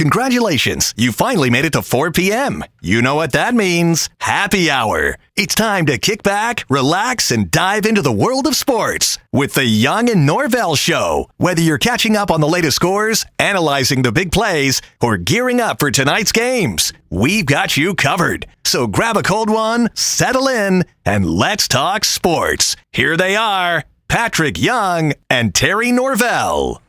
Congratulations, you finally made it to 4 p.m. You know what that means. Happy hour. It's time to kick back, relax, and dive into the world of sports with the Young and Norvelle Show. Whether you're catching up on the latest scores, analyzing the big plays, or gearing up for tonight's games, we've got you covered. So grab a cold one, settle in, and let's talk sports. Here they are, Patrick Young and Terry Norvelle.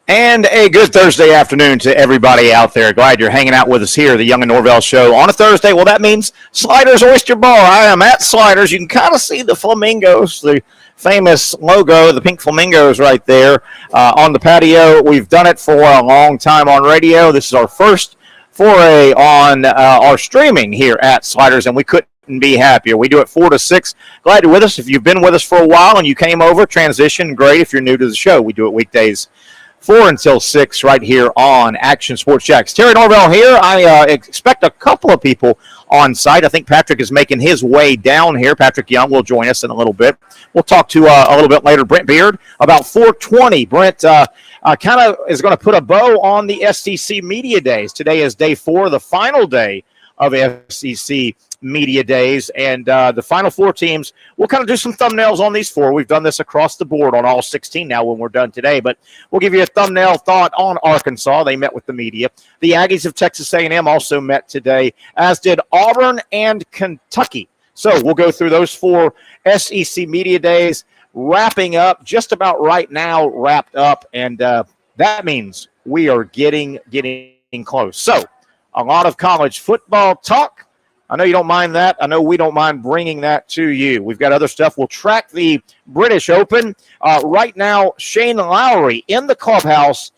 And a good Thursday afternoon to everybody out there. Glad you're hanging out with us here, the Young and Norvelle Show on a Thursday. Well, that means Sliders Oyster Bar. I am at Sliders. You can kind of see the flamingos, the famous logo, the pink flamingos right there on the patio. We've done it for a long time on radio. This is our first foray on our streaming here at Sliders, and we couldn't be happier. We do it 4 to 6. Glad you're with us. If you've been with us for a while and you came over, transition, great. If you're new to the show, we do it weekdays 4 until 6 right here on Action Sports Jacks. Terry Norvelle here. I expect a couple of people on site. I think Patrick is making his way down here. Patrick Young will join us in a little bit. We'll talk to a little bit later Brent Beard about 4:20. Brent kind of is going to put a bow on the SEC Media Days. Today is day 4, the final day of SEC Media Days, and the final 4 teams. We'll kind of do some thumbnails on these 4. We've done this across the board on all 16 now when we're done today, but we'll give you a thumbnail thought on Arkansas. They met with the media. The Aggies of Texas A&M also met today, as did Auburn and Kentucky. So we'll go through those 4 SEC Media Days, wrapping up just about right now, wrapped up, and that means we are getting close. So a lot of college football talk. I know you don't mind that. I know we don't mind bringing that to you. We've got other stuff. We'll track the British Open. Right now, Shane Lowry in the clubhouse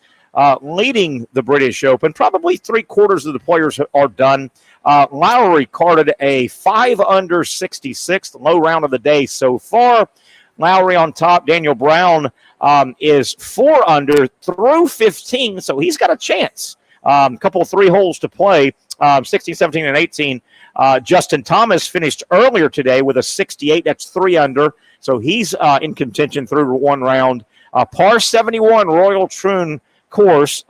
leading the British Open. Probably 3/4 of the players are done. Lowry carded a 5-under 66, the low round of the day so far. Lowry on top. Daniel Brown is 4 under through 15, so he's got a chance. A couple of 3 holes to play, 16, 17, and 18. Justin Thomas finished earlier today with a 68. That's 3 under. So he's in contention through 1 round. Par 71 Royal Troon course.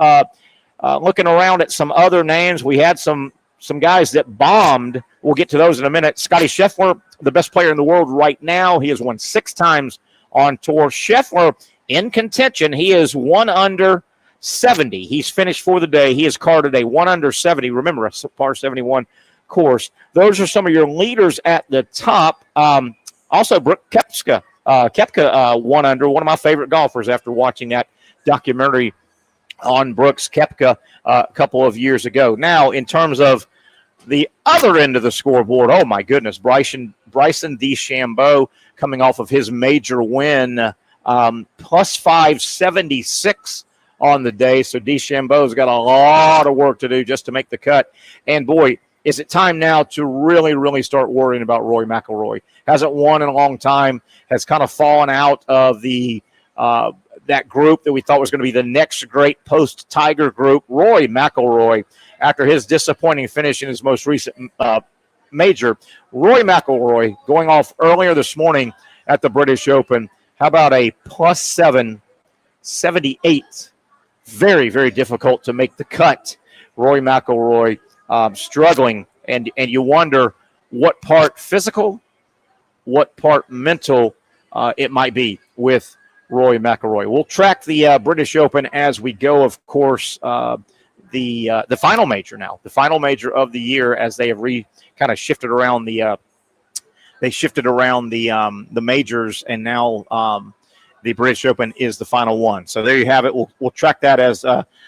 Looking around at some other names, we had some guys that bombed. We'll get to those in a minute. Scotty Scheffler, the best player in the world right now. He has won 6 times on tour. Scheffler in contention. He is 1 under 70. He's finished for the day. He has carded a 1 under 70. Remember, a par 71 course. Those are some of your leaders at the top. Also, Brooke Koepka, 1 under, one of my favorite golfers after watching that documentary on Brooks Koepka a couple of years ago. Now, in terms of the other end of the scoreboard, oh my goodness, Bryson DeChambeau coming off of his major win, plus 576 on the day. So DeChambeau's got a lot of work to do just to make the cut. And boy, is it time now to really, really start worrying about Rory McIlroy? Hasn't won in a long time, has kind of fallen out of the that group that we thought was going to be the next great post-Tiger group. Rory McIlroy, after his disappointing finish in his most recent major, Rory McIlroy going off earlier this morning at the British Open. How about a plus 778? Very, very difficult to make the cut. Rory McIlroy struggling, and you wonder what part physical, what part mental it might be with Rory McIlroy. We'll track the British Open as we go, of course. The final major now, the final major of the year, as they have kind of shifted around the majors, and now the British Open is the final one. So there you have it. We'll track that as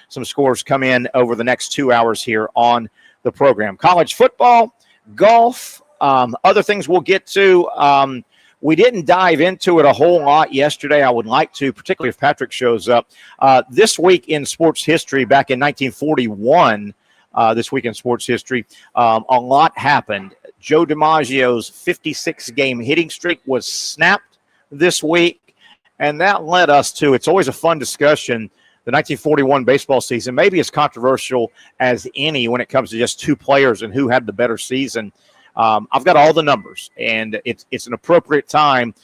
some scores come in over the next 2 hours here on the program. College football, golf, other things we'll get to. We didn't dive into it a whole lot yesterday. I would like to, particularly if Patrick shows up. This week in sports history, back in 1941, this week in sports history, a lot happened. Joe DiMaggio's 56-game hitting streak was snapped this week, and that led us to, it's always a fun discussion, the 1941 baseball season, maybe as controversial as any when it comes to just 2 players and who had the better season. I've got all the numbers, and it's an appropriate time.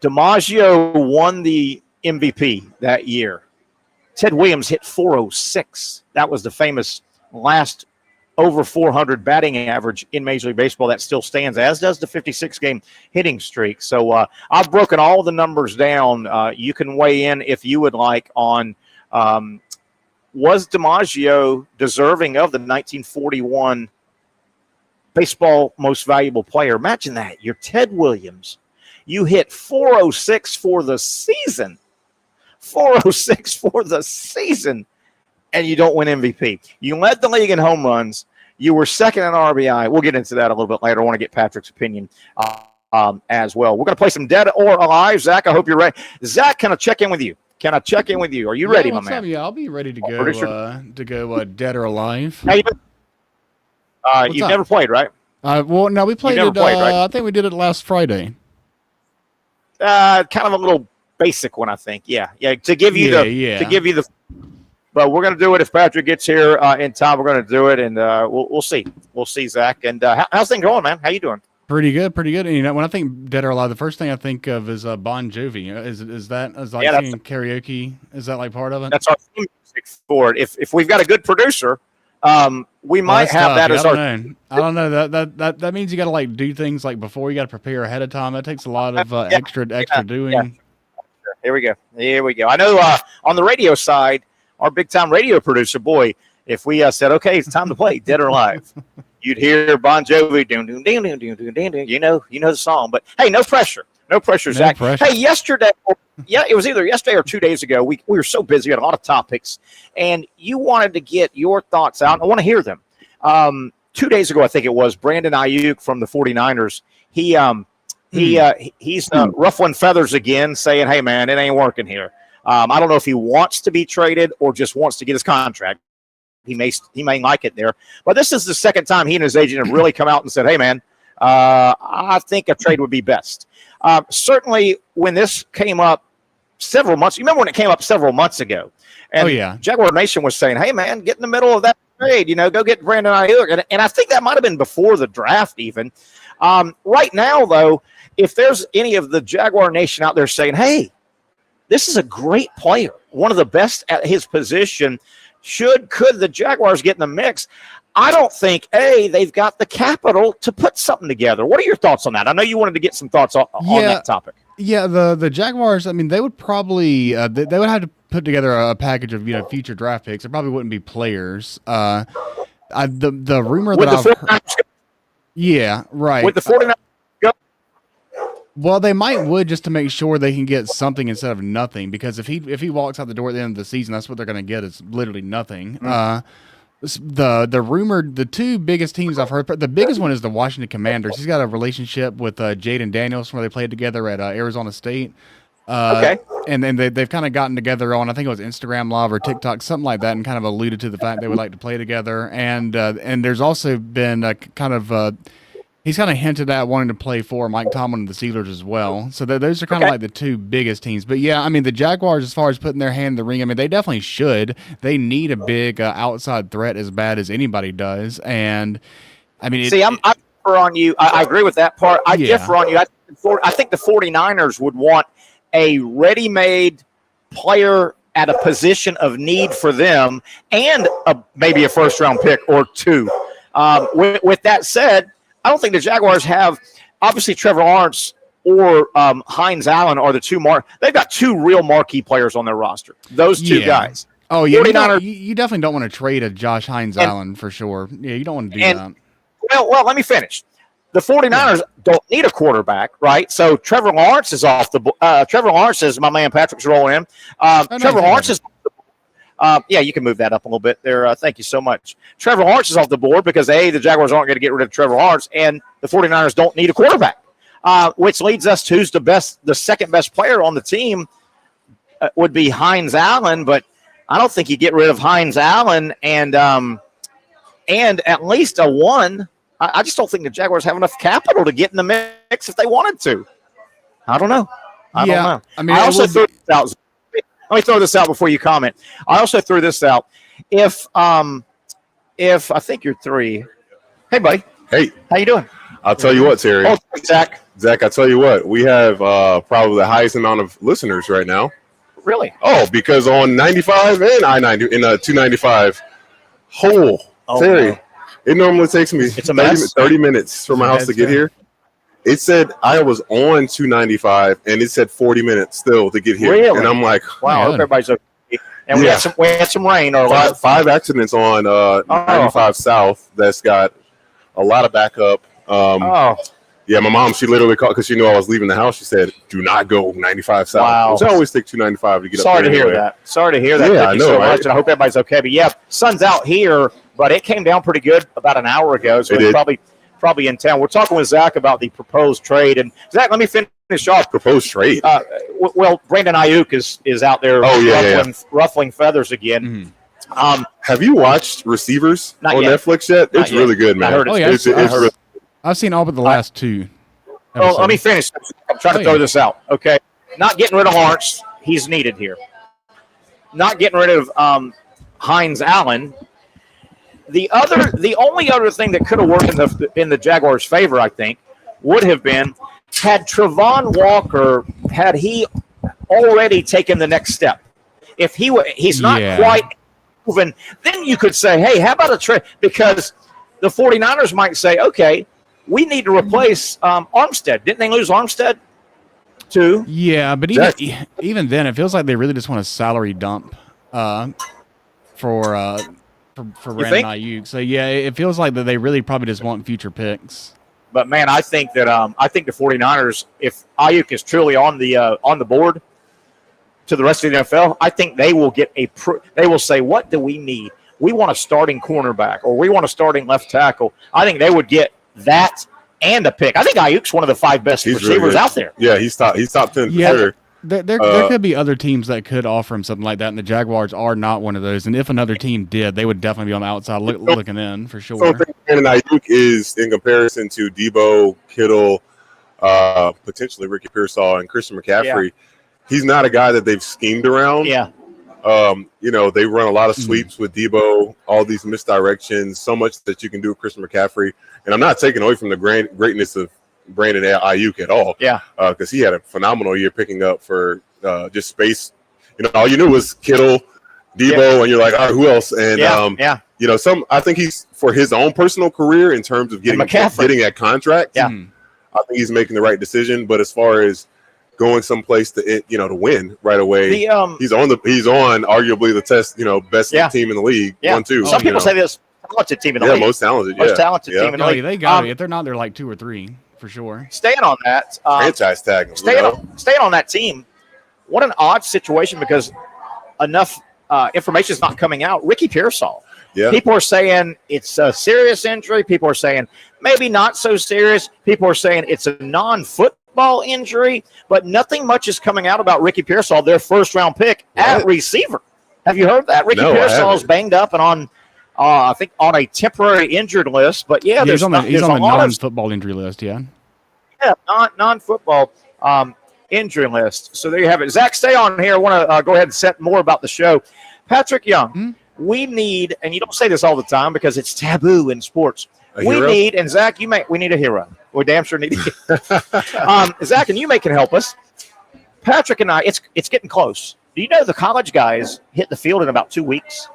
DiMaggio won the MVP that year. Ted Williams hit 406. That was the famous last over 400 batting average in Major League Baseball. That still stands, as does the 56-game hitting streak. So I've broken all the numbers down. You can weigh in if you would like on was DiMaggio deserving of the 1941 baseball most valuable player? Imagine that. You're Ted Williams. You hit 406 for the season. 406 for the season. And you don't win MVP. You led the league in home runs. You were second in RBI. We'll get into that a little bit later. I want to get Patrick's opinion as well. We're going to play some Dead or Alive. Zach, I hope you're ready. Zach, can I check in with you? Are you ready, my man? Up? Yeah, I'll be ready to go. Dead or Alive. How you doing? You've never played, right? Well, no, we played it. Right? I think we did it last Friday. Kind of a little basic one, I think. Yeah. To give you the. But we're going to do it if Patrick gets here in time. We're going to do it, and we'll see. We'll see, Zach. And how's things going, man? How you doing? Pretty good. And when I think Dead or Alive, the first thing I think of is Bon Jovi. Is that singing karaoke? Is that like part of it? That's our theme music for it. If we've got a good producer, we might have that as our. I don't know. That means you got to like do things like before. You got to prepare ahead of time. That takes a lot of extra doing. Yeah. Here we go. I know on the radio side, our big-time radio producer, boy, if we said, okay, it's time to play Dead or Alive, you'd hear Bon Jovi, you know the song. But, hey, no pressure, Zach. Hey, yesterday, it was either yesterday or 2 days ago, we were so busy, we had a lot of topics, and you wanted to get your thoughts out, and I want to hear them. 2 days ago, I think it was, Brandon Ayuk from the 49ers, he's ruffling feathers again, saying, hey, man, it ain't working here. I don't know if he wants to be traded or just wants to get his contract. He may like it there. But this is the second time he and his agent have really come out and said, hey, man, I think a trade would be best. Certainly when this came up several months – you remember when it came up several months ago? And Jaguar Nation was saying, hey, man, get in the middle of that trade. Go get Brandon Ayuk. And I think that might have been before the draft even. Right now, though, if there's any of the Jaguar Nation out there saying, hey, this is a great player, one of the best at his position. Could the Jaguars get in the mix? I don't think, they've got the capital to put something together. What are your thoughts on that? I know you wanted to get some thoughts on that topic. Yeah, the Jaguars, I mean, they would probably they would have to put together a package of future draft picks. It probably wouldn't be players. The rumor that I've heard, yeah, right. With the 49ers. Well, they would just to make sure they can get something instead of nothing. Because if he walks out the door at the end of the season, that's what they're going to get is literally nothing. The two biggest teams I've heard, the biggest one is the Washington Commanders. He's got a relationship with Jaden Daniels, where they played together at Arizona State. Okay. And then they've kind of gotten together on, I think it was Instagram Live or TikTok, something like that, and kind of alluded to the fact they would like to play together. And there's also been he's kind of hinted at wanting to play for Mike Tomlin and the Steelers as well. So those are kind of like the two biggest teams. But, yeah, I mean, the Jaguars, as far as putting their hand in the ring, I mean, they definitely should. They need a big outside threat as bad as anybody does. And, I mean, I differ on you. I agree with that part. I differ on you. I think the 49ers would want a ready-made player at a position of need for them and maybe a first-round pick or two. With that said, I don't think the Jaguars have – obviously Trevor Lawrence or Hines Allen are the two they've got two real marquee players on their roster. Those two guys. Oh, yeah. You definitely don't want to trade a Josh Hines Allen for sure. Yeah, you don't want to do that. Well, let me finish. The 49ers don't need a quarterback, right? So Trevor Lawrence is off the board. Trevor Lawrence is my man Patrick's rolling in. Trevor Lawrence is you can move that up a little bit there. Thank you so much. Trevor Lawrence is off the board because, the Jaguars aren't going to get rid of Trevor Lawrence, and the 49ers don't need a quarterback, which leads us to the second best player on the team would be Hines Allen, but I don't think you get rid of Hines Allen and at least a one. I just don't think the Jaguars have enough capital to get in the mix if they wanted to. I don't know. I don't know. I mean, I also threw this out. Let me throw this out before you comment. I also threw this out. If I think you're three. Hey, buddy. Hey. How you doing? I'll tell you what, Terry. Oh, Zach. Zach, I tell you what. We have probably the highest amount of listeners right now. Really? Oh, because on 95 and I-90 in 295, Terry, no. it normally takes me It's a mess. 30 minutes from my house to get here. It said I was on 295, and it said 40 minutes still to get here. Really? And I'm like, wow, I hope everybody's okay. And we had some rain. Or five accidents on 95 South that's got a lot of backup. Yeah, my mom, she literally called because she knew I was leaving the house. She said, do not go 95 South. Wow. So I always take 295 to get Sorry up there. Sorry to hear that. Yeah, Thank you so much, and I hope everybody's okay. But, yeah, sun's out here, but it came down pretty good about an hour ago, so it's probably in town. We're talking with Zach about the proposed trade. And, Zach, let me finish off. Proposed trade? Well, Brandon Ayuk is out there ruffling feathers again. Mm-hmm. Have you watched Receivers on Netflix yet? It's really good, man. I heard I've seen all but the last two. Well, let me finish. I'm trying to throw this out. Okay, not getting rid of Lawrence. He's needed here. Not getting rid of Hines Allen. The only other thing that could have worked in the Jaguars' favor, I think, would have been had Travon Walker had he already taken the next step. If he's not quite proven, then you could say, hey, how about a trade? Because the 49ers might say, okay, we need to replace Armstead. Didn't they lose Armstead too? Yeah, but even then, it feels like they really just want a salary dump for Brandon Ayuk. So yeah, it feels like that they really probably just want future picks. But man, I think the 49ers, if Ayuk is truly on the board to the rest of the NFL, I think they will get they will say, what do we need? We want a starting cornerback, or we want a starting left tackle. I think they would get that and a pick. I think Ayuk's one of the 5 best receivers really out there. Yeah, he's top 10 for sure. There could be other teams that could offer him something like that, and the Jaguars are not one of those. And if another team did, they would definitely be on the outside looking in for sure. So I think Brandon Ayuk is, in comparison to Debo, Kittle, potentially Ricky Pearsall, and Christian McCaffrey, he's not a guy that they've schemed around. Yeah. They run a lot of sweeps with Debo, all these misdirections, so much that you can do with Christian McCaffrey. And I'm not taking away from the greatness of Brandon Ayuk at all. Yeah. Because he had a phenomenal year picking up for just space. All you knew was Kittle, Debo, and you're like, all right, who else? And, I think he's, for his own personal career, in terms of getting that contract, I think he's making the right decision. But as far as going someplace to win right away, he's on arguably the best team in the league. 1-2. Some people say this talented team in the league. Most talented. Most talented team in the league. They got it. If they're not, they're like 2 or 3 for sure. Staying on that, franchise tag them. Staying on that team. What an odd situation, because enough information is not coming out. Ricky Pearsall. Yeah. People are saying it's a serious injury. People are saying maybe not so serious. People are saying it's a non-football injury, but nothing much is coming out about Ricky Pearsall, their first-round pick at receiver. Have you heard that? Ricky Pearsall is banged up and on, I think, on a temporary injured list. But he's on the non-football injury list. Yeah, non-football injury list. So there you have it. Zach, stay on here. I want to go ahead and set more about the show. Patrick Young, we need, and you don't say this all the time because it's taboo in sports. We need, and Zach, we need a hero. We damn sure need a hero. Zach, and you can help us. Patrick and I, it's getting close. Do you know the college guys hit the field in about 2 weeks?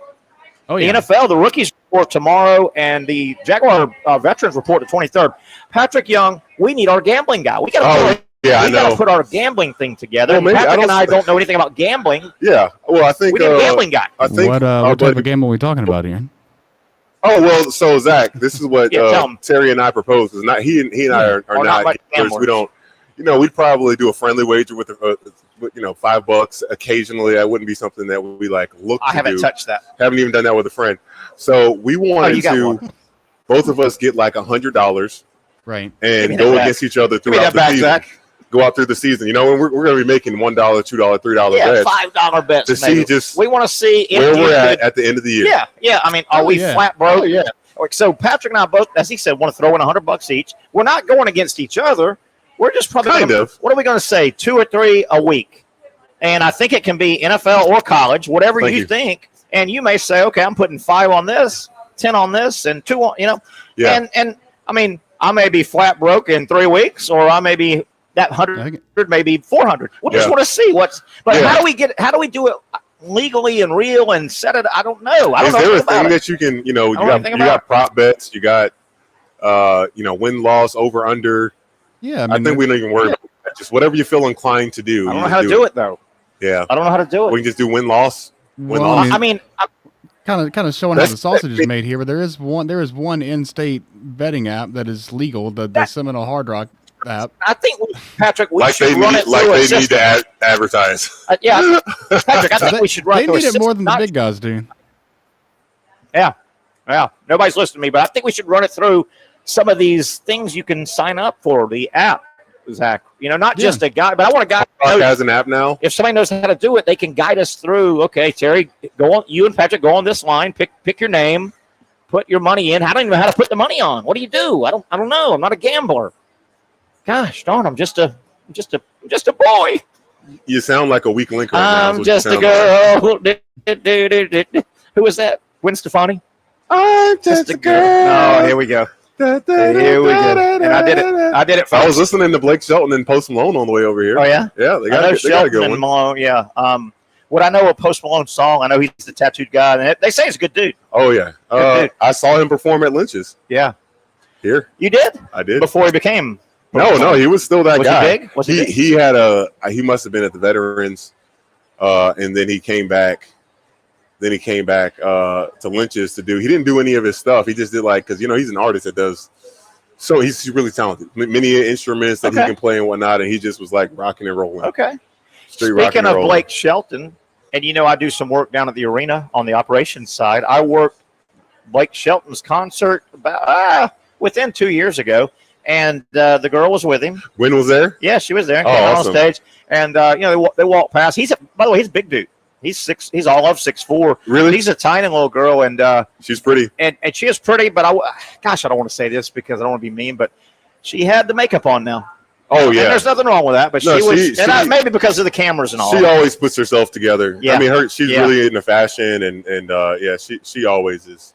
Oh, yeah. The NFL, the rookies report tomorrow, and the Jaguar veterans report the 23rd. Patrick Young, we need our gambling guy. We got to put our gambling thing together. Well, Patrick and I don't know anything about gambling. Yeah. Well, I think we need a gambling guy. I think what type of gamble are we talking about here? Oh, well, so Zach, this is what Terry and I proposed. He and I are not gamblers. We don't. We'd probably do a friendly wager with $5 occasionally. That wouldn't be something that we look to do. I haven't touched that. Haven't even done that with a friend. So we wanted to both of us get $100, right, and go against each other throughout the season. Zach. Go out through the season. And we're going to be making $1, $2, $3 bets. $5 bets. To see we want to see where we're at the end of the year. Yeah. I mean, are we flat broke? Yeah. So Patrick and I both, as he said, want to throw in $100 each. We're not going against each other. We're just probably what are we going to say? 2 or 3 a week, and I think it can be NFL or college, whatever you think. And you may say, okay, I'm putting 5 on this, 10 on this, and 2 on, Yeah. And I mean, I may be flat broke in 3 weeks, or I may be that 100 maybe 400. We just want to see what's. But how do we do it legally and real and set it? I don't know. Is there a thing that you can, you got prop bets, you got, win loss over under. Yeah, I think we don't even worry about that. Just whatever you feel inclined to do. I don't know how to do it though. Yeah, I don't know how to do it. We can just do win loss. I mean, kind of showing how the sausage is made here, but there is one in-state betting app that is legal, the Seminole Hard Rock app. I think, Patrick, we should run it through a system. They need to advertise. Patrick, I think we should run it through a system. They need it more than the big guys do. Yeah. Nobody's listening to me, but I think we should run it through some of these things you can sign up for, the app, Zach. Not just a guy, but I want a guy who has an app now. If somebody knows how to do it, they can guide us through. Okay, Terry, go on. You and Patrick go on this line. Pick your name. Put your money in. I don't even know how to put the money on. What do you do? I don't know. I'm not a gambler. Gosh darn, I'm just a boy. You sound like a weak link right now. I'm just a girl. Like. Who is that? Gwen Stefani? I'm just a girl. Oh, here we go. Here we go. And I did it. I was listening to Blake Shelton and Post Malone on the way over here. Oh yeah, yeah. They got a good one. Malone, yeah. What I know of Post Malone's song, I know he's the tattooed guy. And they say he's a good dude. Oh yeah. I saw him perform at Lynch's. Yeah. Here. You did? I did. Before he became. No, he was still that guy. He big? Was he big? He must have been at the Veterans, and then he came back. Then he came back to Lynch's to do. He didn't do any of his stuff. He just did because he's an artist that does. So he's really talented. Many instruments that he can play and whatnot, and he just was like rocking and rolling. Okay. Speaking of Blake Shelton, and I do some work down at the arena on the operations side. I worked Blake Shelton's concert about within 2 years ago, and the girl was with him. Gwen was there? Yeah, she was there. Oh, awesome. On stage, and they walked past. By the way, he's a big dude. He's all of 6'4". Really? He's a tiny little girl, and she's pretty. And she is pretty, but I don't want to say this because I don't want to be mean, but she had the makeup on now. Oh yeah, and there's nothing wrong with that, but maybe because of the cameras and all. She always puts herself together. Yeah. I mean, she's really into fashion, and she always is.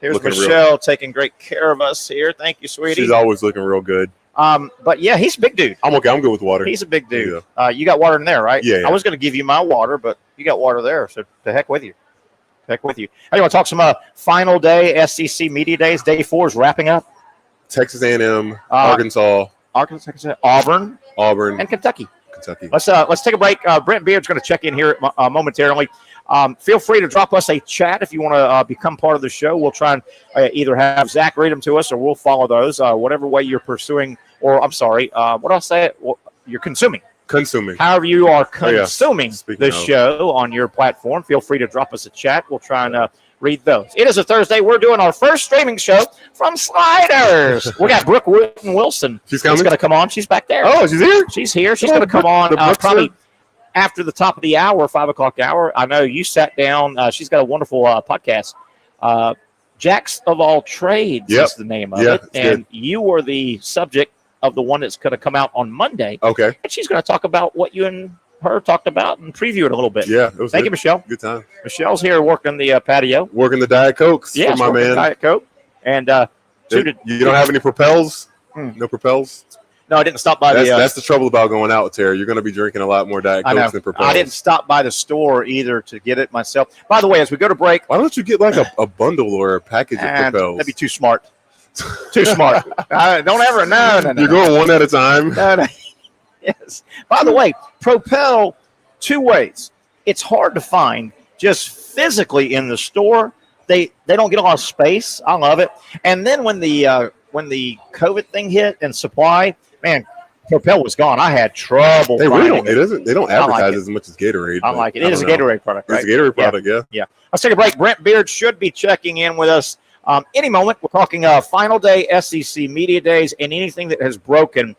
Here's Michelle taking great care of us here. Thank you, sweetie. She's always looking real good. But yeah, he's a big dude. I'm okay. I'm good with water. He's a big dude. You got water in there, right? Yeah. I was going to give you my water, but you got water there, so to heck with you. How do you want to talk some final day SEC media days? Day 4 is wrapping up. Texas A&M, Arkansas, Auburn, and Kentucky. Let's take a break. Brent Beard's going to check in here momentarily. Feel free to drop us a chat if you want to become part of the show. We'll try and either have Zach read them to us or we'll follow those, whatever way you're pursuing, or I'm sorry, what I'll say, you're consuming. However you are consuming the show on your platform, feel free to drop us a chat. We'll try and read those. It is a Thursday. We're doing our first streaming show from Sliders. We got Brooke Wilson. She's coming? She's going to come on. She's back there. Oh, she's here? She's here. She's going to come on probably after the top of the hour, 5 o'clock hour. I know you sat down. She's got a wonderful podcast. Jacks of All Trades is the name of it. And you were the subject of the one that's going to come out on Monday. Okay. And she's going to talk about what you and her talked about and preview it a little bit. Yeah. Thank you, Michelle. Good time. Michelle's here working the patio. Working the Diet Cokes for my man. Diet Coke. And you don't have any Propels? No Propels? No, I didn't stop by that's the trouble about going out with Terry. You're going to be drinking a lot more Diet Cokes than Propels. I didn't stop by the store either to get it myself. By the way, as we go to break. Why don't you get like a bundle or a package of Propels? That'd be too smart. Too smart. Don't ever. No. You're going one at a time. No. Yes. By the way, Propel, 2 ways. It's hard to find just physically in the store. They don't get a lot of space. I love it. And then when the COVID thing hit and supply, man, Propel was gone. I had trouble. They really don't. They don't advertise as much as Gatorade. I like it. It is a Gatorade product, right? It's a Gatorade product. Yeah. Let's take a break. Brent Beard should be checking in with us any moment. We're talking final day SEC media days and anything that has broken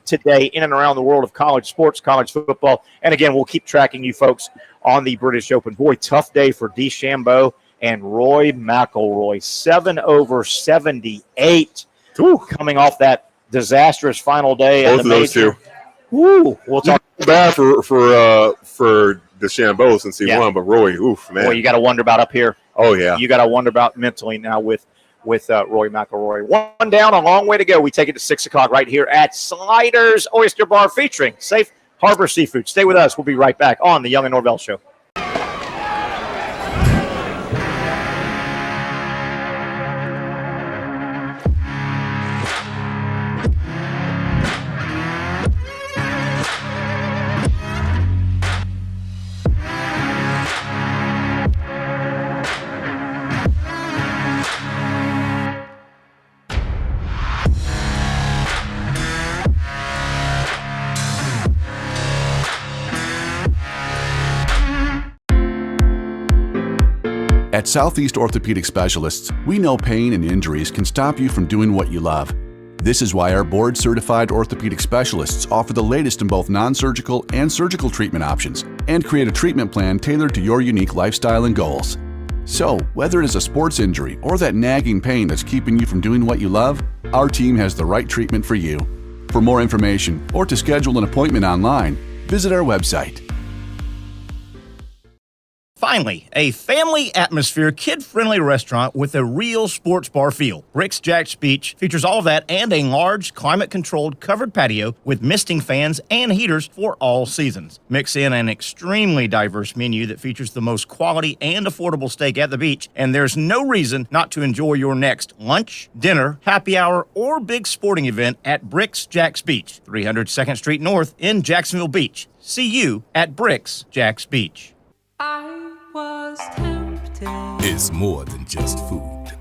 today in and around the world of college sports, college football. And again, we'll keep tracking you folks on the British Open. Boy, tough day for DeChambeau and Roy McIlroy. 7 over 78. Ooh. Coming off that disastrous final day. Both of those two. Woo. We'll talk. Bad for DeChambeau since he won, but Roy, oof, man. Boy, you got to wonder about up here. Oh, yeah. You got to wonder about mentally now with with Roy McElroy. One down, a long way to go. We take it to 6 o'clock right here at Sliders Oyster Bar featuring Safe Harbor Seafood. Stay with us. We'll be right back on the Young and Norvelle Show. At Southeast Orthopedic Specialists, we know pain and injuries can stop you from doing what you love. This is why our board-certified orthopedic specialists offer the latest in both non-surgical and surgical treatment options and create a treatment plan tailored to your unique lifestyle and goals. So, whether it is a sports injury or that nagging pain that's keeping you from doing what you love, our team has the right treatment for you. For more information or to schedule an appointment online, visit our website. Finally, a family atmosphere, kid-friendly restaurant with a real sports bar feel. Bricks Jack's Beach features all of that and a large, climate-controlled covered patio with misting fans and heaters for all seasons. Mix in an extremely diverse menu that features the most quality and affordable steak at the beach, and there's no reason not to enjoy your next lunch, dinner, happy hour, or big sporting event at Bricks Jack's Beach, 300 2nd Street North in Jacksonville Beach. See you at Bricks Jack's Beach. I was tempted. It's more than just food.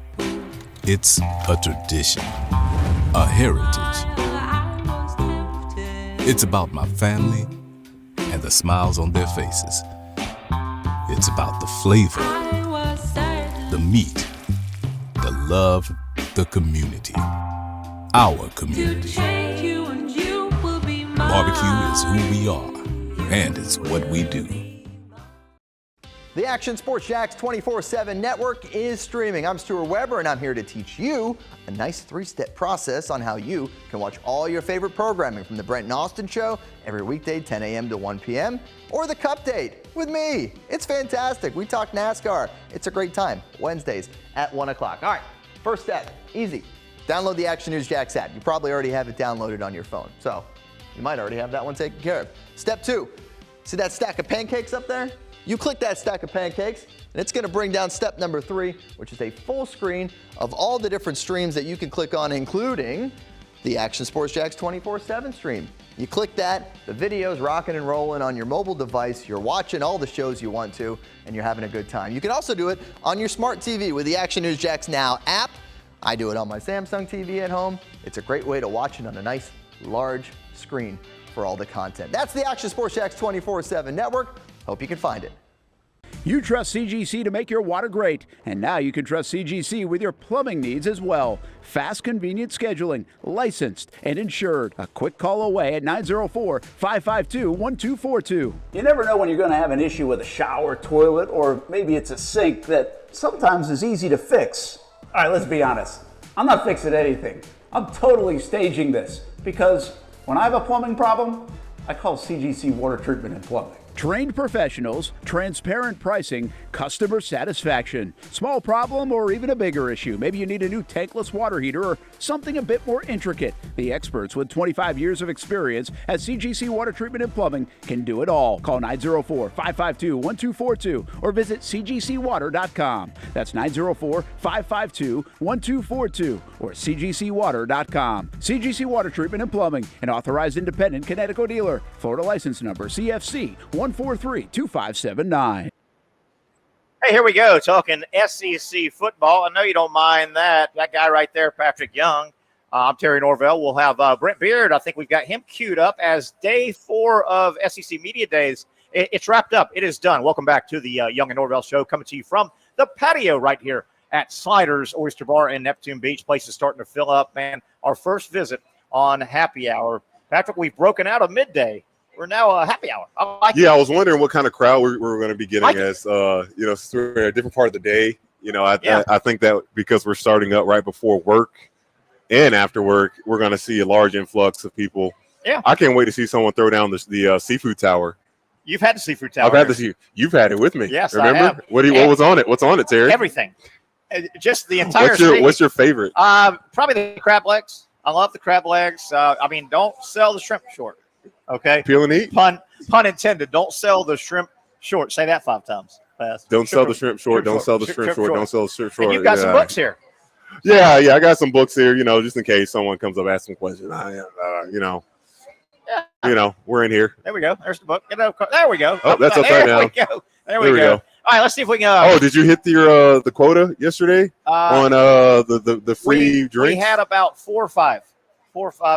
It's a tradition, a heritage. I was tempted. It's about my family and the smiles on their faces. It's about the flavor, I was certain. the meat, the love, the community. Our To community. change you and you will be mine. Barbecue is who we are, and it's what we do. The Action Sports Jax 24/7 network is streaming. I'm Stuart Weber, and I'm here to teach you a nice 3-step process on how you can watch all your favorite programming from the Brent and Austin Show every weekday 10 a.m. to 1 p.m. or the Cup Date with me. It's fantastic. We talk NASCAR. It's a great time. Wednesdays at 1 o'clock. All right, first step, easy. Download the Action News Jax app. You probably already have it downloaded on your phone, so you might already have that one taken care of. Step 2, see that stack of pancakes up there? You click that stack of pancakes, and it's going to bring down step number 3, which is a full screen of all the different streams that you can click on, including the Action Sports Jax 24/7 stream. You click that, the video's rocking and rolling on your mobile device. You're watching all the shows you want to, and you're having a good time. You can also do it on your smart TV with the Action News Jax Now app. I do it on my Samsung TV at home. It's a great way to watch it on a nice, large screen for all the content. That's the Action Sports Jax 24/7 network. Hope you can find it. You trust CGC to make your water great, and now you can trust CGC with your plumbing needs as well. Fast, convenient scheduling, licensed and insured. A quick call away at 904-552-1242. You never know when you're going to have an issue with a shower, toilet, or maybe it's a sink that sometimes is easy to fix. All right, let's be honest. I'm not fixing anything. I'm totally staging this because when I have a plumbing problem, I call CGC Water Treatment and Plumbing. Trained professionals, transparent pricing, customer satisfaction. Small problem or even a bigger issue. Maybe you need a new tankless water heater or something a bit more intricate. The experts with 25 years of experience at CGC Water Treatment and Plumbing can do it all. Call 904-552-1242 or visit cgcwater.com. That's 904-552-1242 or cgcwater.com. CGC Water Treatment and Plumbing, an authorized independent Connecticut dealer. Florida license number CFC 1432579. Hey, here we go, talking SEC football. I know you don't mind that. That guy right there, Patrick Young. I'm Terry Norvelle. We'll have Brent Beard. I think we've got him queued up as day 4 of SEC Media Days. It's wrapped up. It is done. Welcome back to the Young and Norvelle Show, coming to you from the patio right here at Sliders Oyster Bar in Neptune Beach. Place is starting to fill up, man. Our first visit on happy hour. Patrick, we've broken out of midday. We're now a happy hour. I like it. I was wondering what kind of crowd we're going to be getting as, since we're in a different part of the day. I think that because we're starting up right before work and after work, we're going to see a large influx of people. Yeah. I can't wait to see someone throw down the seafood tower. You've had the seafood tower. I've had the seafood. You've had it with me. Yes, remember? I have. What was on it? What's on it, Terry? Everything. Just the entire What's your favorite? Probably the crab legs. I love the crab legs. I mean, don't sell the shrimp short. Okay. Peel and eat. Pun intended. Don't sell the shrimp short. Say that 5 times fast. Don't sell the shrimp short. Don't sell the shrimp short. Don't sell the shrimp short. And you've got some books here. Yeah, I got some books here. Just in case someone comes up asking questions. We're in here. There we go. There's the book. There we go. Oh, that's upside down. There we go. All right, let's see if we can. Oh, did you hit the quota yesterday on the free drinks? We had about 4 or 5,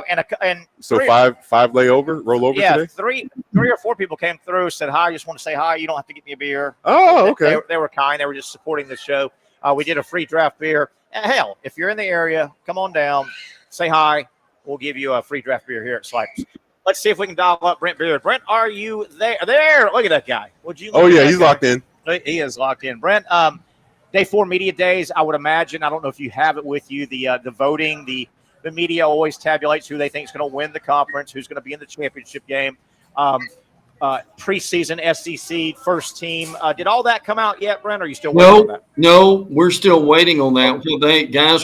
and so three, five roll over yeah, today. three or 4 people came through, said hi. I just want to say hi. You don't have to get me a beer. Oh, okay. They were kind. They were just supporting the show. We did a free draft beer. Hell, if you're in the area, come on down, say hi. We'll give you a free draft beer here at Sliders. Let's see if we can dial up Brent Beard. Brent, are you there? There. Look at that guy. Would you? Oh yeah, he's locked in. He is locked in. Brent, day 4 media days. I would imagine. I don't know if you have it with you. The voting. The media always tabulates who they think is going to win the conference, who's going to be in the championship game. Preseason SEC first team. Did all that come out yet, Brent? Or are you still waiting on that? No, we're still waiting on that.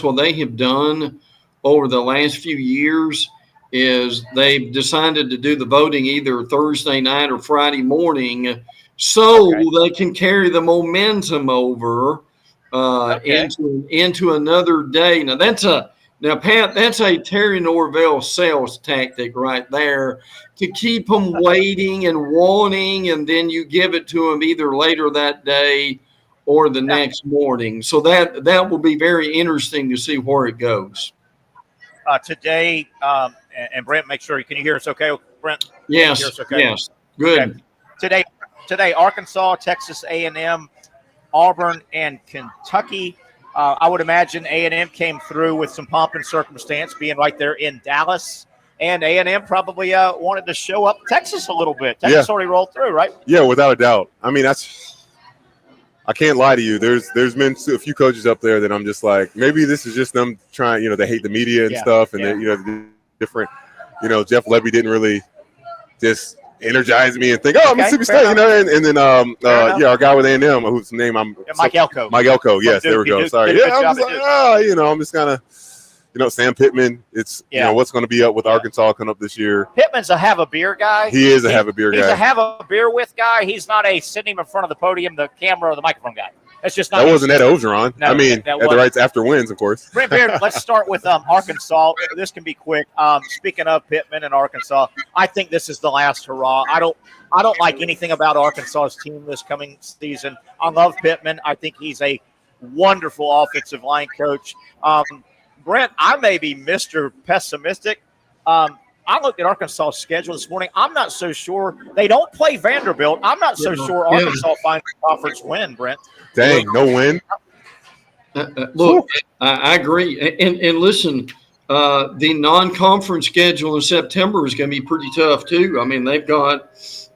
What they have done over the last few years is they've decided to do the voting either Thursday night or Friday morning, so they can carry the momentum over into another day. Now, Pat, that's a Terry Norvelle sales tactic right there, to keep them waiting and wanting, and then you give it to them either later that day or the next morning. So that will be very interesting to see where it goes. Today, and Brent, make sure, can you hear us okay, Brent? Yes, yes, good. Okay. Today, Arkansas, Texas A&M, Auburn, and Kentucky. I would imagine A&M came through with some pomp and circumstance, being right there in Dallas. And A&M probably wanted to show up Texas a little bit. Texas already rolled through, right? Yeah, without a doubt. I mean, I can't lie to you. There's been a few coaches up there that I'm just like, maybe this is just them trying, they hate the media and stuff. And, they, different, Jeff Levy didn't really just energize me and think, Mississippi State, and then our guy with A&M, whose name Mike Elko. Mike Elko, yes, there we go. Sorry. Yeah, I'm just like, I'm just kind of, Sam Pittman, it's, what's going to be up with Arkansas coming up this year. Pittman's a have a beer guy. He is a have a beer guy. He's a have a beer with guy. He's not a sitting him in front of the podium, the camera, or the microphone guy. That's just not. That wasn't Ed Ogeron. No, I mean, at the rights after wins, of course. Brent Beard, let's start with Arkansas. This can be quick. Speaking of Pittman and Arkansas, I think this is the last hurrah. I don't like anything about Arkansas's team this coming season. I love Pittman. I think he's a wonderful offensive line coach. Brent, I may be Mr. Pessimistic. I looked at Arkansas' schedule this morning. I'm not so sure. They don't play Vanderbilt. I'm not so sure Arkansas finds a conference win, Brent. Dang, no win. Look, I agree. And listen, the non-conference schedule in September is going to be pretty tough too. I mean, they've got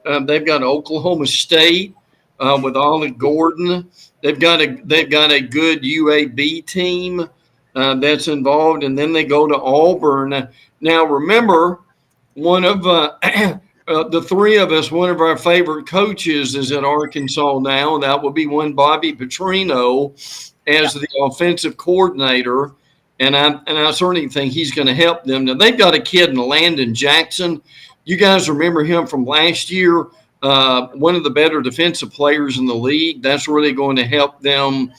Oklahoma State with Ollie Gordon. They've got a good UAB team that's involved, and then they go to Auburn. Now, remember, one of the three of us, one of our favorite coaches is at Arkansas now, and that will be one Bobby Petrino as the offensive coordinator. And I certainly think he's going to help them. Now, they've got a kid in Landon Jackson. You guys remember him from last year, one of the better defensive players in the league. That's really going to help them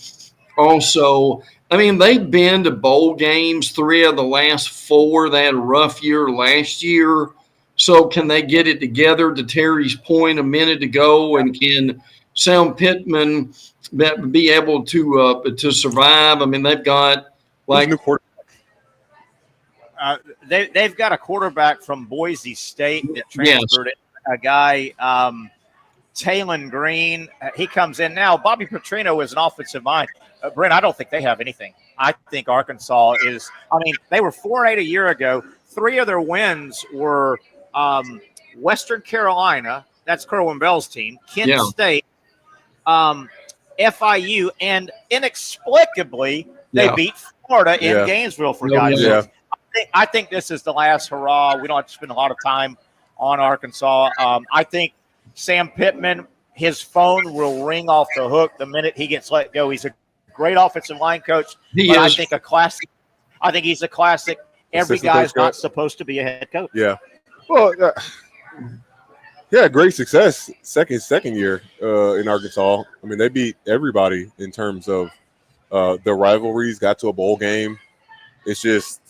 also. I mean, they've been to bowl games 3 of the last 4. They had a rough year last year. So can they get it together, to Terry's point a minute ago, and can Sam Pittman be able to survive? I mean, they've got new quarterback. They've got a quarterback from Boise State that transferred it. A guy, Talon Green. He comes in now. Bobby Petrino is an offensive mind. Brent, I don't think they have anything. I think Arkansas is – I mean, they were 4-8 a year ago. 3 of their wins were Western Carolina. That's Kerwin Bell's team. Kent State, FIU, and inexplicably they beat Florida in Gainesville for guys. Yeah. I think this is the last hurrah. We don't have to spend a lot of time on Arkansas. I think Sam Pittman, his phone will ring off the hook the minute he gets let go. He's a great offensive line coach. I think a classic. I think he's a classic. Every guy's not supposed to be a head coach. Yeah. Well, yeah, great success second year in Arkansas. I mean, they beat everybody in terms of the rivalries, got to a bowl game. It's just,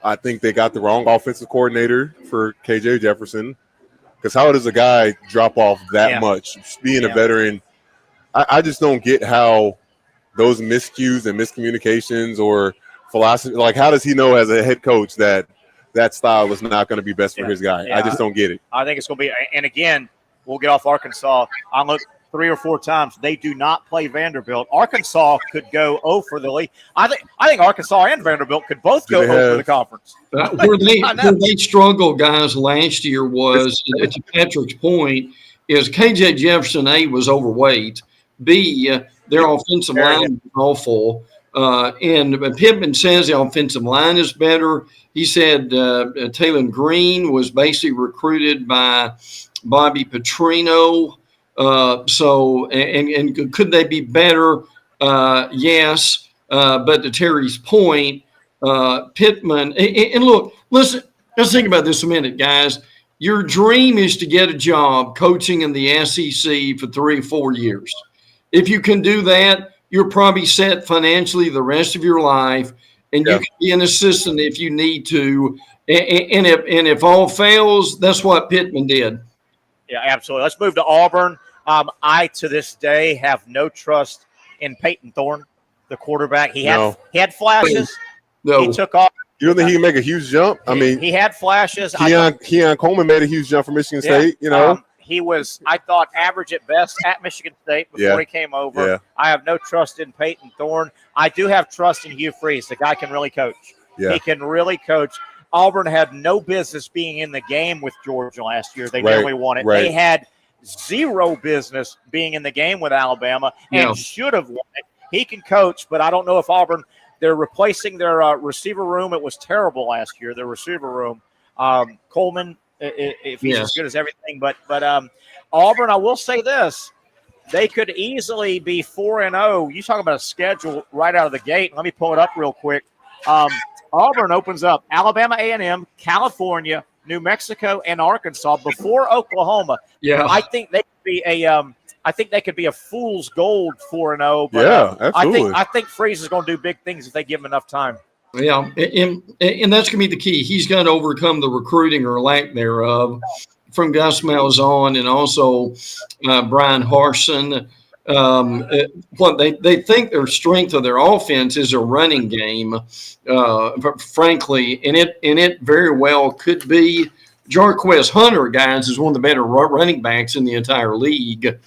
I think they got the wrong offensive coordinator for KJ Jefferson. Because how does a guy drop off that much? Being a veteran, I just don't get how those miscues and miscommunications or philosophy, like how does he know as a head coach that style is not going to be best for his guy? I just don't get it. I think it's going to be, and again, we'll get off Arkansas. I looked 3 or 4 times. They do not play Vanderbilt. Arkansas could go 0 for the league. I think Arkansas and Vanderbilt could both go 0 for the conference. Where they struggled, guys, last year was, to Patrick's point, is KJ Jefferson, A, was overweight. B, their offensive line was awful. And Pittman says the offensive line is better. He said Taylor Green was basically recruited by Bobby Petrino. So could they be better? Yes. But to Terry's point, Pittman, and look, let's think about this a minute, guys. Your dream is to get a job coaching in the SEC for 3 or 4 years. If you can do that, you're probably set financially the rest of your life, and you can be an assistant if you need to. And if all fails, that's what Pittman did. Yeah, absolutely. Let's move to Auburn. I, to this day, have no trust in Peyton Thorne, the quarterback. He had flashes. No. He took off. You don't think he can make a huge jump? I mean, he had flashes. Keon Coleman made a huge jump from Michigan State, you know. He was, I thought, average at best at Michigan State before he came over. Yeah. I have no trust in Peyton Thorne. I do have trust in Hugh Freeze. The guy can really coach. Yeah. He can really coach. Auburn had no business being in the game with Georgia last year. They nearly won it. They had zero business being in the game with Alabama and should have won it. He can coach, but I don't know if Auburn, they're replacing their receiver room. It was terrible last year, their receiver room. Coleman, if he's as good as everything. But Auburn, I will say this. They could easily be 4-0. You talk about a schedule right out of the gate. Let me pull it up real quick. Auburn opens up Alabama A&M, California, New Mexico, and Arkansas before Oklahoma. Yeah, I think they could be a fool's gold 4-0. But absolutely. I think Freeze is going to do big things if they give him enough time. Yeah, and that's going to be the key. He's got to overcome the recruiting or lack thereof from Gus Malzahn and also Brian Harsin. What they think their strength of their offense is a running game, frankly, and it very well could be. Jarquez Hunter, guys, is one of the better running backs in the entire league.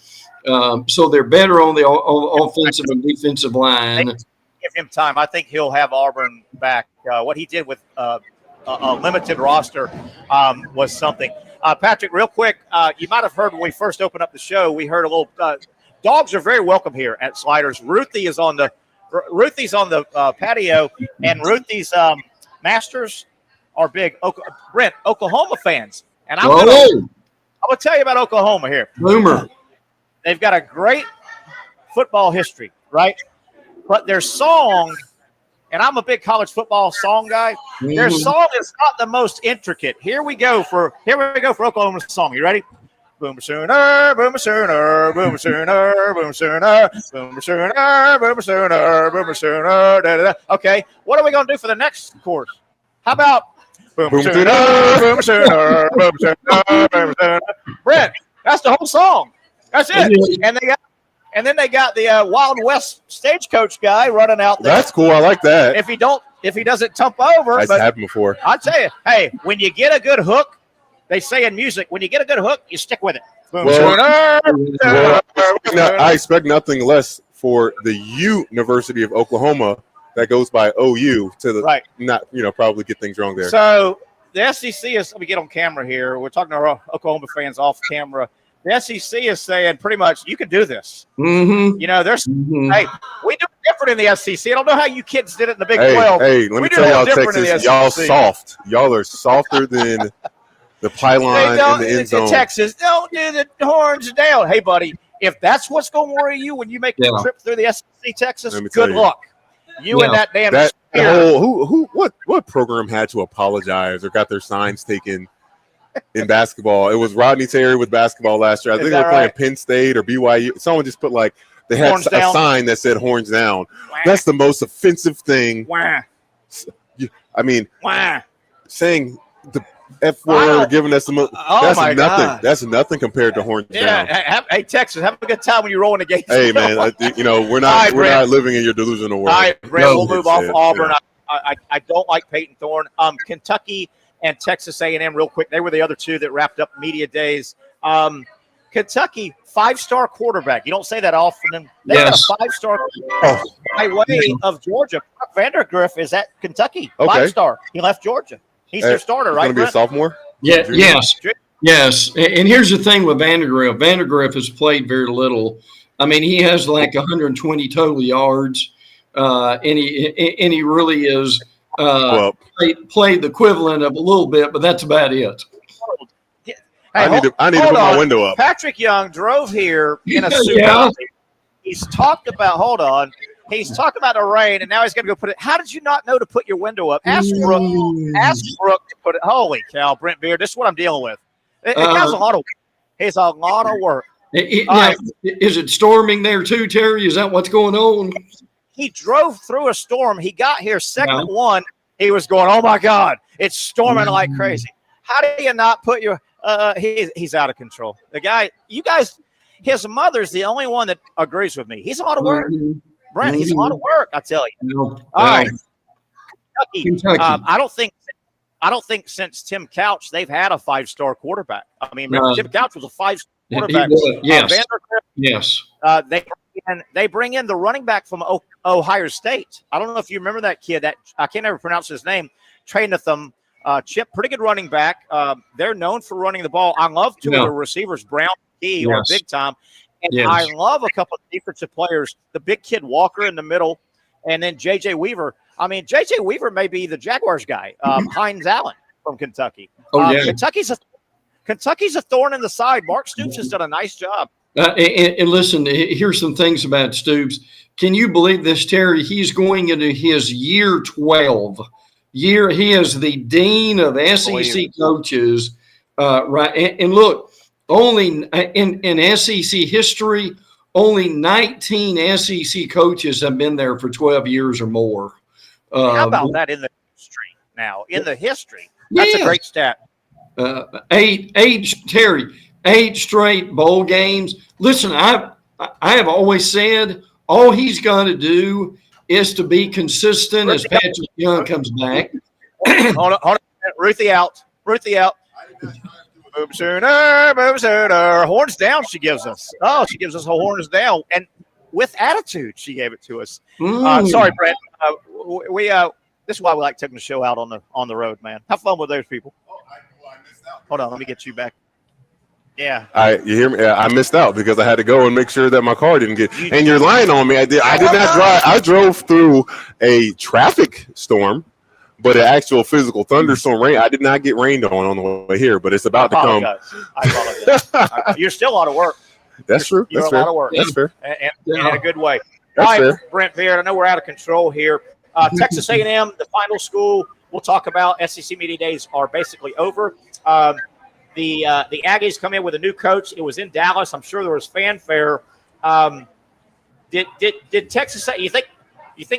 So they're better on the offensive and defensive line. Give him time. I think he'll have Auburn back. What he did with a limited roster was something. Patrick, real quick, you might have heard when we first opened up the show, we heard a little dogs are very welcome here at Sliders. Ruthie's on the patio, and Ruthie's Masters are big Oklahoma fans. And I'm going to tell you about Oklahoma here. Boomer. They've got a great football history, right? But their song, and I'm a big college football song guy, their song is not the most intricate. Here we go for Oklahoma's song. You ready? Boomer sooner, boomer sooner, boomer sooner, boomer sooner, boomer sooner, boomer sooner, boomer sooner. Da, da, da. Okay, what are we going to do for the next chorus? How about boomer sooner, boomer sooner, boomer sooner, boomer sooner? Brent, that's the whole song. That's it. And then they got the Wild West stagecoach guy running out there. That's cool. I like that. If he doesn't tump over, that's happened before. I tell you, hey, when you get a good hook, they say in music, when you get a good hook, you stick with it. I expect nothing less for the University of Oklahoma that goes by OU to not probably get things wrong there. So the SEC is. Let me get on camera here. We're talking to our Oklahoma fans off camera. The SEC is saying pretty much you can do this. Mm-hmm. There's hey, we do it different in the SEC. I don't know how you kids did it in the Big 12. Hey, let me tell y'all, Texas, y'all soft. Y'all are softer than the pylon in the end zone. Texas, don't do the horns down. Hey, buddy, If that's what's going to worry you when you make the trip through the SEC Texas, good luck. You and that damn what program had to apologize or got their signs taken in basketball? It was Rodney Terry with basketball last year. I think they were playing Penn State or BYU. Someone just put they had a sign that said "horns down." Wah. That's the most offensive thing. Wah. I mean, Wah. saying the F word or giving us some. That's nothing. God. That's nothing compared to horns down. Hey, Texas, have a good time when you're rolling the games. Hey, man, we're not living in your delusional world. All right, Brent, we'll move off Auburn. Yeah. I don't like Peyton Thorne. Kentucky and Texas A&M, real quick. They were the other two that wrapped up media days. Kentucky, 5-star quarterback. You don't say that often. They got a 5-star by way of Georgia. Vandergriff is at Kentucky. Okay. 5-star. He left Georgia. He's their starter, right? Going to be a sophomore? Yeah. Yes. And here's the thing with Vandergriff. Vandergriff has played very little. I mean, he has 120 total yards, and he really is played the equivalent of a little bit, but that's about it. Hey, I need to put my window up. Patrick Young drove here in a suit. He's talked about He's talking about the rain, and now he's going to go put it. How did you not know to put your window up? Ask Brooke to put it. Holy cow, Brent Beard, this is what I'm dealing with. It has a lot of work. It's a lot of work. Is it storming there too, Terry? Is that what's going on? He drove through a storm. He got here segment one. He was going, oh, my God, it's storming like crazy. How do you not put your he's out of control. The guy, you guys, his mother's the only one that agrees with me. He's a lot of work. Brent, he's a lot of work, I tell you. All right. Kentucky. I don't think since Tim Couch they've had a 5-star quarterback. I mean, remember, Tim Couch was a 5-star quarterback. Yes. They bring in the running back from Ohio State. I don't know if you remember that kid. That I can't ever pronounce his name. Trainatham Chip, pretty good running back. They're known for running the ball. I love two of the receivers, Brown, Key, or Big Time. And I love a couple of defensive players, the big kid Walker in the middle, and then J.J. Weaver. I mean, J.J. Weaver may be the Jaguars guy, Hines Allen from Kentucky. Kentucky's a thorn in the side. Mark Stoops has done a nice job. And listen, here's some things about Stoops. Can you believe this, Terry? He's going into his year 12. He is the dean of SEC coaches. Right. And look, only in SEC history, only 19 SEC coaches have been there for 12 years or more. How about that in the history now? In the history. That's a great stat. 8 straight bowl games. Listen, I have always said all he's got to do is to be consistent as Patrick Young comes back. Hold on. Ruthie out. Move sooner. Horns down, she gives us. Oh, she gives us a horns down. And with attitude, she gave it to us. Sorry, Brent. This is why we like taking the show out on the road, man. Have fun with those people. I missed out. Hold on, let me get you back. Yeah. You hear me? I missed out because I had to go and make sure that my car didn't get. And you're lying on me. I did not drive. I drove through a traffic storm, but an actual physical thunderstorm rain. I did not get rained on the way here, but it's about to come. I apologize. You're still out of work. That's true. You're That's a fair. lot of work. That's fair. And in a good way. That's all right, fair. Brent Beard, I know we're out of control here. Texas A&M, the final school we'll talk about. SEC Media Days are basically over. The Aggies come in with a new coach. It was in Dallas. I'm sure there was fanfare. Did Texas? You think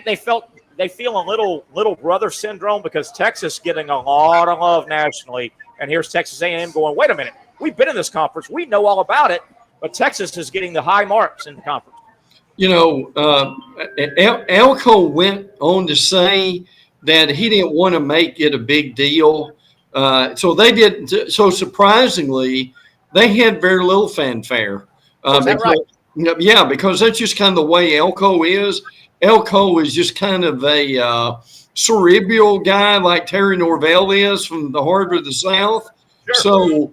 they feel a little brother syndrome because Texas getting a lot of love nationally, and here's Texas A&M going, wait a minute, we've been in this conference, we know all about it, but Texas is getting the high marks in the conference. You know, Elko went on to say that he didn't want to make it a big deal. So they did. So surprisingly, they had very little fanfare. Is that right? Yeah, because that's just kind of the way Elko is. Elko is just kind of a cerebral guy like Terry Norvelle is from the heart of the South. Sure. So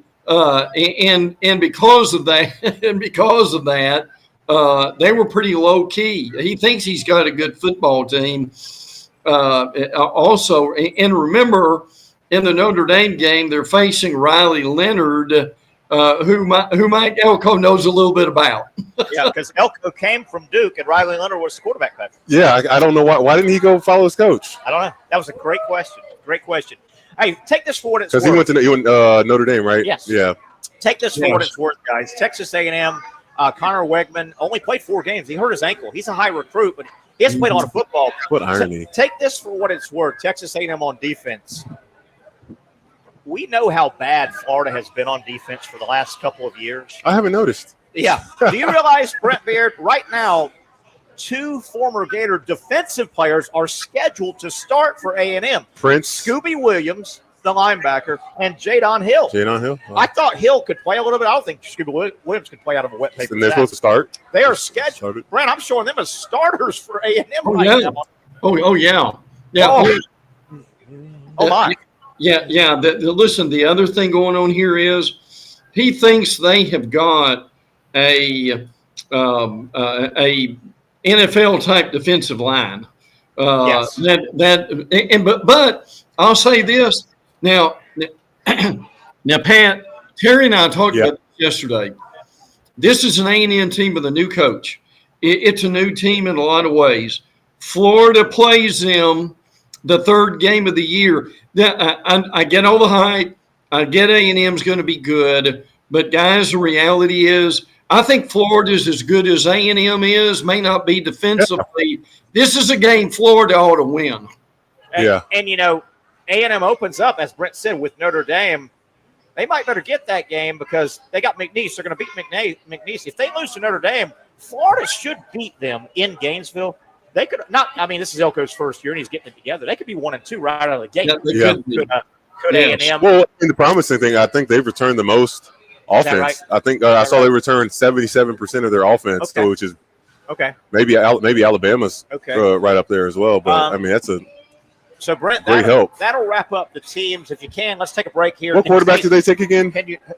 and because of that, they were pretty low key. He thinks he's got a good football team. Also, and remember, in the Notre Dame game, they're facing Riley Leonard, Mike Elko knows a little bit about. Yeah, because Elko came from Duke and Riley Leonard was the quarterback coach. Yeah, I don't know why didn't he go follow his coach? I don't know. That was a great question. Great question. Hey, take this for what it's worth. Because he went Notre Dame, right? Yes. Yeah. Take this for what it's worth, guys. Texas A&M, Connor Wegman only played 4 games. He hurt his ankle. He's a high recruit, but he hasn't played a lot of football. What irony. Take this for what it's worth. Texas A&M on defense. We know how bad Florida has been on defense for the last couple of years. I haven't noticed. Yeah. Do you realize, Brent Beard, right now, 2 former Gator defensive players are scheduled to start for A&M. Prince. Scooby Williams, the linebacker, and Jadon Hill. Jadon Hill? Oh. I thought Hill could play a little bit. I don't think Scooby Williams could play out of a wet paper. And they're supposed to start? They are scheduled. Brent, I'm showing them as starters for A&M now. Oh, yeah. Yeah. Oh my. Yeah. Listen, the other thing going on here is he thinks they have got a NFL type defensive line. Yes. But I'll say this now, Pat, Terry and I talked about this yesterday. This is an A&M team with a new coach. It's a new team in a lot of ways. Florida plays them the 3rd game of the year. I get all the hype. I get A&M's going to be good. But, guys, the reality is I think Florida's as good as A&M is, may not be defensively. This is a game Florida ought to win. And you know, A&M opens up, as Brent said, with Notre Dame. They might better get that game because they got McNeese. They're going to beat McNeese. If they lose to Notre Dame, Florida should beat them in Gainesville. They could not. I mean, this is Elko's first year, and he's getting it together. They could be 1-2 right out of the gate. Could A&M? Well, in the promising thing, I think they've returned the most offense. Right? I think I saw they returned 77% of their offense, which is maybe Alabama's right up there as well. But I mean, that's a so Brent. Great help. That'll wrap up the teams. If you can, let's take a break here. What quarterback did they take again?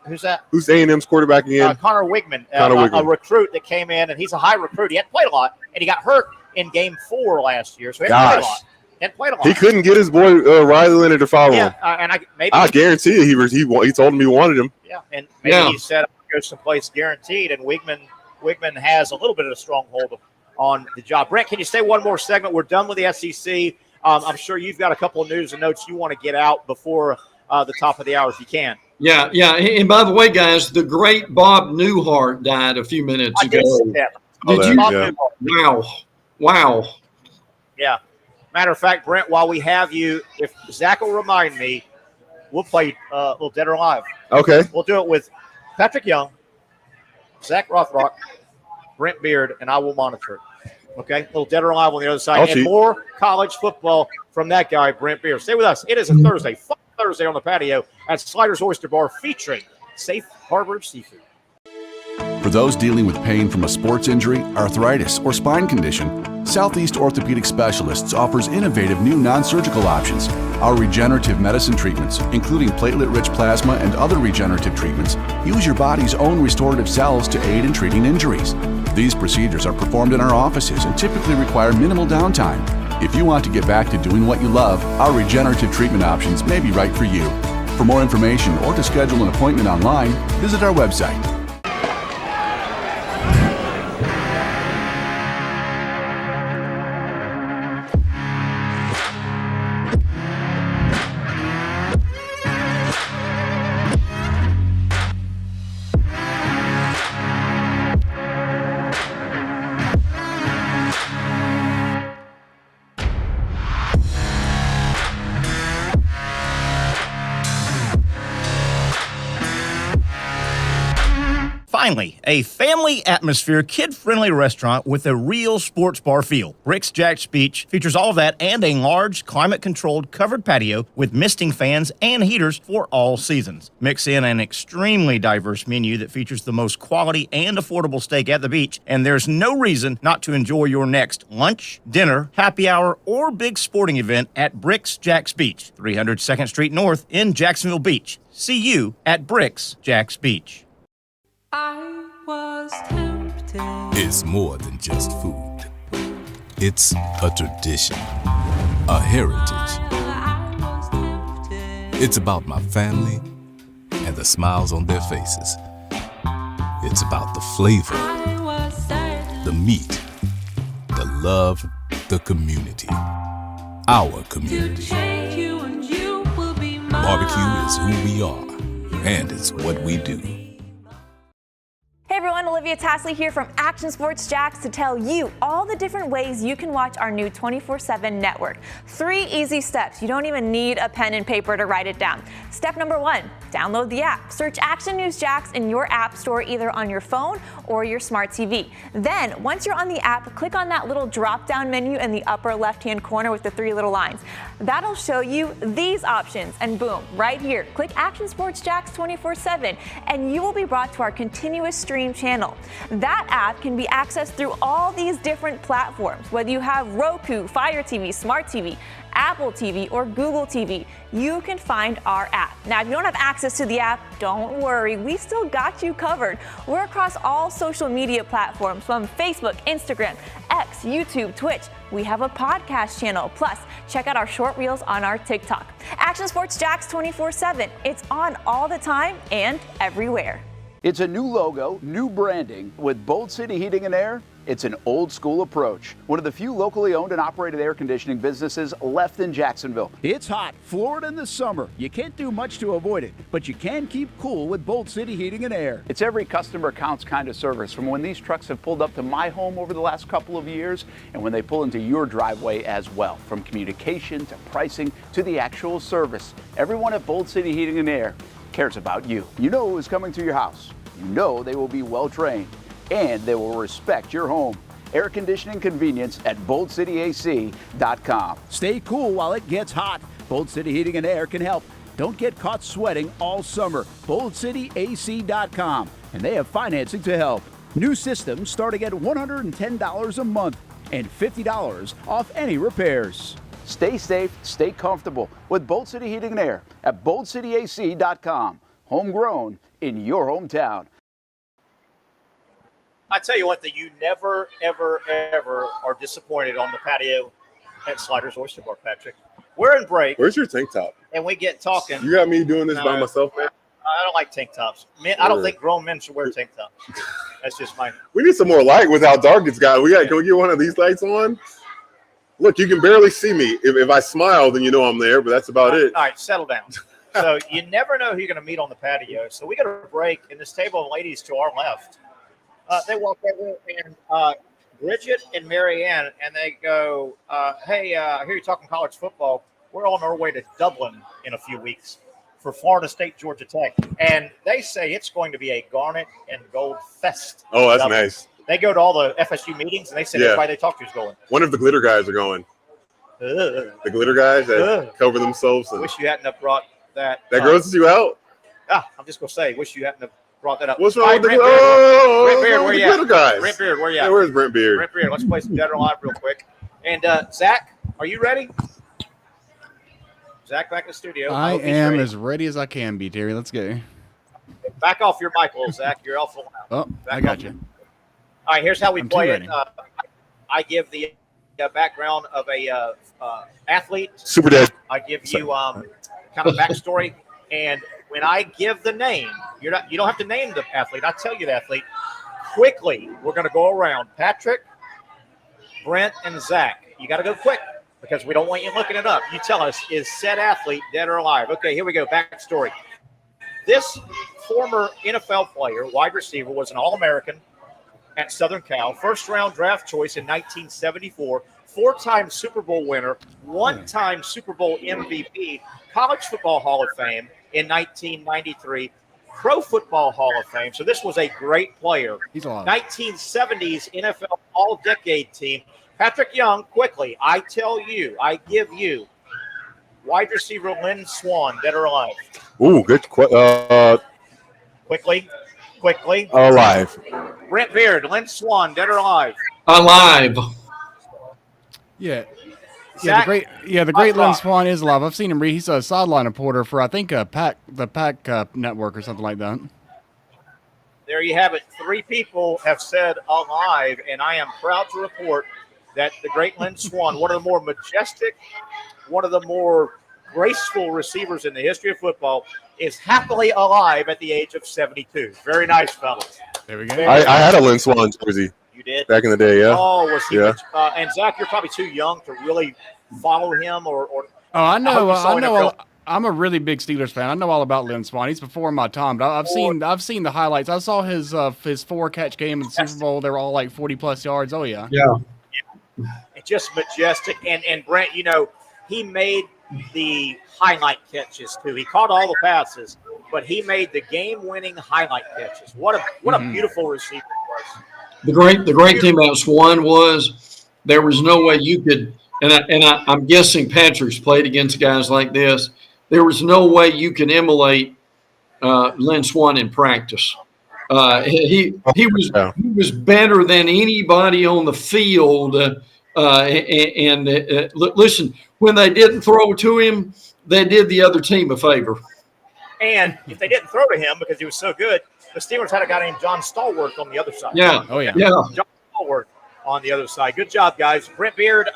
Who's that? Who's A&M's quarterback again? Connor Wegman, a recruit that came in, and he's a high recruit. He hadn't played a lot, and he got hurt in Game 4 last year, so he hadn't played a lot. He couldn't get his boy Riley Leonard to follow him. And I guarantee you, he told him he wanted him. Yeah, and maybe he said go someplace guaranteed, and Wegman has a little bit of a stronghold on the job. Brent, can you stay one more segment? We're done with the SEC. I'm sure you've got a couple of news and notes you want to get out before the top of the hour if you can. Yeah. And by the way, guys, the great Bob Newhart died a few minutes ago. Did you? Wow. Yeah. Matter of fact, Brent, while we have you, if Zach will remind me, we'll play a little Dead or Alive. Okay. We'll do it with Patrick Young, Zach Rothrock, Brent Beard, and I will monitor it. Okay, a little Dead or Alive on the other side. And more college football from that guy, Brent Beard. Stay with us. It is a Thursday, fun Thursday on the patio at Sliders Oyster Bar featuring Safe Harbor Seafood. For those dealing with pain from a sports injury, arthritis, or spine condition, Southeast Orthopedic Specialists offers innovative new non-surgical options. Our regenerative medicine treatments, including platelet-rich plasma and other regenerative treatments, use your body's own restorative cells to aid in treating injuries. These procedures are performed in our offices and typically require minimal downtime. If you want to get back to doing what you love, our regenerative treatment options may be right for you. For more information or to schedule an appointment online, visit our website. Finally, a family atmosphere, kid-friendly restaurant with a real sports bar feel. Rick's Jack's Beach features all of that and a large, climate-controlled covered patio with misting fans and heaters for all seasons. Mix in an extremely diverse menu that features the most quality and affordable steak at the beach, and there's no reason not to enjoy your next lunch, dinner, happy hour, or big sporting event at Rick's Jack's Beach, 300 2nd Street North in Jacksonville Beach. See you at Rick's Jack's Beach. I was tempted. It's more than just food. It's a tradition, a heritage. I was tempted. It's about my family and the smiles on their faces. It's about the flavor, the meat, the love, the community. Our community. Barbecue is who we are, and it's what we do. Hey everyone, Olivia Tasley here from Action Sports Jacks to tell you all the different ways you can watch our new 24/7 network. 3 easy steps. You don't even need a pen and paper to write it down. Step number 1, download the app. Search Action News Jacks in your app store either on your phone or your smart TV. Then, once you're on the app, click on that little drop-down menu in the upper left-hand corner with the 3 little lines. That'll show you these options, and boom, right here, click Action Sports Jacks 24/7, and you will be brought to our continuous stream channel. That app can be accessed through all these different platforms. Whether you have Roku, Fire TV, Smart TV, Apple TV, or Google TV, you can find our app. Now, if you don't have access to the app, don't worry, we still got you covered. We're across all social media platforms from Facebook, Instagram, X, YouTube, Twitch. We have a podcast channel. Plus, check out our short reels on our TikTok. Action Sports Jacks 24/7. It's on all the time and everywhere. It's a new logo, new branding. With Bold City Heating and Air, it's an old school approach. One of the few locally owned and operated air conditioning businesses left in Jacksonville. It's hot, Florida in the summer. You can't do much to avoid it, but you can keep cool with Bold City Heating and Air. It's every customer counts kind of service, from when these trucks have pulled up to my home over the last couple of years and when they pull into your driveway as well. From communication to pricing to the actual service, everyone at Bold City Heating and Air cares about you. You know who's coming to your house. You know they will be well trained, and they will respect your home. Air conditioning convenience at boldcityac.com. Stay cool while it gets hot. Bold City Heating and Air can help. Don't get caught sweating all summer. boldcityac.com, and they have financing to help. New systems starting at $110 a month and $50 off any repairs. Stay safe, stay comfortable with Bold City Heating and Air at boldcityac.com. Homegrown in your hometown. I tell you one thing, you never, ever, ever are disappointed on the patio at Sliders Oyster Bar, Patrick. We're in break. Where's your tank top? And we get talking. You got me doing this by myself, man? I don't like tank tops. Men, I don't think grown men should wear tank tops. That's just my... We need some more light with how dark it's got. Can we get one of these lights on? Look, you can barely see me. If I smile, then you know I'm there, but that's about it. All right, settle down. So you never know who you're going to meet on the patio. So we got a break, and this table of ladies to our left, they walk over, and Bridget and Marianne, and they go, hey, I hear you're talking college football. We're on our way to Dublin in a few weeks for Florida State, Georgia Tech. And they say it's going to be a garnet and gold fest. Oh, that's nice. They go to all the FSU meetings, and they say everybody they talk to is going. One of the glitter guys are going. The glitter guys that cover themselves. I wish you hadn't have brought that. That grosses you out? I'm just going to say, wish you hadn't have brought that up. What's wrong with the Brent Beard, where you at? glitter guys? Brent Beard, where you at? Yeah, where's Brent Beard? Brent Beard, let's play some Dead or Alive real quick. And Zach, are you ready? Zach, back in the studio. I am as ready as I can be, Terry. Let's go. Back off your mic, little Zach. You're awful loud. Oh, I got you. All right, here's how we play it. ready. I give the background of a athlete. Super dead. I give you kind of backstory, and when I give the name, you don't have to name the athlete. I tell you the athlete. Quickly, we're going to go around. Patrick, Brent, and Zach. You got to go quick because we don't want you looking it up. You tell us, is said athlete dead or alive? Okay, here we go. Backstory. This former NFL player, wide receiver, was an All-American at Southern Cal, first-round draft choice in 1974, four-time Super Bowl winner, one-time Super Bowl MVP, College Football Hall of Fame in 1993, Pro Football Hall of Fame. So this was a great player. He's alive. 1970s NFL All-Decade team. Patrick Young, quickly, I tell you, I give you, wide receiver Lynn Swann, dead or alive? Ooh, good. Quickly. Alive. Brent Beard, Lynn Swann, dead or alive? Alive. Yeah. Zach, The great Lynn Swann is alive. I've seen him. He's a sideline reporter for, I think, the Pac Network or something like that. There you have it. 3 people have said alive, and I am proud to report that the great Lynn Swann, one of the more majestic, one of the more graceful receivers in the history of football, is happily alive at the age of 72. Very nice, fellas. There we go. I had a Lynn Swan jersey. You did? Back in the day, yeah. Oh, was he? Yeah. And Zach, you're probably too young to really follow him or Oh, I know. I'm a really big Steelers fan. I know all about Lynn Swan. He's before my time, but I've seen the highlights. I saw his 4-catch game in the Super Bowl. They were all like 40+ yards. Oh yeah. Yeah. Just majestic. And Brent, he made the highlight catches too. He caught all the passes, but he made the game-winning highlight catches. What a beautiful receiver he was. The great thing about Swan was there was no way you could, and I'm guessing Patrick's played against guys like this. There was no way you could emulate Lynn Swan in practice. He was better than anybody on the field. Listen, when they didn't throw to him, they did the other team a favor. And if they didn't throw to him because he was so good, the Steelers had a guy named John Stallworth on the other side. Yeah. Oh yeah. Yeah. John Stallworth on the other side. Good job, guys. Brent Beard,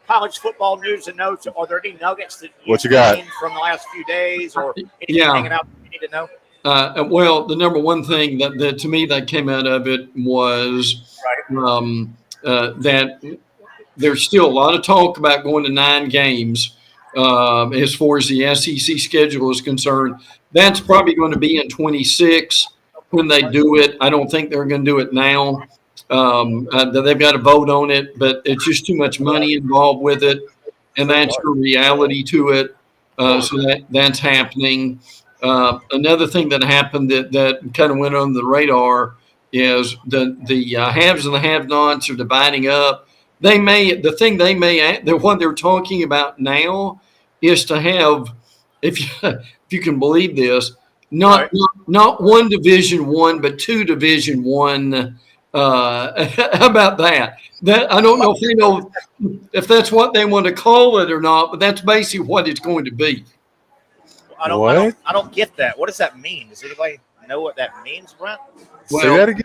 college football news and notes. Are there any nuggets that What you got from the last few days, or anything hanging out that you need to know? Well, the number one thing that to me that came out of it was that there's still a lot of talk about going to 9 games as far as the SEC schedule is concerned. That's probably going to be in 26 when they do it. I don't think they're going to do it now. They've got to vote on it, but it's just too much money involved with it, and that's the reality to it. So that's happening. Another thing that happened that kind of went under the radar is the haves and the have-nots are dividing up. What they're talking about now is to have, if you can believe this, not one Division I, but 2 Division I. How about that? That I don't know if they know if that's what they want to call it or not, but that's basically what it's going to be. I don't get that. What does that mean? Does anybody know what that means, Brent? Say that again.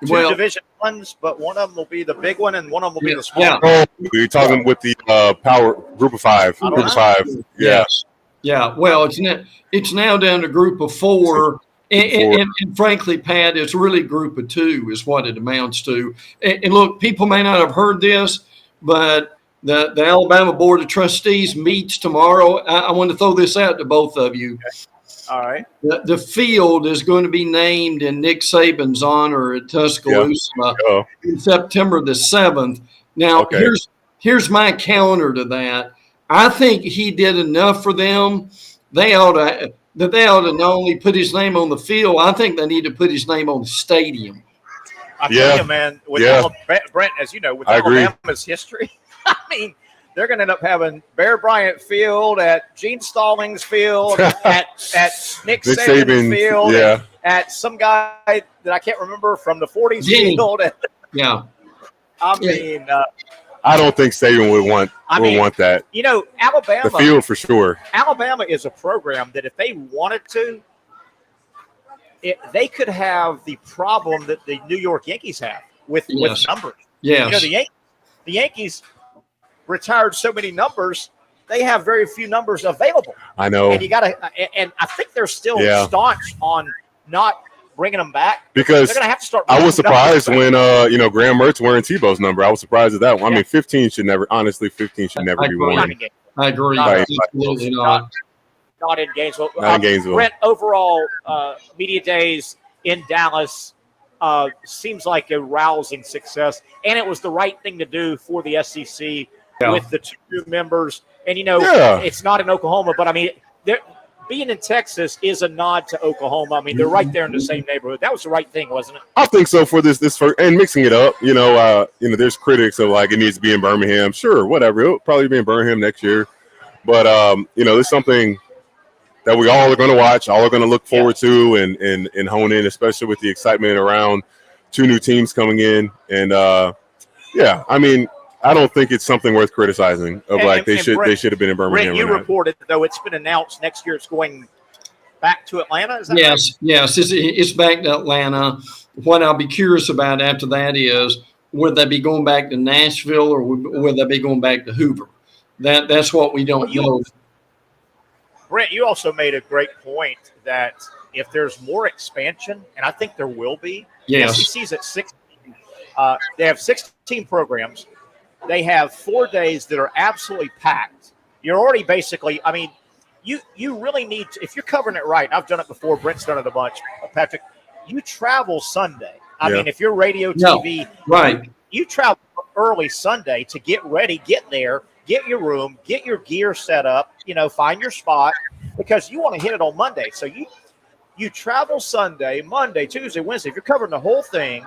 2 Division I's, but one of them will be the big one and one of them will be the small one. Oh, you're talking with the power group of 5. Group of 5. Yeah. Yeah. Well, it's now down to group of 4. And frankly, Pat, it's really group of 2 is what it amounts to. And look, people may not have heard this, but the Alabama Board of Trustees meets tomorrow. I want to throw this out to both of you. Okay. All right. The field is going to be named in Nick Saban's honor at Tuscaloosa in September the 7th. Now, here's my counter to that. I think he did enough for them. They ought to not only put his name on the field, I think they need to put his name on the stadium. I tell you, man, Brent, as you know, with Alabama's history, I mean, they're going to end up having Bear Bryant Field, at Gene Stallings Field, at Nick Saban Field, at some guy that I can't remember from the 40s field. I mean, I don't think Saban would want that. Alabama, the field for sure. Alabama is a program that if they wanted to, they could have the problem that the New York Yankees have with numbers. Yes. The Yankees retired so many numbers, they have very few numbers available. I know. And and I think they're still staunch on not bringing them back because they're going to have to start. I was surprised when Graham Mertz wearing Tebow's number. I was surprised at that one. I mean, 15 should never be worn. I agree. Absolutely not. Not in Gainesville. Not in Gainesville. Brent, overall, media days in Dallas seems like a rousing success, and it was the right thing to do for the SEC with the 2 new members. And it's not in Oklahoma, but I mean, being in Texas is a nod to Oklahoma. I mean, they're right there in the same neighborhood. That was the right thing, wasn't it? I think so for this and mixing it up. There's critics of like it needs to be in Birmingham. Sure, whatever. It'll probably be in Birmingham next year. But there's something that we all are going to watch, all are going to look forward to and hone in, especially with the excitement around 2 new teams coming in. And I mean, I don't think it's something worth criticizing. They should have been in Birmingham. Brent, you reported though it's been announced next year it's going back to Atlanta. Is that right? Yes, it's back to Atlanta. What I'll be curious about after that is would they be going back to Nashville or would they be going back to Hoover? That's what we don't know. Brent, you also made a great point that if there's more expansion, and I think there will be, yes. the SEC's at 16. They have 16 programs. They have 4 days that are absolutely packed. You're already basically, I mean, you really need to, if you're covering it right, I've done it before, Brent's done it a bunch, Patrick, you travel Sunday. I mean, if you're radio, TV, right, you travel early Sunday to get ready, get there, get your room, get your gear set up, find your spot, because you want to hit it on Monday. So you travel Sunday, Monday, Tuesday, Wednesday. If you're covering the whole thing,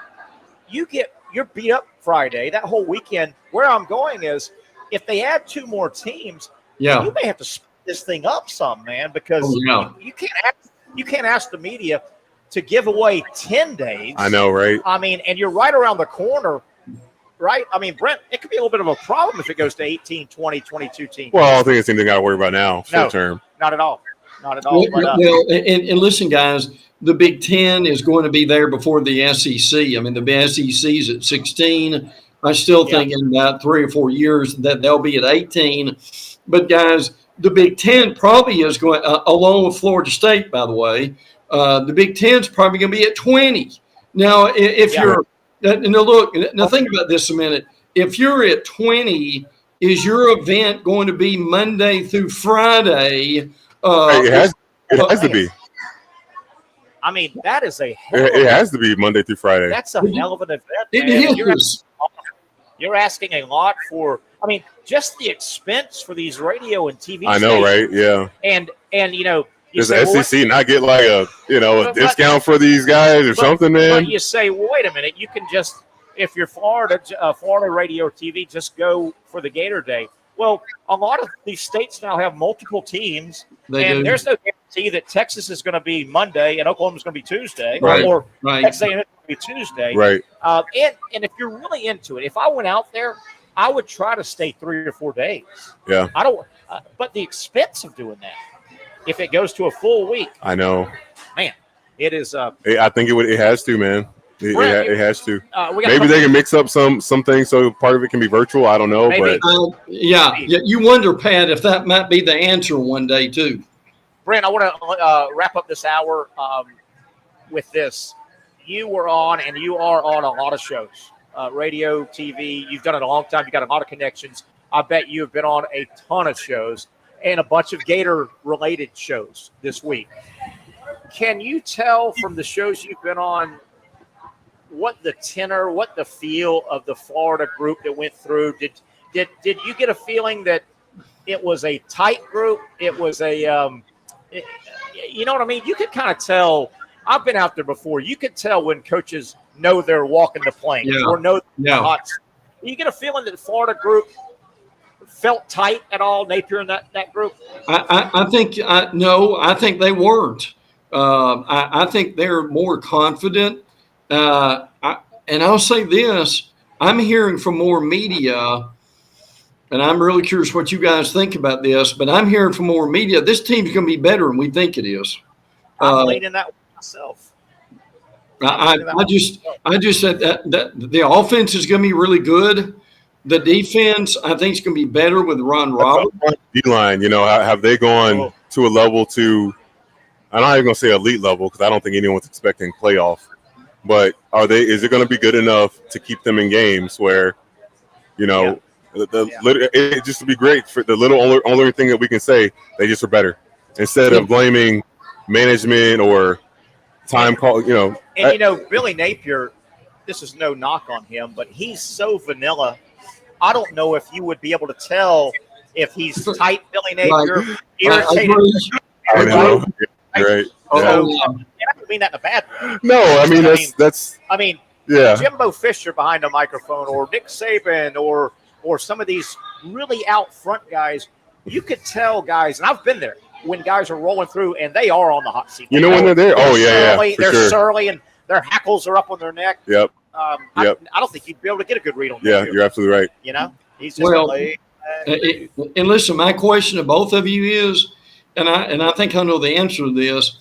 you're beat up Friday, that whole weekend. Where I'm going is if they add 2 more teams, you may have to split this thing up some, man, because you can't ask the media to give away 10 days. I know, right? I mean, and you're right around the corner, right? I mean, Brent, it could be a little bit of a problem if it goes to 18, 20, 22 teams. Well, I don't think it's anything I got to worry about now, short term. Not at all. Not at all. Well, and listen, guys, the Big Ten is going to be there before the SEC. I mean, the SEC's at 16. I still think in about 3 or 4 years that they'll be at 18. But, guys, the Big Ten probably is going, along with Florida State, by the way, the Big Ten's probably going to be at 20. Now, if you're – now think about this a minute. If you're at 20, is your event going to be Monday through Friday? It has to be. I mean, that is a it has to be Monday through Friday. That's a hell of an event. It is. You're asking a lot for, I mean, just the expense for these radio and TV I know, right? Yeah. And does the SEC not get like a discount for these guys or something, man? But you say, well, wait a minute, you can just, if you're Florida radio or TV, just go for the Gator Day. Well, a lot of these states now have multiple teams, there's no guarantee that Texas is going to be Monday and Oklahoma is going to be Tuesday, or Texas A&M is going to be Tuesday. Right. And if you're really into it, if I went out there, I would try to stay 3 or 4 days. Yeah. I don't. But the expense of doing that, if it goes to a full week, I know. Man, it is. I think it has to, man. It has to. Maybe they can mix up some things so part of it can be virtual. I don't know, maybe. but you wonder, Pat, if that might be the answer one day too. Brent, I want to wrap up this hour with this. You were on, and you are on a lot of shows, radio, TV. You've done it a long time. You've got a lot of connections. I bet you have been on a ton of shows and a bunch of Gator-related shows this week. Can you tell from the shows you've been on what the tenor, what the feel of the Florida group that went through? Did you get a feeling that it was a tight group? It was a, you know what I mean? You could kind of tell. I've been out there before. You could tell when coaches know they're walking the plank or know they're hot. You get a feeling that the Florida group felt tight at all, Napier, in that group? I think no. I think they weren't. I think they're more confident. And I'll say this, I'm hearing from more media, and I'm really curious what you guys think about this, but I'm hearing from more media, this team's going to be better than we think it is. I'm leaning that myself. I just said that the offense is going to be really good. The defense, I think, is going to be better with Ron Roberts. D-line, have they gone to a level I'm not even going to say elite level because I don't think anyone's expecting playoff. But is it going to be good enough to keep them in games where, it just would be great for the only thing that we can say, they just are better instead of blaming management or time call, And, Billy Napier, this is no knock on him, but he's so vanilla. I don't know if you would be able to tell if he's tight, Billy Napier, irritated. I know. Right. So, I don't mean that in a bad way. No, I mean that's. I mean, yeah. Jimbo Fisher behind a microphone, or Nick Saban, or some of these really out front guys. You could tell guys, and I've been there when guys are rolling through, and they are on the hot seat. When they're there, they're surly, and their hackles are up on their neck. Yep. I don't think you'd be able to get a good read on that. Yeah, you're absolutely right. He's just and listen, my question to both of you is, and I think I know the answer to this.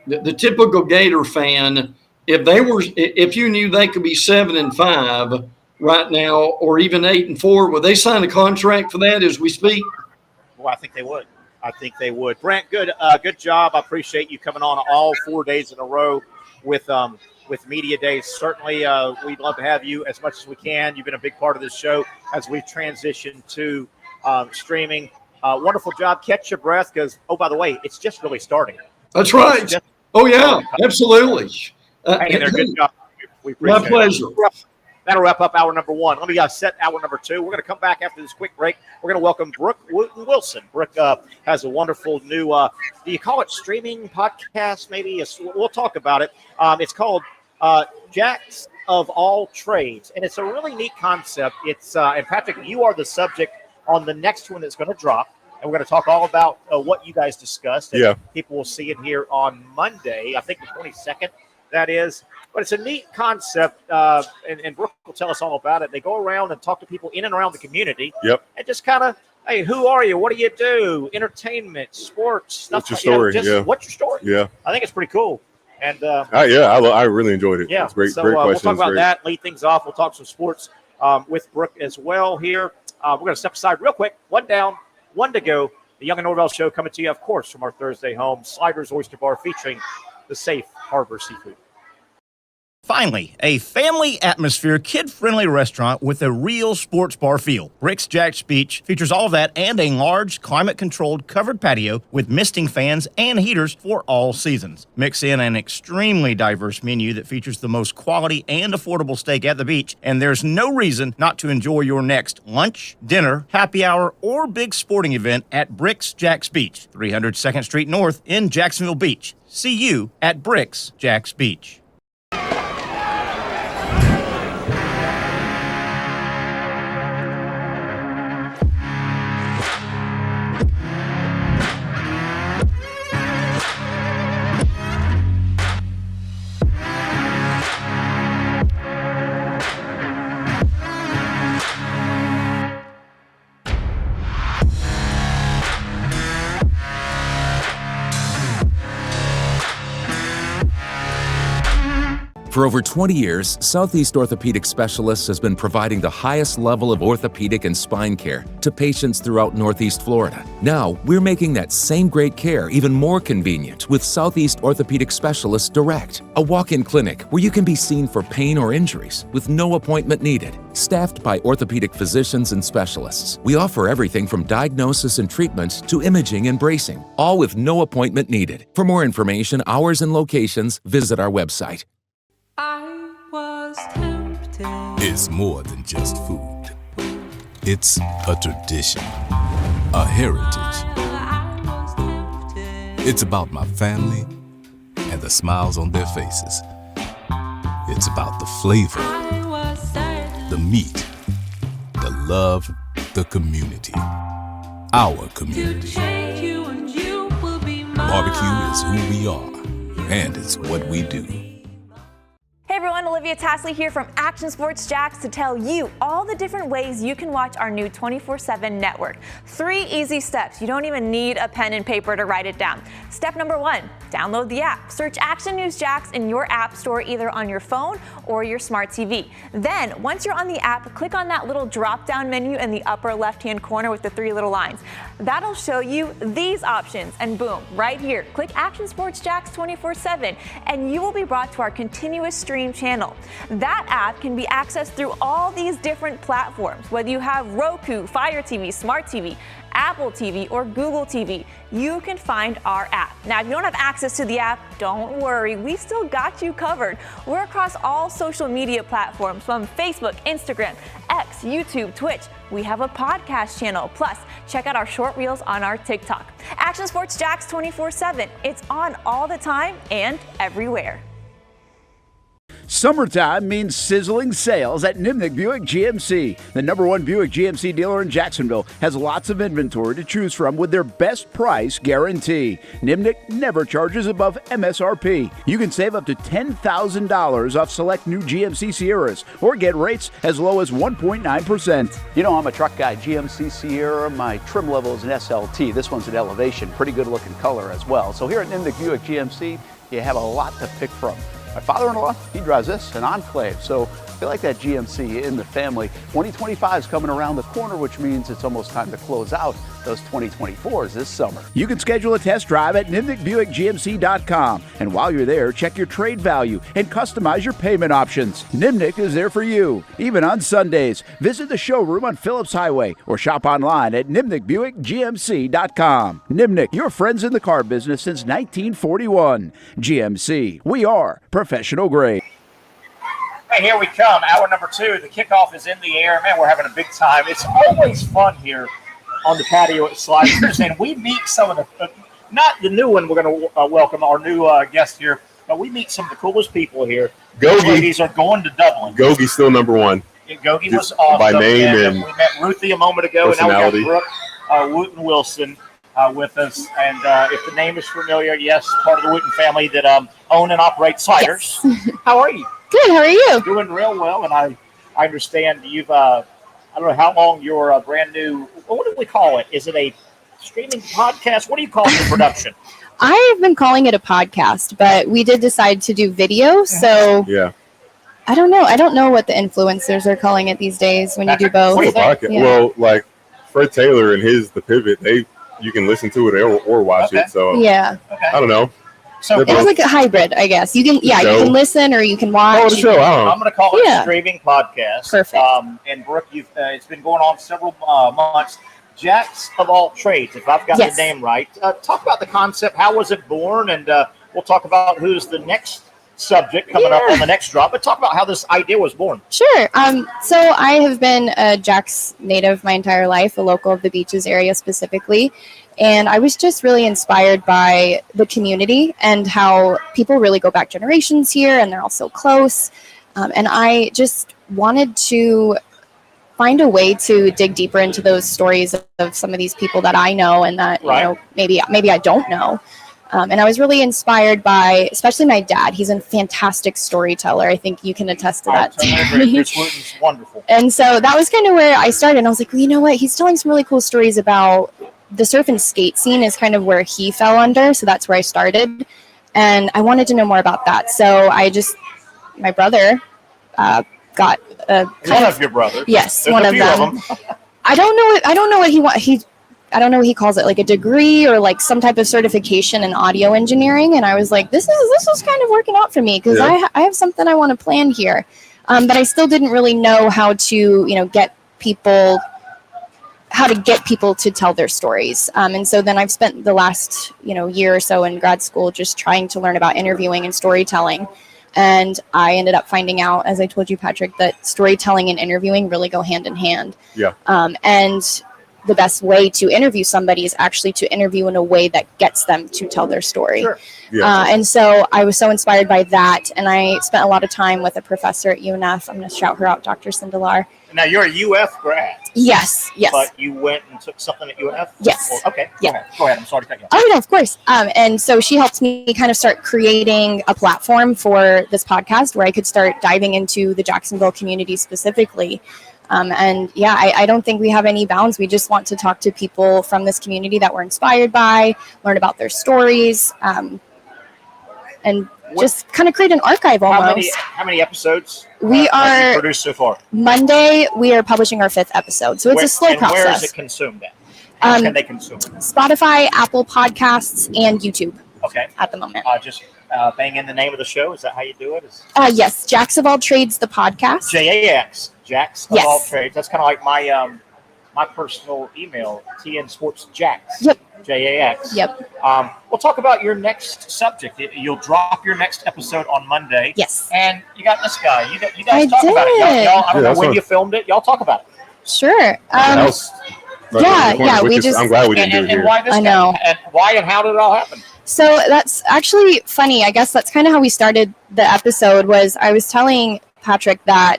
The typical Gator fan, if you knew they could be 7-5 right now, or even 8-4, would they sign a contract for that as we speak? Well, I think they would. I think they would. Brent, good job. I appreciate you coming on all 4 days in a row with Media Days. Certainly, we'd love to have you as much as we can. You've been a big part of this show as we've transitioned to streaming. Wonderful job. Catch your breath because, oh, by the way, it's just really starting. That's right. Oh, yeah, absolutely. Hey, good job. We My pleasure. That'll wrap up hour number one. Let me set hour number two. We're going to come back after this quick break. We're going to welcome Brooke Wilson. Brooke has a wonderful new, do you call it streaming podcast? Maybe we'll talk about it. It's called Jacks of All Trades, and it's a really neat concept. It's and Patrick, you are the subject on the next one that's going to drop, and we're going to talk all about what you guys discussed. And people will see it here on Monday, I think the 22nd, that is. But it's a neat concept, and Brooke will tell us all about it. They go around and talk to people in and around the community. Yep. And just kind of, hey, who are you? What do you do? Entertainment, sports, stuff. What's your story? What's your story? Yeah. I think it's pretty cool. And I really enjoyed it. Yeah. It's great. So great we'll questions. talk about that. Lead things off. We'll talk some sports with Brooke as well here. We're going to step aside real quick. One down, one to go. The Young and Norvelle Show coming to you, of course, from our Thursday home, Sliders Oyster Bar, featuring the Safe Harbor Seafood. Finally, a family atmosphere, kid-friendly restaurant with a real sports bar feel. Bricks Jack's Beach features all of that and a large, climate-controlled covered patio with misting fans and heaters for all seasons. Mix in an extremely diverse menu that features the most quality and affordable steak at the beach, and there's no reason not to enjoy your next lunch, dinner, happy hour, or big sporting event at Bricks Jack's Beach, 300 2nd Street North in Jacksonville Beach. See you at Bricks Jack's Beach. For over 20 years, Southeast Orthopedic Specialists has been providing the highest level of orthopedic and spine care to patients throughout Northeast Florida. Now, we're making that same great care even more convenient with Southeast Orthopedic Specialists Direct, a walk-in clinic where you can be seen for pain or injuries with no appointment needed. Staffed by orthopedic physicians and specialists, we offer everything from diagnosis and treatment to imaging and bracing, all with no appointment needed. For more information, hours, and locations, visit our website. I was tempted. It's more than just food. It's a tradition, a heritage. It's about my family and the smiles on their faces. It's about the flavor, the meat, the love, the community. Our community. Barbecue is who we are, and it's what we do. Hey everyone, Olivia Tasley here from Action Sports Jacks to tell you all the different ways you can watch our new 24/7 network. 3 easy steps. You don't even need a pen and paper to write it down. Step number 1, download the app. Search Action News Jacks in your app store either on your phone or your smart TV. Then, once you're on the app, click on that little drop-down menu in the upper left-hand corner with the 3 little lines. That'll show you these options, and boom, right here, click Action Sports Jacks 24/7, and you will be brought to our continuous stream channel. That app can be accessed through all these different platforms. Whether you have Roku, Fire TV, Smart TV, Apple TV, or Google TV, you can find our app. Now, if you don't have access to the app, don't worry, we still got you covered. We're across all social media platforms from Facebook, Instagram, X, YouTube, Twitch. We have a podcast channel. Plus, check out our short reels on our TikTok. Action Sports Jacks 24/7. It's on all the time and everywhere. Summertime means sizzling sales at Nimnick Buick GMC. The #1 Buick GMC dealer in Jacksonville has lots of inventory to choose from with their best price guarantee. Nimnick never charges above MSRP. You can save up to $10,000 off select new GMC Sierras or get rates as low as 1.9%. You know, I'm a truck guy. GMC Sierra, my trim level is an SLT. This one's an Elevation. Pretty good looking color as well. So here at Nimnick Buick GMC, you have a lot to pick from. My father-in-law, he drives this, an Enclave, so I like that GMC in the family. 2025 is coming around the corner, which means it's almost time to close out those 2024s this summer. You can schedule a test drive at NimnickBuickGMC.com. And while you're there, check your trade value and customize your payment options. Nimnick is there for you, even on Sundays. Visit the showroom on Phillips Highway or shop online at NimnickBuickGMC.com. Nimnick, your friends in the car business since 1941. GMC, we are professional grade. Hey, here we come. Hour number 2. The kickoff is in the air. Man, we're having a big time. It's always fun here on the patio at Sliders. And we meet some of the, not the new one we're going to welcome, our new guest here, but we meet some of the coolest people here. These ladies are going to Dublin. Gogi's still number one. Gogi was awesome. By name and we met Ruthie a moment ago, and now we got Brooke Wooten Wilson with us. And if the name is familiar, yes, part of the Wooten family that own and operate Sliders. Yes. How are you? Good. How are you? Doing real well. And I understand you've, I don't know how long your brand new, what do we call it? Is it a streaming podcast? What do you call the production? I've been calling it a podcast, but we did decide to do video. So yeah. I don't know. I don't know what the influencers are calling it these days when you do both. Yeah. Well, like Fred Taylor and The Pivot, you can listen to it or watch it. So yeah. I don't know. So it's like a hybrid, I guess. You can, you can listen or you can watch. Oh, the show. I don't know. I'm going to call it a streaming podcast. Perfect. And Brooke, it's been going on several months. Jacks of all trades, if I've got the name right. Talk about the concept. How was it born? And we'll talk about who's the next subject coming up on the next drop. But talk about how this idea was born. Sure. So I have been a Jack's native my entire life, a local of the Beaches area specifically. And I was just really inspired by the community and how people really go back generations here and they're all so close. And I just wanted to find a way to dig deeper into those stories of some of these people that I know and that, you know, maybe I don't know. And I was really inspired by, especially my dad. He's a fantastic storyteller. I think you can attest to that. It's wonderful. And so that was kind of where I started. And I was like, well, you know what? He's telling some really cool stories about the surf and skate scene is kind of where he fell under. So that's where I started. And I wanted to know more about that. So my brother got one of your brothers. Yes, There's one a of few them. I don't know what I don't know what he calls it, like a degree or like some type of certification in audio engineering. And I was like, this was kind of working out for me because I have something I want to plan here. But I still didn't really know how to, get people to tell their stories. And so then I've spent the last, year or so in grad school just trying to learn about interviewing and storytelling. And I ended up finding out, as I told you, Patrick, that storytelling and interviewing really go hand in hand. Yeah. And the best way to interview somebody is actually to interview in a way that gets them to tell their story. Sure. Yeah. And so I was so inspired by that. And I spent a lot of time with a professor at UNF. I'm going to shout her out, Dr. Sindelar. Now, you're a UF grad. Yes. But you went and took something at UNF? Yes. Okay. Yeah. Go ahead. I'm sorry to cut you off. Oh, no, of course. And so she helped me kind of start creating a platform for this podcast where I could start diving into the Jacksonville community specifically. I don't think we have any bounds. We just want to talk to people from this community that we're inspired by, learn about their stories, and just kind of create an archive almost. How many episodes we have you produced so far? Monday, we are publishing our 5th episode. So it's a slow process. Where is it consumed at? How can they consume it? Spotify, Apple Podcasts, and YouTube. Okay. At the moment. Just bang in the name of the show. Is that how you do it? Yes. Jacks of All Trades, the podcast. JAX. Jacks of All Trades. That's kind of like my my personal email, TN Sports Jacks. Yep. JAX. Yep. We'll talk about your next subject. You'll drop your next episode on Monday. Yes. And you got this guy. You guys talk about it. Y'all, I don't know when you filmed it. Y'all talk about it. Sure. I'm glad we didn't do it here. Why this I know. And why and how did it all happen? So that's actually funny. I guess that's kind of how we started the episode. Was I was telling Patrick that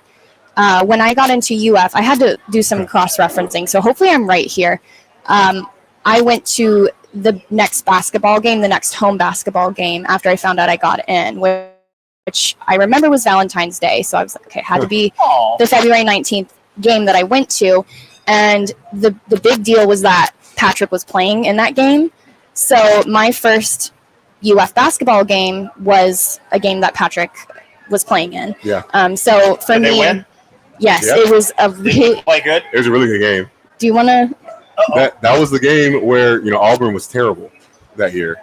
when I got into UF, I had to do some cross-referencing. So hopefully I'm right here. I went to the next home basketball game after I found out I got in, which I remember was Valentine's Day. So I was like, okay, it had to be the February 19th game that I went to. And the big deal was that Patrick was playing in that game. So my first UF basketball game was a game that Patrick was playing in. Yeah. So for Did me, they win? Yes, Yep. it was a Did you play good? It was a really good game. Do you want to? That was the game where Auburn was terrible that year,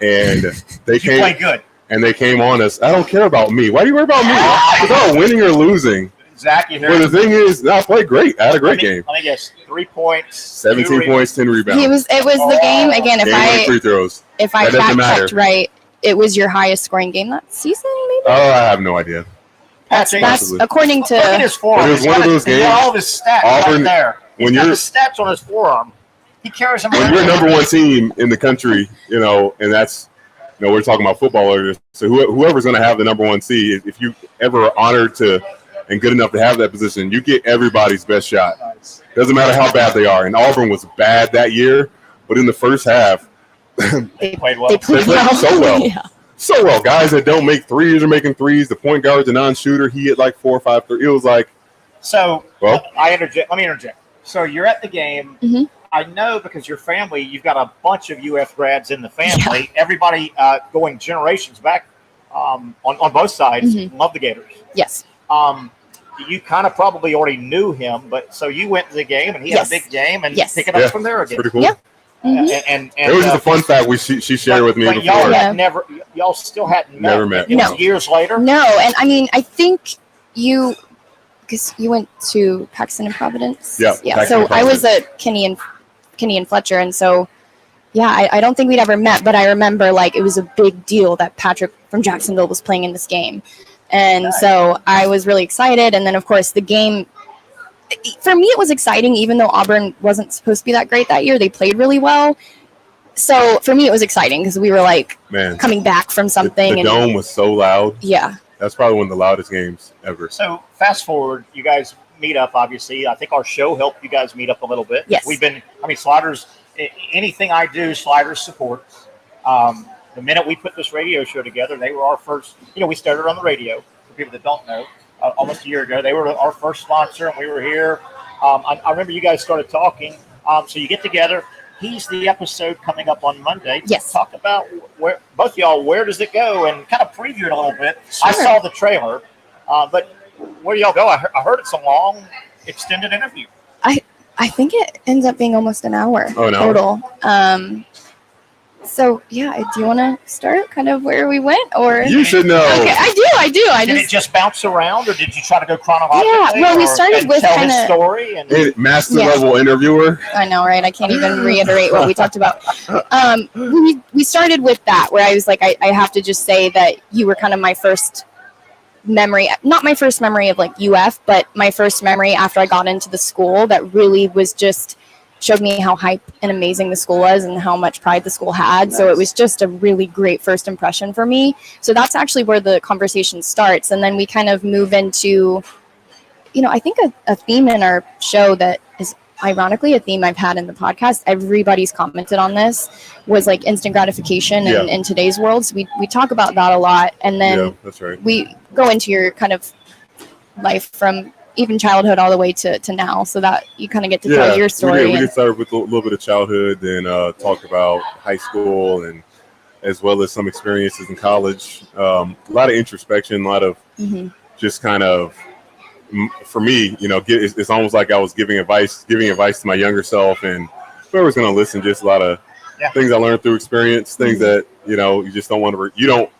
and they played good. And they came on us. I don't care about me. Why do you worry about me? It's about winning or losing. Zach, you hear? But the thing is, I played great. I had a great game. Let me guess. 3 points. 17 points, 10 rebounds. It was the game again. Free throws. If I fact-checked right, it was your highest scoring game that season, maybe. Oh, I have no idea. That's according to. Look at his forearm. It was one of those games. All of his stats Auburn, right there. When He's got the stats on his forearm. He carries them. When you're number one team in the country, and that's. We're talking about football earlier. So whoever's going to have the number one seed, if you ever are honored to and good enough to have that position, you get everybody's best shot. Doesn't matter how bad they are. And Auburn was bad that year, but in the first half, they played well. They played so well. Yeah. So well. Guys that don't make threes are making threes. The point guard's a non-shooter. He hit like 4 or 5 threes. It was like. So well, let me interject. So you're at the game. Mm-hmm. I know because your family, you've got a bunch of UF grads in the family. Yeah. Everybody going generations back on both sides love the Gators. Yes. You kind of probably already knew him, but so you went to the game and he had a big game and pick it up from there again. Pretty cool. Yeah. Mm-hmm. And it was just a fun fact she shared with me before. Y'all still hadn't met. Never met. It was years later. No, and I mean I think because you went to Paxton and Providence. Yeah. So I was at Kinney and Fletcher, and so I don't think we'd ever met, but I remember like it was a big deal that Patrick from Jacksonville was playing in this game, and so I was really excited. And then of course the game, for me it was exciting, even though Auburn wasn't supposed to be that great that year. They played really well, so for me it was exciting because we were like coming back from something. The dome was so loud. Yeah, that's probably one of the loudest games ever. So fast forward, you guys meet up, obviously. I think our show helped you guys meet up a little bit. Yes. Sliders, anything I do, Sliders supports. The minute we put this radio show together, they were our first, we started on the radio, for people that don't know, almost a year ago. They were our first sponsor, and we were here. I remember you guys started talking. So you get together. He's the episode coming up on Monday. Yes. Talk about both y'all, where does it go, and kind of preview it a little bit. Sure. I saw the trailer, but where do y'all go? I heard it's a long, extended interview. I think it ends up being almost an hour total. So yeah, do you want to start kind of where we went, or you should know? Okay, I do. Did it just bounce around, or did you try to go chronologically? Yeah, well, we started with tell kind his of story and master level interviewer. I know, right? I can't even reiterate what we talked about. We started with that, where I was like, I have to just say that you were kind of my first memory, not my first memory of like UF, but my first memory after I got into the school that really was just showed me how hype and amazing the school was and how much pride the school had. Nice. So it was just a really great first impression for me. So that's actually where the conversation starts. And then we kind of move into, I think a theme in our show that is ironically a theme I've had in the podcast, everybody's commented on this, was like instant gratification in today's world. So we talk about that a lot. And then that's right. We go into your kind of life from even childhood all the way to now, so that you kind of get to tell your story. We get started with a little bit of childhood, then talk about high school, and as well as some experiences in college. A lot of introspection, a lot of just kind of, for me, it's almost like I was giving advice to my younger self, and whoever's going to listen, just a lot of things I learned through experience, things that, you just don't want to,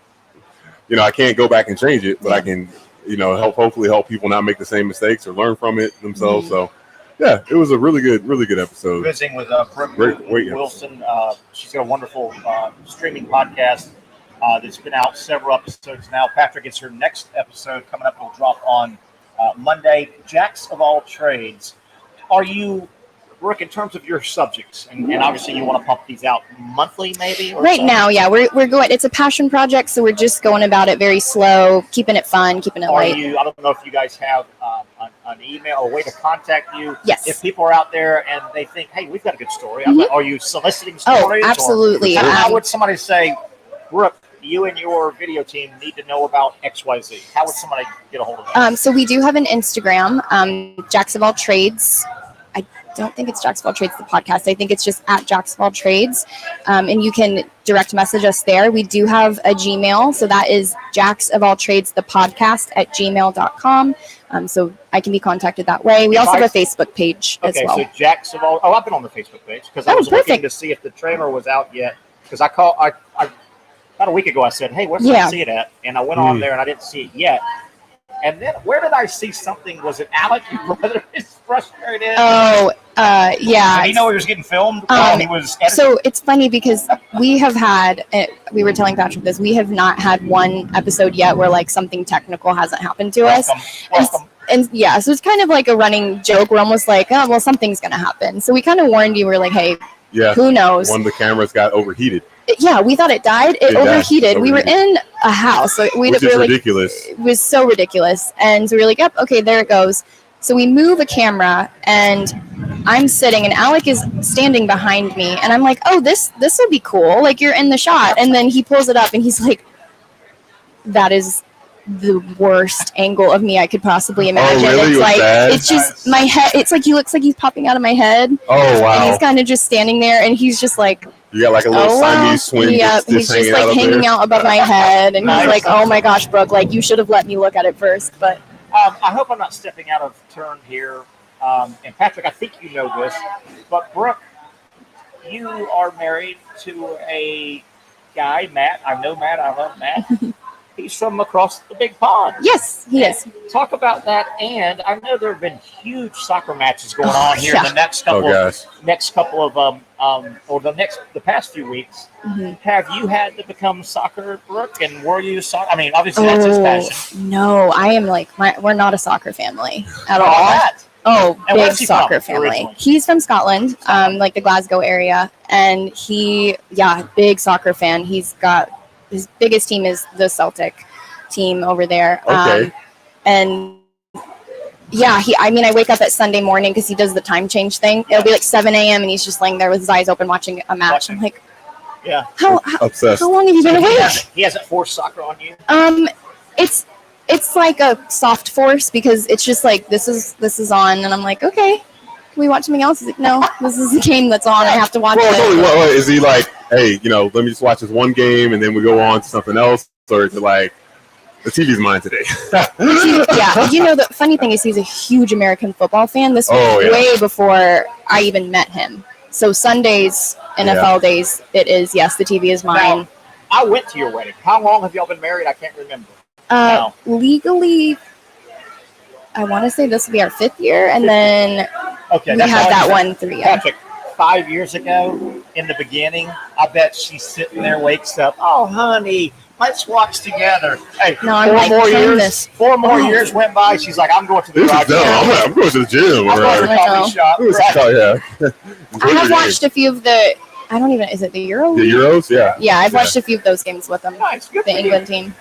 I can't go back and change it, but I can, hopefully help people not make the same mistakes or learn from it themselves. So, it was a really good episode. Visiting with Brooke Wilson. She's got a wonderful streaming podcast that's been out several episodes now. Patrick, it's her next episode coming up. It'll drop on Monday. Jacks of all trades. Are you, Brooke, in terms of your subjects, and obviously you want to pump these out monthly maybe? Right so? Now, we're going, it's a passion project, so we're just going about it very slow, keeping it fun, keeping it light. I don't know if you guys have an email or a way to contact you. Yes. If people are out there and they think, hey, we've got a good story, are you soliciting stories? Oh, absolutely. How would somebody say, Brooke, you and your video team need to know about XYZ? How would somebody get a hold of that? So we do have an Instagram, Jacks of All Trades. don't think it's Jacks of All Trades, the podcast. I think it's just at Jacks of All Trades. And you can direct message us there. We do have a Gmail. So that is Jacks of All Trades, the podcast at gmail.com. So I can be contacted that way. We also have a Facebook page as well. Okay, so Jacks of All. Oh, I've been on the Facebook page because I was looking to see if the trailer was out yet. Because I about a week ago I said, hey, where's I see it at? And I went on there and I didn't see it yet. And then where did I see something? Was it Alec, your brother, is frustrated? Oh, yeah. Did he know he was getting filmed while he was editing? So it's funny because we have had, we were telling Patrick this, we have not had one episode yet where like something technical hasn't happened to us. Welcome. And yeah, so it's kind of like a running joke. We're almost like, oh, well, something's going to happen. So we kind of warned you. We're like, hey, who knows? One of the cameras got overheated. Yeah, we thought it died. It overheated. We were in a house. So we Which were is like, ridiculous. it was so ridiculous. And so we were like, yep, okay, there it goes. So we move a camera, and I'm sitting, and Alec is standing behind me. And I'm like, oh, this will be cool. Like, you're in the shot. And then he pulls it up, and he's like, that is the worst angle of me I could possibly imagine. Oh, really? It's like bad? It's just my head. It's like he looks like he's popping out of my head. Oh, wow. And he's kind of just standing there, and he's just like, you got like a little Siamese twin he's just like hanging out above my head, and he's like, oh my gosh, Brooke, like you should have let me look at it first. But I hope I'm not stepping out of turn here. And Patrick, I think you know this, but Brooke, you are married to a guy, Matt. I know Matt. I love Matt. He's from across the big pond. Yes, he is. Talk about that. And I know there have been huge soccer matches going on here in the next couple of the past few weeks. Mm-hmm. Have you had to become soccer, Brooke? And were you soccer? I mean, obviously that's his passion. No, I am like, we're not a soccer family at all. That? Oh, And big where's he soccer from, family. originally? He's from Scotland, like the Glasgow area. And big soccer fan. He's got, his biggest team is the Celtic team over there. Okay. And yeah, I wake up at Sunday morning because he does the time change thing. It'll be like 7 a.m. and he's just laying there with his eyes open watching a match. I'm like, Yeah. how long have you been awake? He hasn't forced soccer on you? It's like a soft force because it's just like this is on, and I'm like, okay, can we watch something else? He's like, no, this is the game that's on. I have to watch it. Totally. What, is he like, hey, let me just watch this one game and then we go on to something else? Or is it like, the TV's mine today? Yeah, the funny thing is he's a huge American football fan. This was way before I even met him. So Sundays, NFL days, it is, yes, the TV is mine. Now, I went to your wedding. How long have y'all been married? I can't remember. Legally, I want to say this will be our 5th year, and then we that's had that all you 1 3 year. Patrick, 5 years ago, in the beginning, I bet she's sitting there, wakes up, oh, honey, let's watch together. Hey, No, I'm like, four more years went by. She's like, I'm going to the This is garage. dumb. I'm going to the gym. I'm going to the coffee shop. I have watched a few of the. I don't even. Is it the Euros? The Euros, yeah. Yeah, I've watched a few of those games with them. Nice, good the for England you. team.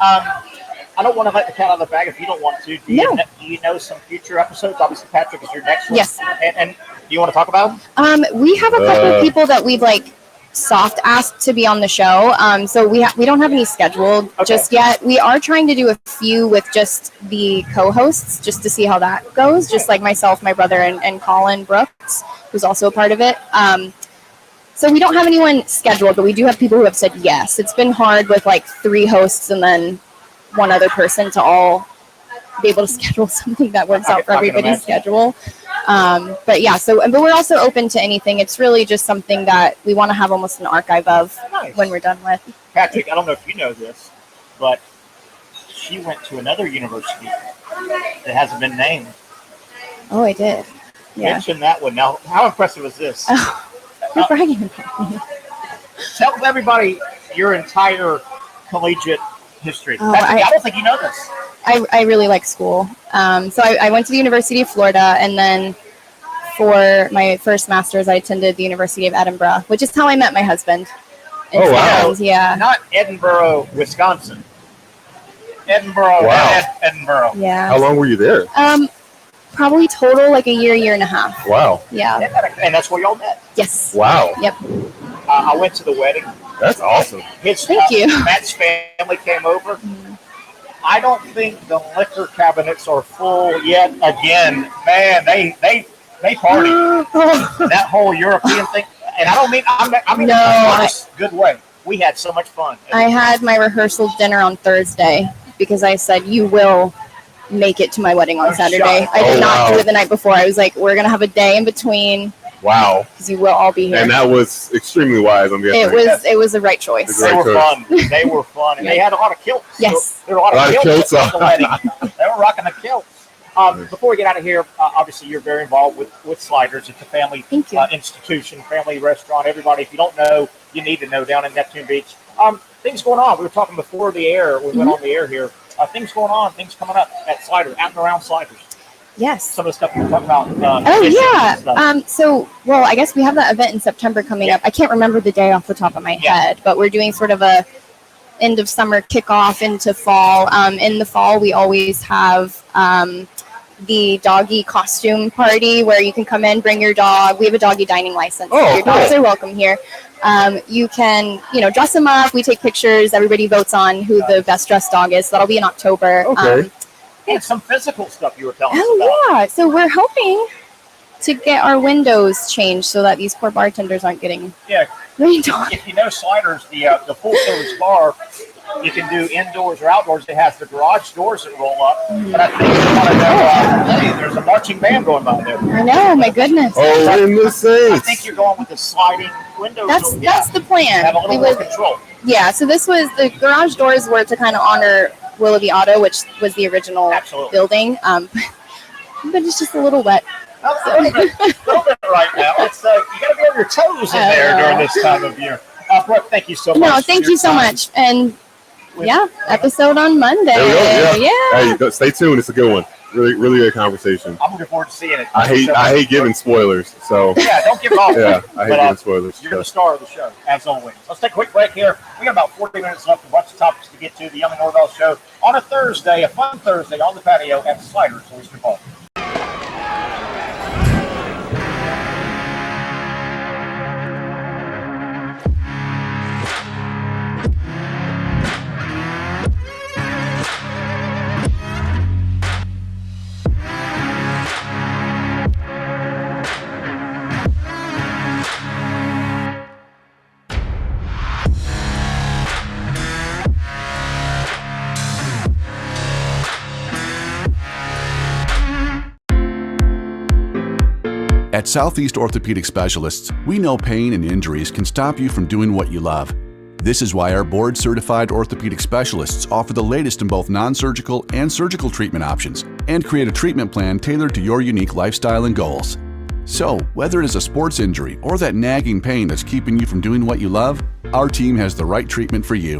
I don't want to let the cat out of the bag if you don't want to. Do you know some future episodes? Obviously, Patrick is your next one. Yes. And do you want to talk about them? We have a couple of people that we've like soft asked to be on the show. So we don't have any scheduled just yet. We are trying to do a few with just the co-hosts just to see how that goes. Just like myself, my brother, and Colin Brooks, who's also a part of it. So we don't have anyone scheduled, but we do have people who have said yes. It's been hard with like 3 hosts and then one other person to all be able to schedule something that works out for everybody's schedule. But yeah, but we're also open to anything. It's really just something that we want to have almost an archive of when we're done with. Patrick, I don't know if you know this, but she went to another university that hasn't been named. Oh, I did. Yeah. Mention that one. Now, how impressive is this? You're bragging about me. Tell everybody your entire collegiate history. Oh, Patrick, I don't think you know this. I really like school. So I went to the University of Florida, and then for my first master's, I attended the University of Edinburgh, which is how I met my husband. Oh, wow. Yeah. Not Edinburgh, Wisconsin. Edinburgh, Edinburgh. Yeah. How long were you there? Probably total like a year and a half. Wow. Yeah. And that's where y'all met? Yes. Wow. Yep. I went to the wedding. That's awesome. Thank you. Matt's family came over. I don't think the liquor cabinets are full yet. Again, man, they They partied. That whole European thing, and I mean in a good way. We had so much fun. I had my rehearsal dinner on Thursday because I said, you will make it to my wedding on Saturday. I did not do it the night before. I was like, we're going to have a day in between. Wow. Because you will all be here. And that was extremely wise. It was the right choice. They were fun. They were fun. And they had a lot of kilts. Yes. So there were a lot of kilts at the wedding. They were rocking the kilts. Before we get out of here, obviously you're very involved with Sliders. It's a family institution, family restaurant. Everybody, if you don't know, you need to know down in Neptune Beach. Things going on. We were talking before the air. We went on the air here. Things going on. Things coming up at Sliders, out and around Sliders. Yes. Some of the stuff we were talking about. I guess we have that event in September coming up. I can't remember the day off the top of my head, but we're doing sort of a end of summer kickoff into fall. In the fall, we always have the doggy costume party where you can come in, bring your dog. We have a doggy dining license. Your dogs are welcome here. You can, dress them up. We take pictures. Everybody votes on who the best dressed dog is. So that'll be in October. And some physical stuff you were telling us about. Yeah. So we're hoping to get our windows changed so that these poor bartenders aren't getting rained on. If you know Sliders, the full service bar, you can do indoors or outdoors. It has the garage doors that roll up. But I think you want to know, hey, there's a marching band going by there. I know, my goodness. I think you're going with the sliding windows. That's the plan. Have a little more control. Yeah, so this was the garage doors were to kind of honor Willoughby Auto, which was the original building. But it's just a little wet. A little bit right now. It's you got to be on your toes in there during this time of year. Brooke, thank you so much. No, thank you so much. And episode on Monday. There we go. Hey, stay tuned. It's a good one. Really, really good conversation. I'm looking forward to seeing it. I hate giving spoilers. So don't give off. I hate giving spoilers. You're the star of the show, as always. Let's take a quick break here. We got about 40 minutes left. A bunch of topics to get to. The Young and Norvelle show on a Thursday, a fun Thursday on the patio at Sliders Oyster Bar. At Southeast Orthopedic Specialists, we know pain and injuries can stop you from doing what you love. This is why our board-certified orthopedic specialists offer the latest in both non-surgical and surgical treatment options and create a treatment plan tailored to your unique lifestyle and goals. So, whether it is a sports injury or that nagging pain that's keeping you from doing what you love, our team has the right treatment for you.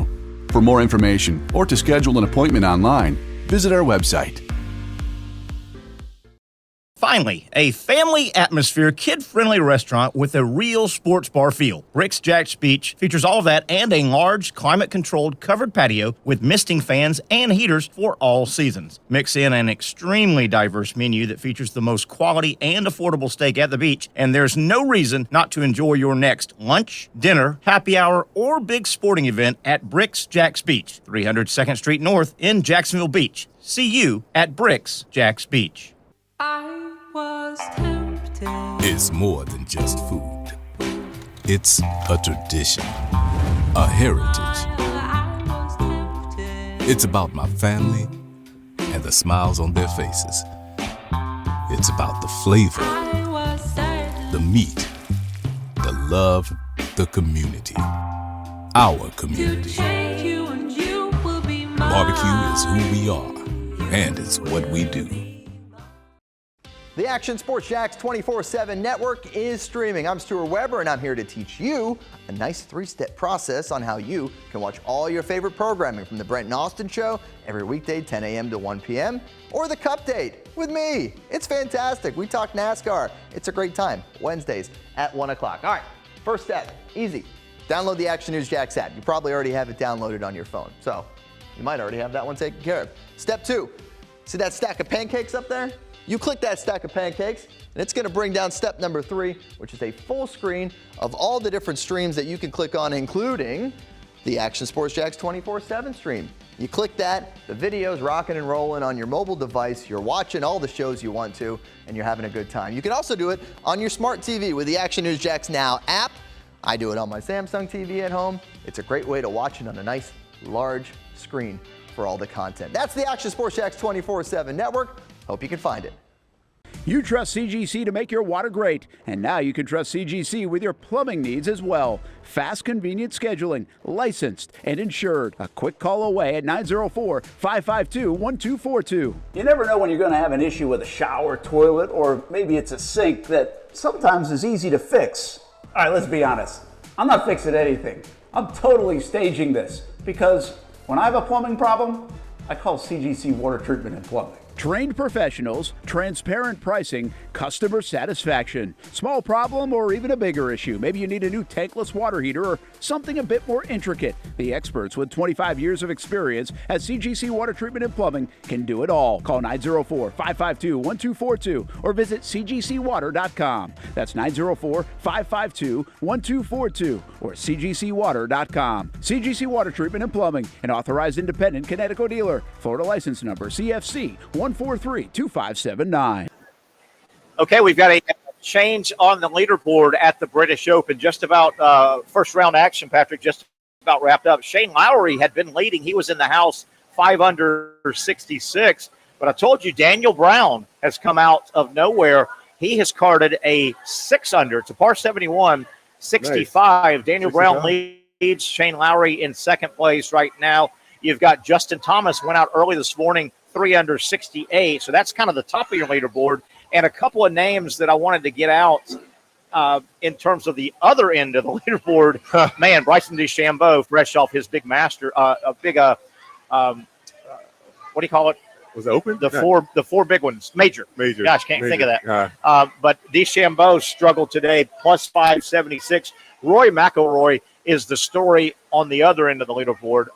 For more information or to schedule an appointment online, visit our website. Finally, a family atmosphere, kid-friendly restaurant with a real sports bar feel. Bricks Jack's Beach features all of that and a large, climate-controlled covered patio with misting fans and heaters for all seasons. Mix in an extremely diverse menu that features the most quality and affordable steak at the beach, and there's no reason not to enjoy your next lunch, dinner, happy hour, or big sporting event at Bricks Jack's Beach, 300 2nd Street North in Jacksonville Beach. See you at Bricks Jack's Beach. I was tempted. It's more than just food. It's a tradition, a heritage. It's about my family and the smiles on their faces. It's about the flavor, the meat, the love, the community. Our community. Barbecue is who we are, and it's what we do. The Action Sports Jax 24/7 network is streaming. I'm Stuart Weber, and I'm here to teach you a nice three-step process on how you can watch all your favorite programming from the Brent and Austin Show every weekday 10 a.m. to 1 p.m. or the Cup Date with me. It's fantastic. We talk NASCAR. It's a great time. Wednesdays at 1 o'clock. All right, first step, easy. Download the Action News Jax app. You probably already have it downloaded on your phone, so you might already have that one taken care of. Step 2, see that stack of pancakes up there? You click that stack of pancakes, and it's going to bring down step number 3, which is a full screen of all the different streams that you can click on, including the Action Sports Jax 24/7 stream. You click that, the video's rocking and rolling on your mobile device. You're watching all the shows you want to, and you're having a good time. You can also do it on your smart TV with the Action News Jax Now app. I do it on my Samsung TV at home. It's a great way to watch it on a nice, large screen for all the content. That's the Action Sports Jax 24/7 network. Hope you can find it. You trust CGC to make your water great, and now you can trust CGC with your plumbing needs as well. Fast, convenient scheduling, licensed and insured. A quick call away at 904-552-1242. You never know when you're going to have an issue with a shower, toilet, or maybe it's a sink that sometimes is easy to fix. All right, let's be honest. I'm not fixing anything. I'm totally staging this because when I have a plumbing problem, I call CGC Water Treatment and Plumbing. Trained professionals, transparent pricing, customer satisfaction. Small problem or even a bigger issue. Maybe you need a new tankless water heater or something a bit more intricate. The experts with 25 years of experience at CGC Water Treatment and Plumbing can do it all. Call 904-552-1242 or visit cgcwater.com. That's 904-552-1242 or cgcwater.com. CGC Water Treatment and Plumbing, an authorized independent Connecticut dealer. Florida license number CFC 1432579. Okay, we've got a change on the leaderboard at the British Open. Just about first round action, Patrick, just about wrapped up. Shane Lowry had been leading. He was in the house 5 under 66. But I told you Daniel Brown has come out of nowhere. He has carded a 6 under. It's a par 71, 65. Nice. Daniel 65. Brown leads. Shane Lowry in second place right now. You've got Justin Thomas went out early this morning, 3 under 68. So that's kind of the top of your leaderboard. And a couple of names that I wanted to get out in terms of the other end of the leaderboard. Man, Bryson DeChambeau, fresh off his big master, what do you call it? Was it open? The four big ones. Major. Gosh, can't think of that. But DeChambeau struggled today, plus 576. Roy McIlroy is the story on the other end of the leaderboard.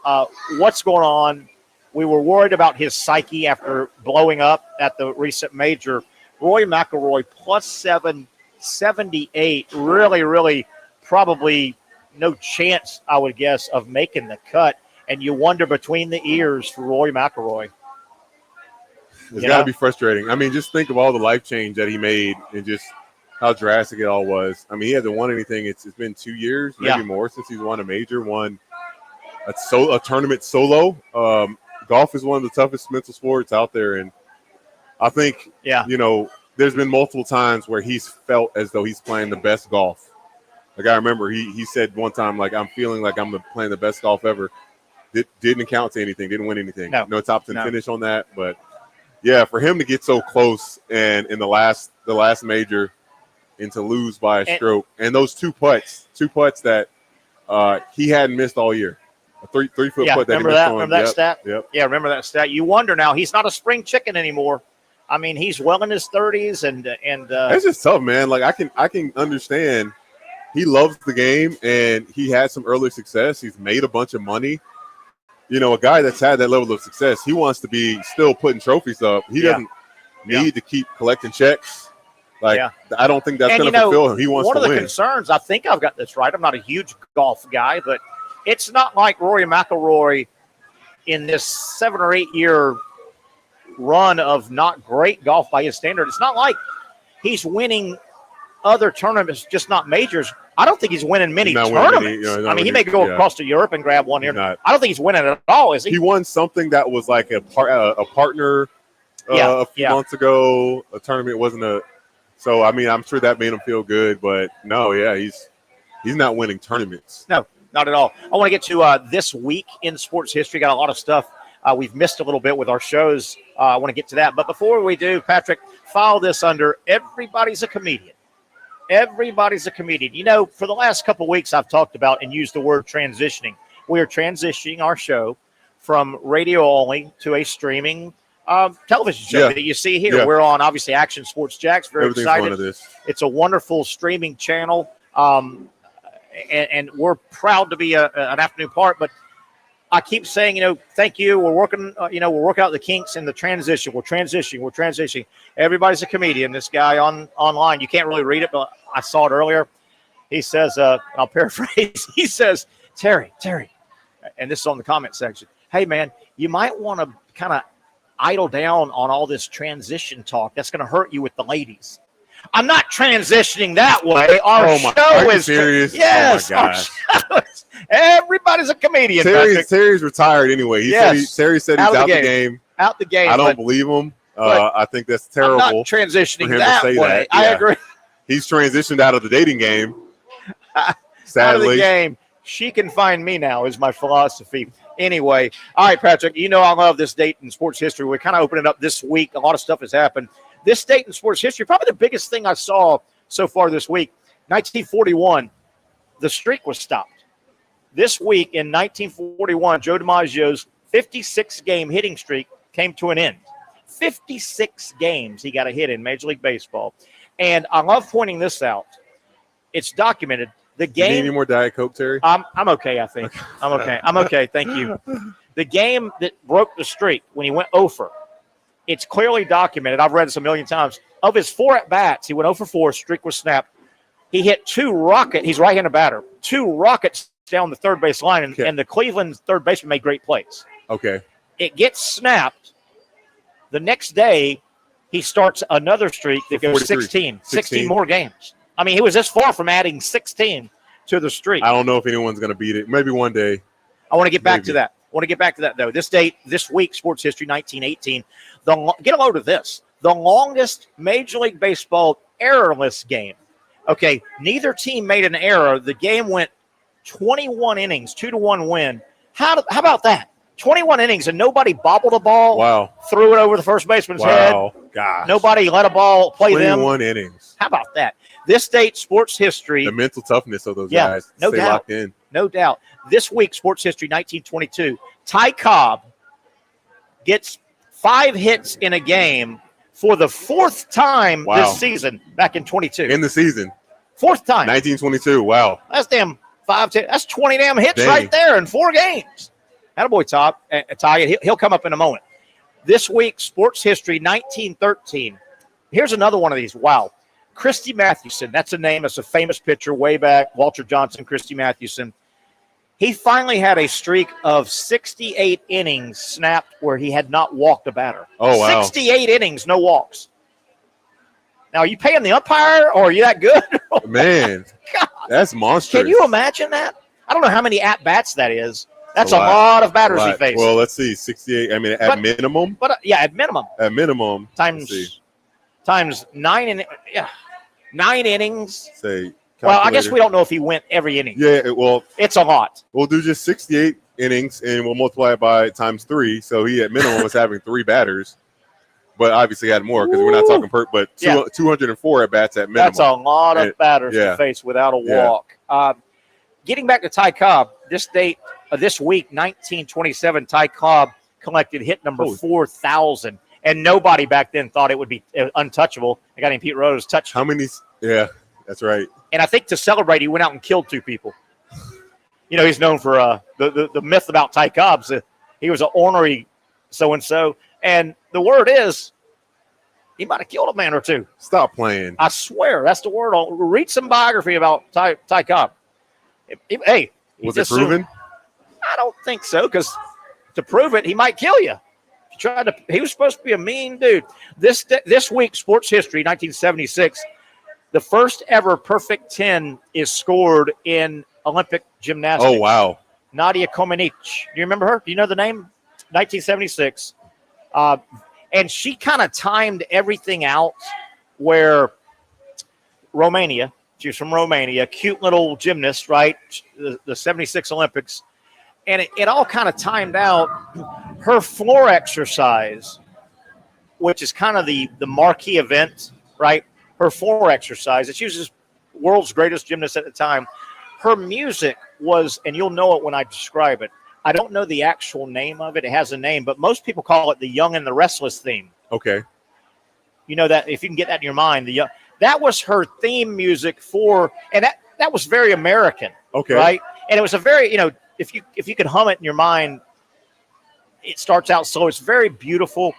What's going on? We were worried about his psyche after blowing up at the recent major. Roy McIlroy plus 778. Really, probably no chance, I would guess, of making the cut. And you wonder between the ears for Roy McIlroy. It's got to be frustrating. I mean, just think of all the life change that he made and just how drastic it all was. I mean, he hasn't won anything. It's been 2 years, maybe more, since he's won a major, won a tournament solo. Golf is one of the toughest mental sports out there. And I think, there's been multiple times where he's felt as though he's playing the best golf. Like I remember he said one time, like, I'm feeling like I'm playing the best golf ever. Didn't count to anything, didn't win anything. No top 10 finish on that. But, yeah, for him to get so close and in the last major and to lose by a stroke. And those two putts that he hadn't missed all year. A 3-foot putt that he missed on. Remember that stat? Yep. Yeah, remember that stat. You wonder now, he's not a spring chicken anymore. I mean, he's well in his 30s, and it's just tough, man. Like I can understand. He loves the game, and he had some early success. He's made a bunch of money. You know, a guy that's had that level of success, he wants to be still putting trophies up. He doesn't need to keep collecting checks. Like I don't think that's going to fulfill him. He wants to win. One of the concerns, I think I've got this right. I'm not a huge golf guy, but it's not like Rory McIlroy in this 7 or 8 year run of not great golf by his standard. It's not like he's winning other tournaments, just not majors. I don't think he's winning many tournaments. I mean, he may go across to Europe and grab one here. I don't think he's winning at all, is he? He won something that was like a partner a few months ago. A tournament wasn't a – so, I mean, I'm sure that made him feel good. But, no, he's not winning tournaments. No, not at all. I want to get to this week in sports history. Got a lot of stuff. We've missed a little bit with our shows. I want to get to that. But before we do, Patrick, file this under everybody's a comedian. Everybody's a comedian. You know, for the last couple of weeks, I've talked about and used the word transitioning. We are transitioning our show from radio only to a streaming television show that you see here. We're on, obviously, Action Sports Jax. Very excited. It's a wonderful streaming channel, and we're proud to be an afternoon part. But I keep saying, thank you. We're working, we'll work out the kinks in the transition. We're transitioning. Everybody's a comedian. This guy online, you can't really read it, but I saw it earlier. He says, I'll paraphrase. He says, Terry, and this is on the comment section. Hey, man, you might want to kind of idle down on all this transition talk. That's going to hurt you with the ladies. I'm not transitioning that way. Our show is serious. Yes, oh my gosh. Everybody's a comedian. Terry's retired anyway. Terry said he's out the game. Out the game. I don't believe him. I think that's terrible. I'm not transitioning for him that to say way. that. I agree. He's transitioned out of the dating game. Sadly. Out of the game. She can find me now is my philosophy. Anyway, all right, Patrick, you know I love this date in sports history. We're kind of opening up this week. A lot of stuff has happened. This date in sports history, probably the biggest thing I saw so far this week, 1941, the streak was stopped. This week in 1941, Joe DiMaggio's 56-game hitting streak came to an end. 56 games he got a hit in Major League Baseball. And I love pointing this out. It's documented. The game. You need any more Diet Coke, Terry? I'm okay, I think. I'm okay. I'm okay. Thank you. The game that broke the streak when he went 0 for, it's clearly documented. I've read this a million times. Of his 4 at-bats, he went 0 for 4, streak was snapped. He hit 2 rockets. He's right-handed batter. 2 rockets down the third base line, and the Cleveland third baseman made great plays. Okay. It gets snapped. The next day, he starts another streak that goes 16 more games. I mean, he was this far from adding 16 to the streak. I don't know if anyone's going to beat it. Maybe one day. I want to get back to that. Though. This date, this week, sports history, 1918. Get a load of this. The longest Major League Baseball errorless game. Okay, neither team made an error. The game went 21 innings, 2-1 win. How about that? 21 innings and nobody bobbled a ball. Wow. Threw it over the first baseman's head. Gosh. Nobody let a ball play 21 innings. How about that? This date, sports history. The mental toughness of those guys. No Stay doubt. locked in. No doubt. This week, sports history, 1922. Ty Cobb gets 5 hits in a game for the 4th time this season, back in 22. In the season. 4th time. 1922. Wow. That's damn 5, 10. That's 20 damn hits right there in 4 games. Attaboy, Ty. He'll come up in a moment. This week, sports history, 1913. Here's another one of these. Wow. Christy Mathewson. That's a name. That's a famous pitcher way back. Walter Johnson, Christy Mathewson. He finally had a streak of 68 innings snapped where he had not walked a batter. Oh, wow. 68 innings, no walks. Now, are you paying the umpire or are you that good? Man, that's monstrous. Can you imagine that? I don't know how many at-bats that is. That's a lot of batters he faced. Well, let's see. 68. I mean, at minimum. But at minimum. At minimum. Times 9 9 innings. Say. Well, I guess we don't know if he went every inning. Yeah, well, it's a lot. We'll do just 68 innings, and we'll multiply it by times 3. So he, at minimum, was having 3 batters, but obviously had more because we're not talking but 204 at bats at minimum. That's a lot of batters to face without a walk. Getting back to Ty Cobb, this week, 1927, Ty Cobb collected hit number 4,000, and nobody back then thought it would be untouchable. A guy named Pete Rose touched. How many? Yeah, that's right. And I think to celebrate, he went out and killed 2 people. You know, he's known for the myth about Ty Cobb. He was an ornery so-and-so. And the word is he might have killed a man or 2. Stop playing. I swear, that's the word. I'll read some biography about Ty Cobb. Hey. Was it proven? I don't think so, because to prove it, he might kill you. He was supposed to be a mean dude. This week, sports history, 1976, the first ever perfect 10 is scored in Olympic gymnastics. Oh, wow. Nadia Comaneci. Do you remember her? Do you know the name? 1976. And she kind of timed everything out where Romania, she was from Romania, cute little gymnast, right? The 76 Olympics. And it all kind of timed out. Her floor exercise, which is kind of the marquee event, right? Her floor exercise. She was the world's greatest gymnast at the time. Her music was, and you'll know it when I describe it. I don't know the actual name of it. It has a name, but most people call it the Young and the Restless theme. Okay. You know that if you can get that in your mind, that was her theme music and that was very American. Okay. Right? And it was a very, if you could hum it in your mind, it starts out slow. It's very beautiful.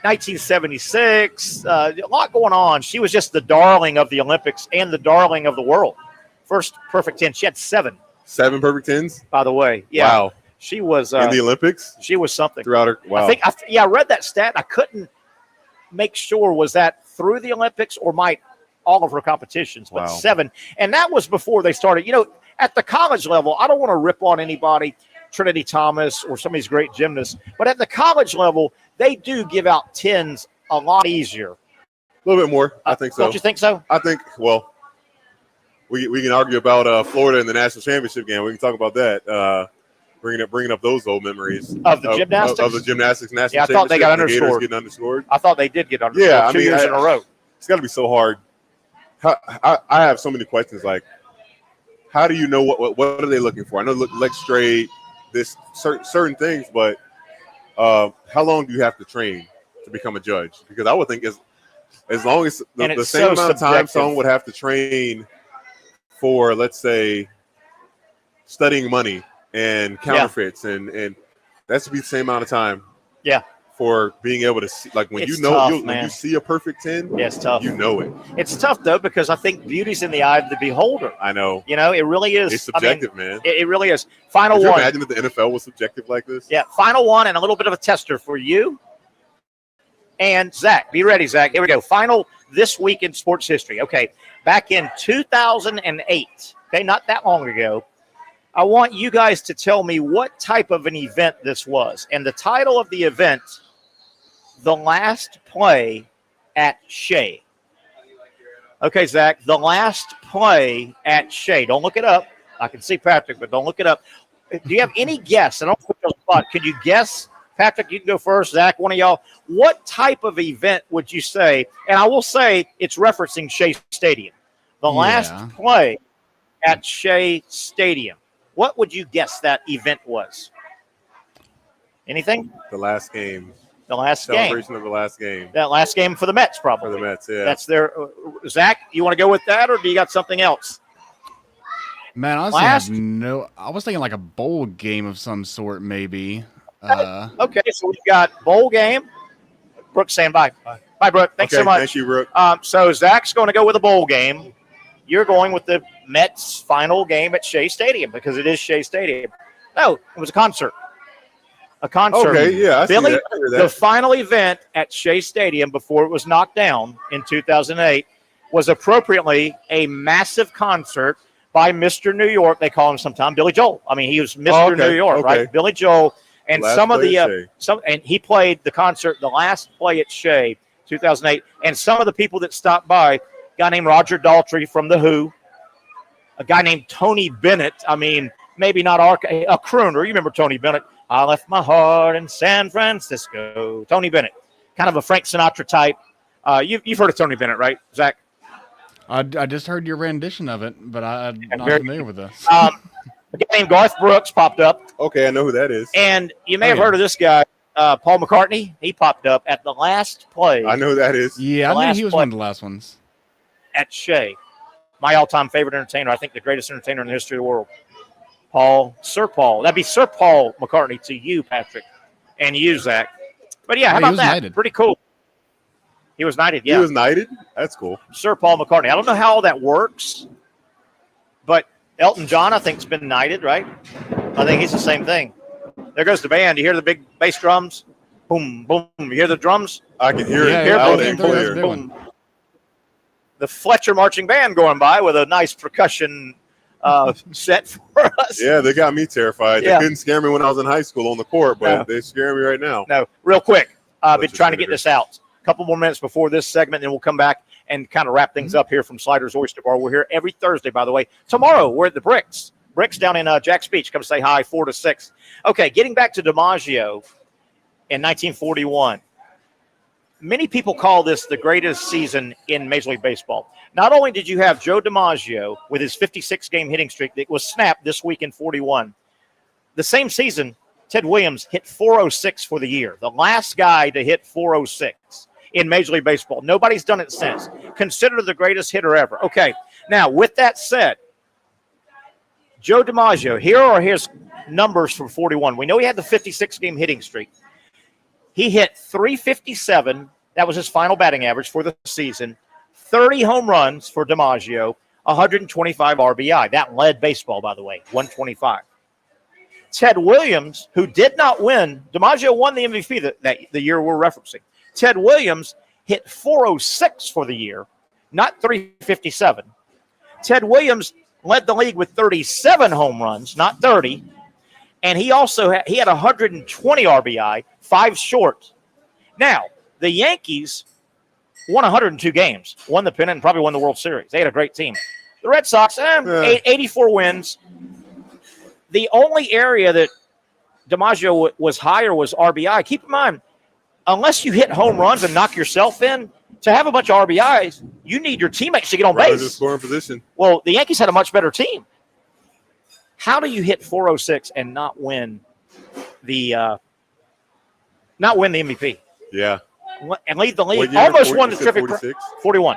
1976, a lot going on. She was just the darling of the Olympics and the darling of the world. First perfect 10. She had 7 7 perfect 10s. By the way, yeah. Wow. She was in the Olympics. She was something throughout her. Wow. I read that stat. I couldn't make sure was that through the Olympics or might all of her competitions, but 7, and that was before they started. At the college level, I don't want to rip on anybody, Trinity Thomas or some of these great gymnasts, but at the college level, they do give out 10s a lot easier. A little bit more, I think so. Don't you think so? I think. Well, we can argue about Florida in the national championship game. We can talk about that. Bringing up those old memories of the gymnastics of the gymnastics national. Yeah, I thought they got underscored. Getting underscored. I thought they did get underscored. Yeah, 2 years in a row. It's got to be so hard. I have so many questions. Like, how do you know what are they looking for? I know leg straight, this certain things, but how long do you have to train to become a judge? Because I would think as long as the same amount of time someone would have to train for, let's say, studying money and counterfeits, and that should be the same amount of time. Yeah. For being able to see, like when It's you know, tough, when you see a perfect 10, yeah, it's tough. You know it. It's tough though because I think beauty's in the eye of the beholder. I know. It really is. It's subjective, man. It really is. Final Could you one. imagine if the NFL was subjective like this? Yeah. Final one and a little bit of a tester for you and Zach. Be ready, Zach. Here we go. Final this week in sports history. Okay. Back in 2008. Okay, not that long ago. I want you guys to tell me what type of an event this was. And the title of the event, The Last Play at Shea. Okay, Zach, The Last Play at Shea. Don't look it up. I can see Patrick, but don't look it up. Do you have any guess? I don't put you on the spot. Could you guess? Patrick, you can go first. Zach, one of y'all. What type of event would you say? And I will say it's referencing Shea Stadium. The last play at Shea Stadium. What would you guess that event was? Anything? The last game. The last Celebration game. of the last game. That last game for the Mets, probably. For the Mets, yeah. That's their. Zach, you want to go with that, or do you got something else? Man, honestly, I was thinking like a bowl game of some sort, maybe. Okay, so we've got bowl game. Brooke saying bye. Bye, Brooke. Thanks so much. Thank you, Brooke. So Zach's going to go with a bowl game. You're going with the Mets' final game at Shea Stadium because it is Shea Stadium. No, it was a concert. A concert. Okay, yeah, I see Billy, that. I hear that. the final event at Shea Stadium before it was knocked down in 2008 was appropriately a massive concert by Mr. New York. They call him sometimes Billy Joel. I mean, he was Mr. New York, right? Billy Joel. And some of the and he played the concert, the last play at Shea, 2008. And some of the people that stopped by, a guy named Roger Daltrey from The Who, a guy named Tony Bennett. I mean, maybe not a crooner. You remember Tony Bennett? I left my heart in San Francisco. Tony Bennett, kind of a Frank Sinatra type. You've heard of Tony Bennett, right, Zach? I just heard your rendition of it, but I'm not familiar with this. A guy named Garth Brooks popped up. Okay, I know who that is. And you may have heard of this guy, Paul McCartney. He popped up at the last play. I know who that is. Yeah, I knew he was one of the last ones. At Shea. My all-time favorite entertainer. I think the greatest entertainer in the history of the world. Sir Paul. That'd be Sir Paul McCartney to you, Patrick, and you, Zach. But yeah, how about that? Knighted. Pretty cool. He was knighted, yeah. He was knighted? That's cool. Sir Paul McCartney. I don't know how all that works, but Elton John, I think, has been knighted, right? I think he's the same thing. There goes the band. You hear the big bass drums? Boom, boom. You hear the drums? I can hear it loud and clear. Boom. The Fletcher Marching Band going by with a nice percussion set for us. Yeah, they got me terrified. Yeah. They couldn't scare me when I was in high school on the court, but they scare me right now. No, real quick. I've been trying to get this out. A couple more minutes before this segment, and we'll come back and kind of wrap things up here from Sliders Oyster Bar. We're here every Thursday, by the way. Tomorrow, we're at the Bricks. Bricks down in Jack's Beach. Come say hi, 4 to 6. Okay, getting back to DiMaggio in 1941. Many people call this the greatest season in Major League Baseball. Not only did you have Joe DiMaggio with his 56-game hitting streak that was snapped this week in 41, the same season, Ted Williams hit 406 for the year. The last guy to hit 406 in Major League Baseball. Nobody's done it since. Considered the greatest hitter ever. Okay, now with that said, Joe DiMaggio, here are his numbers for 41. We know he had the 56-game hitting streak. He hit 357. That was his final batting average for the season. 30 home runs for DiMaggio, 125 RBI. That led baseball, by the way, 125. Ted Williams, who did not win, DiMaggio won the MVP the year we're referencing. Ted Williams hit 406 for the year, not 357. Ted Williams led the league with 37 home runs, not 30. And he also had 120 RBI, 5 short. Now, the Yankees won 102 games, won the pennant, and probably won the World Series. They had a great team. The Red Sox, 84 wins. The only area that DiMaggio was higher was RBI. Keep in mind, unless you hit home runs and knock yourself in, to have a bunch of RBIs, you need your teammates to get on base. Scoring position. Well, the Yankees had a much better team. How do you hit 406 and not win the MVP? Yeah. And lead the league. Year? Almost 40, won the trivia. 41.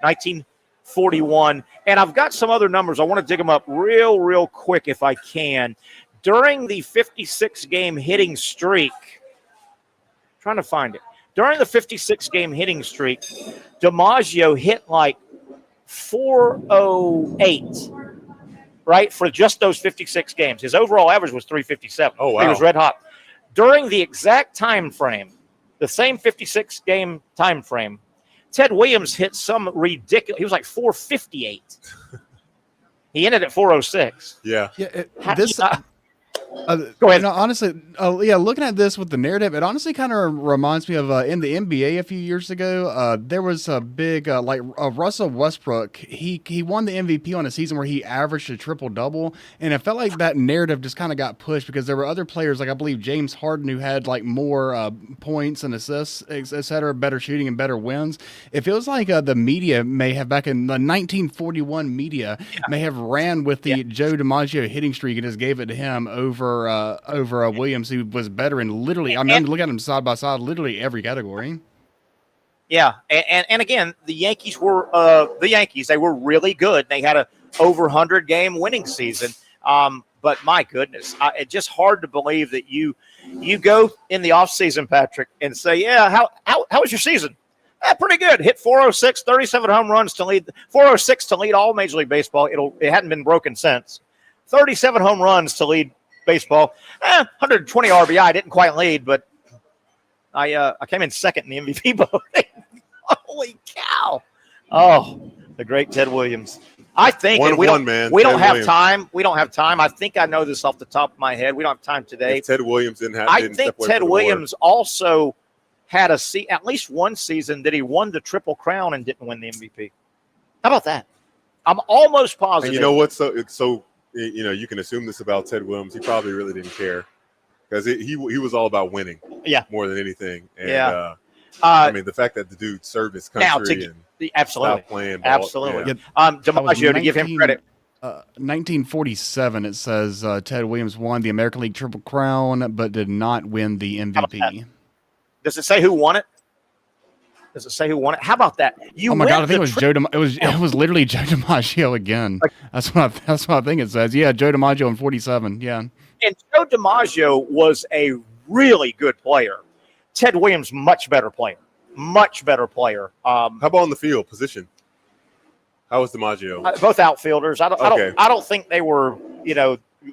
1941. And I've got some other numbers. I want to dig them up real quick if I can. During the 56-game hitting streak, trying to find it. During the 56-game hitting streak, DiMaggio hit like 408, right, for just those 56 games. His overall average was 357. Oh, wow. He was red hot. During the exact time frame, the same 56-game time frame, Ted Williams hit some ridiculous – he was like 458. He ended at 406. Yeah. Go ahead. Honestly, looking at this with the narrative, it honestly kind of reminds me of in the NBA a few years ago. There was a big Russell Westbrook. He won the MVP on a season where he averaged a triple-double, and it felt like that narrative just kind of got pushed because there were other players, like I believe James Harden, who had like more points and assists, etc., better shooting and better wins. It feels like the media may have, back in the 1941 media, may have ran with the Joe DiMaggio hitting streak and just gave it to him over Williams, who was better in literally, I mean, look at them side by side, literally every category. Yeah, and again, the Yankees were they were really good. They had a over 100-game winning season. But my goodness, it's just hard to believe that you go in the offseason, Patrick, and say, yeah, how was your season? Pretty good. Hit 406, 37 home runs to lead 406 to lead all Major League Baseball. It hadn't been broken since. 37 home runs to lead baseball. 120 RBI. I didn't quite lead, but I came in second in the MVP voting. Holy cow. Oh, the great Ted Williams. I think we don't have time. We don't have time. I think I know this off the top of my head. We don't have time today. If Ted Williams I think Ted Williams also had at least one season that he won the Triple Crown and didn't win the MVP. How about that? I'm almost positive. And you know what? So you can assume this about Ted Williams. He probably really didn't care because he was all about winning. Yeah. More than anything. And, yeah. I mean, the fact that the dude served his country absolutely stopped playing ball. Absolutely. Yeah. DiMaggio, to give him credit. 1947, it says Ted Williams won the American League Triple Crown, but did not win the MVP. Does it say who won it? How about that? Oh my God! I think it was Joe. It was literally Joe DiMaggio again. That's what I think it says. Yeah, Joe DiMaggio in 47. Yeah. And Joe DiMaggio was a really good player. Ted Williams, much better player. How about on the field position? How was DiMaggio? Both outfielders. I don't think they were,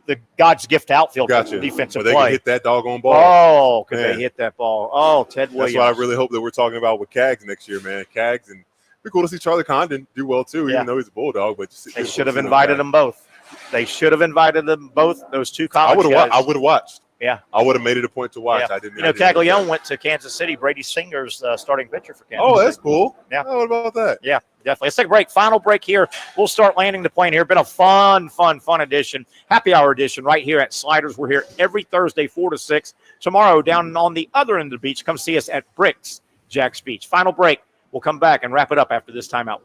the God's gift outfield defensive play. They could hit that doggone ball. Oh, could they hit that ball? Oh, Ted Williams. That's why I really hope that we're talking about with Cags next year, man. Cags, and it'd be cool to see Charlie Condon do well too, even though he's a Bulldog. But they should have invited them both. Those two college guys. I would have watched. Yeah, I would have made it a point to watch. Yeah. I didn't. Caglione went to Kansas City. Brady Singer's starting pitcher for Kansas. Oh, that's cool. Yeah. Oh, what about that? Yeah, definitely. Let's take a break. Final break here. We'll start landing the plane here. Been a fun edition, happy hour edition right here at Sliders. We're here every Thursday, 4 to 6. Tomorrow, down on the other end of the beach, come see us at Bricks Jack's Beach. Final break. We'll come back and wrap it up after this timeout.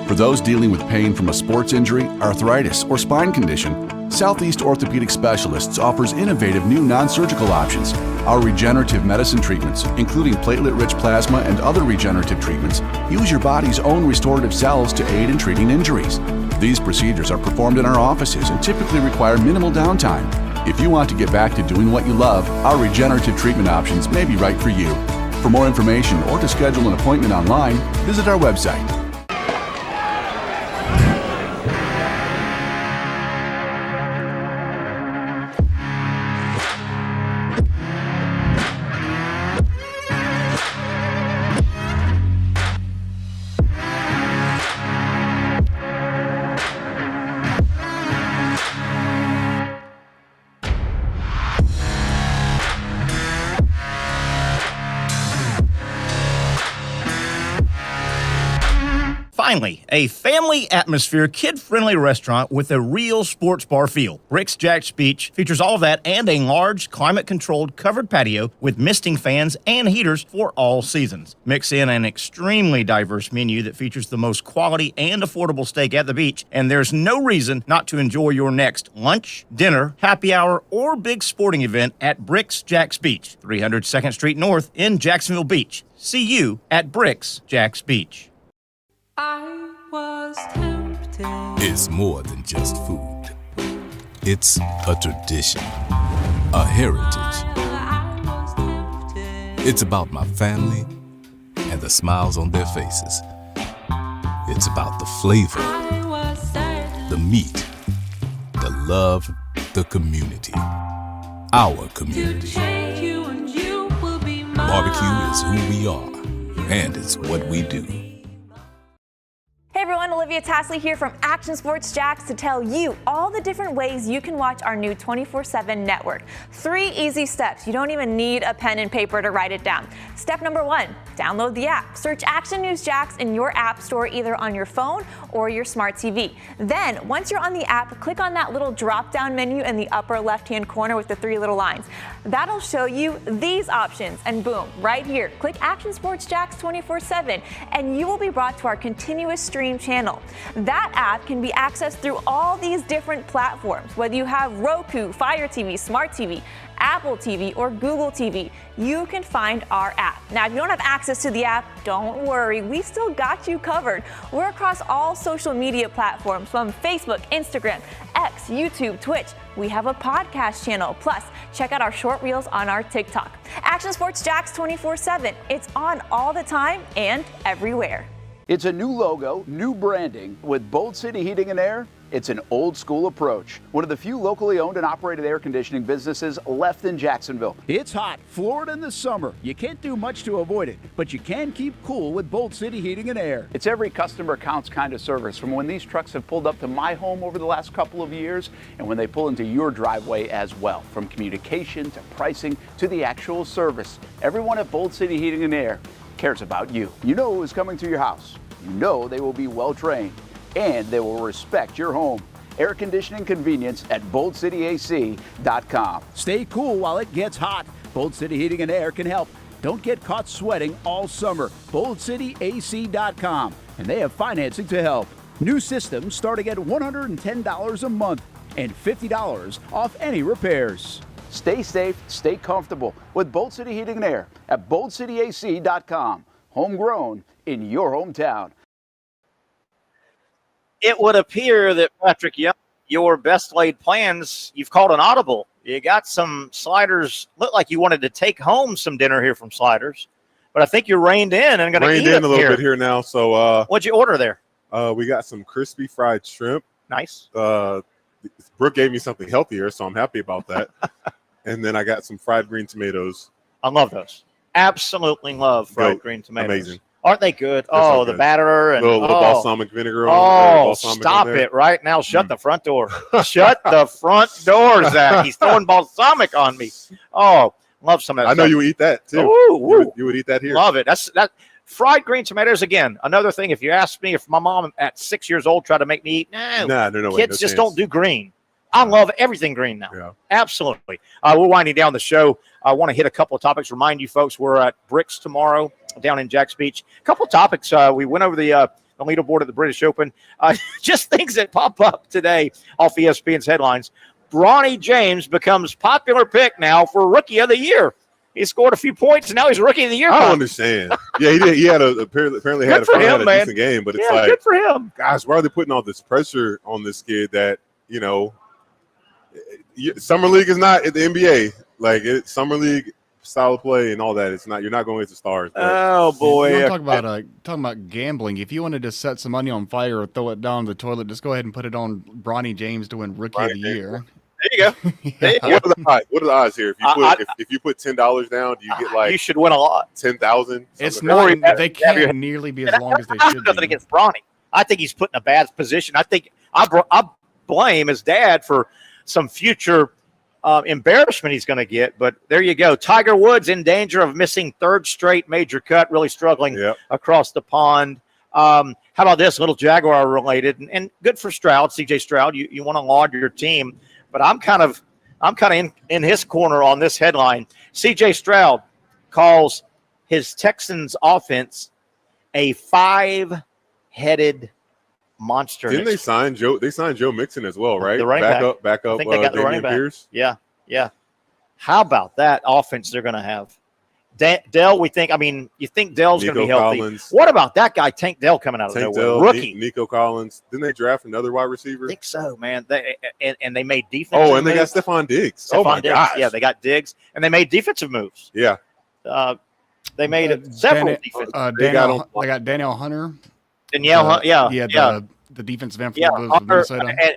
For those dealing with pain from a sports injury, arthritis, or spine condition, Southeast Orthopedic Specialists offers innovative new non-surgical options. Our regenerative medicine treatments, including platelet-rich plasma and other regenerative treatments, use your body's own restorative cells to aid in treating injuries. These procedures are performed in our offices and typically require minimal downtime. If you want to get back to doing what you love, our regenerative treatment options may be right for you. For more information or to schedule an appointment online, visit our website. Finally, a family atmosphere, kid-friendly restaurant with a real sports bar feel. Bricks Jack's Beach features all of that and a large, climate-controlled covered patio with misting fans and heaters for all seasons. Mix in an extremely diverse menu that features the most quality and affordable steak at the beach, and there's no reason not to enjoy your next lunch, dinner, happy hour, or big sporting event at Bricks Jack's Beach, 300 2nd Street North in Jacksonville Beach. See you at Bricks Jack's Beach. I was tempted. It's more than just food. It's a tradition, a heritage. It's about my family and the smiles on their faces. It's about the flavor, the meat, the love, the community. Our community. Barbecue is who we are, and it's what we do. Hey everyone, Olivia Tasley here from Action Sports Jacks to tell you all the different ways you can watch our new 24/7 network. 3 easy steps. You don't even need a pen and paper to write it down. Step number 1, download the app. Search Action News Jacks in your app store either on your phone or your smart TV. Then, once you're on the app, click on that little drop-down menu in the upper left-hand corner with the 3 little lines. That'll show you these options, and boom, right here, click Action Sports Jacks 24/7, and you will be brought to our continuous stream channel. That app can be accessed through all these different platforms, whether you have Roku, Fire TV, Smart TV, Apple TV, or Google TV. You can find our app. Now, if you don't have access to the app, don't worry, we still got you covered. We're across all social media platforms from Facebook, Instagram, X, YouTube, Twitch. We have a podcast channel. Plus, check out our short reels on our TikTok. Action Sports Jacks 24/7. It's on all the time and everywhere. It's a new logo, new branding. With Bold City Heating and Air, it's an old school approach. One of the few locally owned and operated air conditioning businesses left in Jacksonville. It's hot, Florida in the summer. You can't do much to avoid it, but you can keep cool with Bold City Heating and Air. It's every customer counts kind of service, from when these trucks have pulled up to my home over the last couple of years and when they pull into your driveway as well. From communication to pricing to the actual service, everyone at Bold City Heating and Air cares about you. You know who is coming to your house. You know they will be well trained, and they will respect your home. Air conditioning convenience at BoldCityAC.com. Stay cool while it gets hot. Bold City Heating and Air can help. Don't get caught sweating all summer. BoldCityAC.com, and they have financing to help. New systems starting at $110 a month and $50 off any repairs. Stay safe, stay comfortable with Bold City Heating and Air at BoldCityAC.com. Homegrown in your hometown. It would appear that, Patrick Young, your best laid plans, you've called an audible. You got some sliders. Looked like you wanted to take home some dinner here from Sliders, but I think you're reined in and going to eat in a little here. bit here now. So what'd you order there? We got some crispy fried shrimp. Nice. Brooke gave me something healthier, so I'm happy about that. And then I got some fried green tomatoes. I love those. Absolutely love fried green tomatoes. Amazing. Aren't they good? They're so the good. batter and little balsamic vinegar. Stop it right now. Shut the front door. Shut the front door, Zach. He's throwing balsamic on me. Oh, love some of that. I know you would eat that too. Ooh, you would eat that here. Love it. That fried green tomatoes, again, another thing. If you ask me if my mom at 6 years old tried to make me eat, no kids just don't do green. I love everything green now. Yeah. Absolutely. We're winding down the show. I want to hit a couple of topics. Remind you folks, we're at Bricks tomorrow down in Jacks Beach. A couple of topics. We went over the leaderboard at the British Open. Just things that pop up today off ESPN's headlines. Bronny James becomes popular pick now for Rookie of the Year. He scored a few points, and now he's Rookie of the Year. I don't understand. Yeah, he did. He had apparently had a decent game, but it's like, good for him. Guys, why are they putting all this pressure on this kid that, Summer League is not at the NBA. Like Summer League style of play and all that. It's not. You're not going to stars. Bro. Oh boy! You talking about gambling. If you wanted to set some money on fire or throw it down the toilet, just go ahead and put it on Bronny James to win Rookie of the Year. There you go. There you go. What are the odds here? If you put $10 down, do you get like? You should win a lot. 10,000. It's not. They can't nearly be as long as they should be. Nothing against Bronny. I think he's put in a bad position. I think I blame his dad for some future embarrassment he's going to get. But there you go. Tiger Woods in danger of missing third straight major cut, really struggling across the pond. How about this? A little Jaguar related and good for Stroud, CJ Stroud. You want to laud your team, but I'm kind of in his corner on this headline. CJ Stroud calls his Texans offense a 5-headed monster. Didn't they sign Joe? They signed Joe Mixon as well, right? The running back up. I think they got the running back. Pierce. Yeah. How about that offense they're going to have? Dell, you think Dell's going to be healthy. Collins. What about that guy, Tank Dell, coming out of nowhere? Dell, Rookie. Nico Collins. Didn't they draft another wide receiver? I think so, man. And they made defensive moves. Oh, and they got Stephon Diggs. My gosh. Yeah, they got Diggs. And they made defensive moves. Yeah. They made several defensive moves. They got Danielle Hunter. Danielle Hunter, the defensive end for Minnesota. And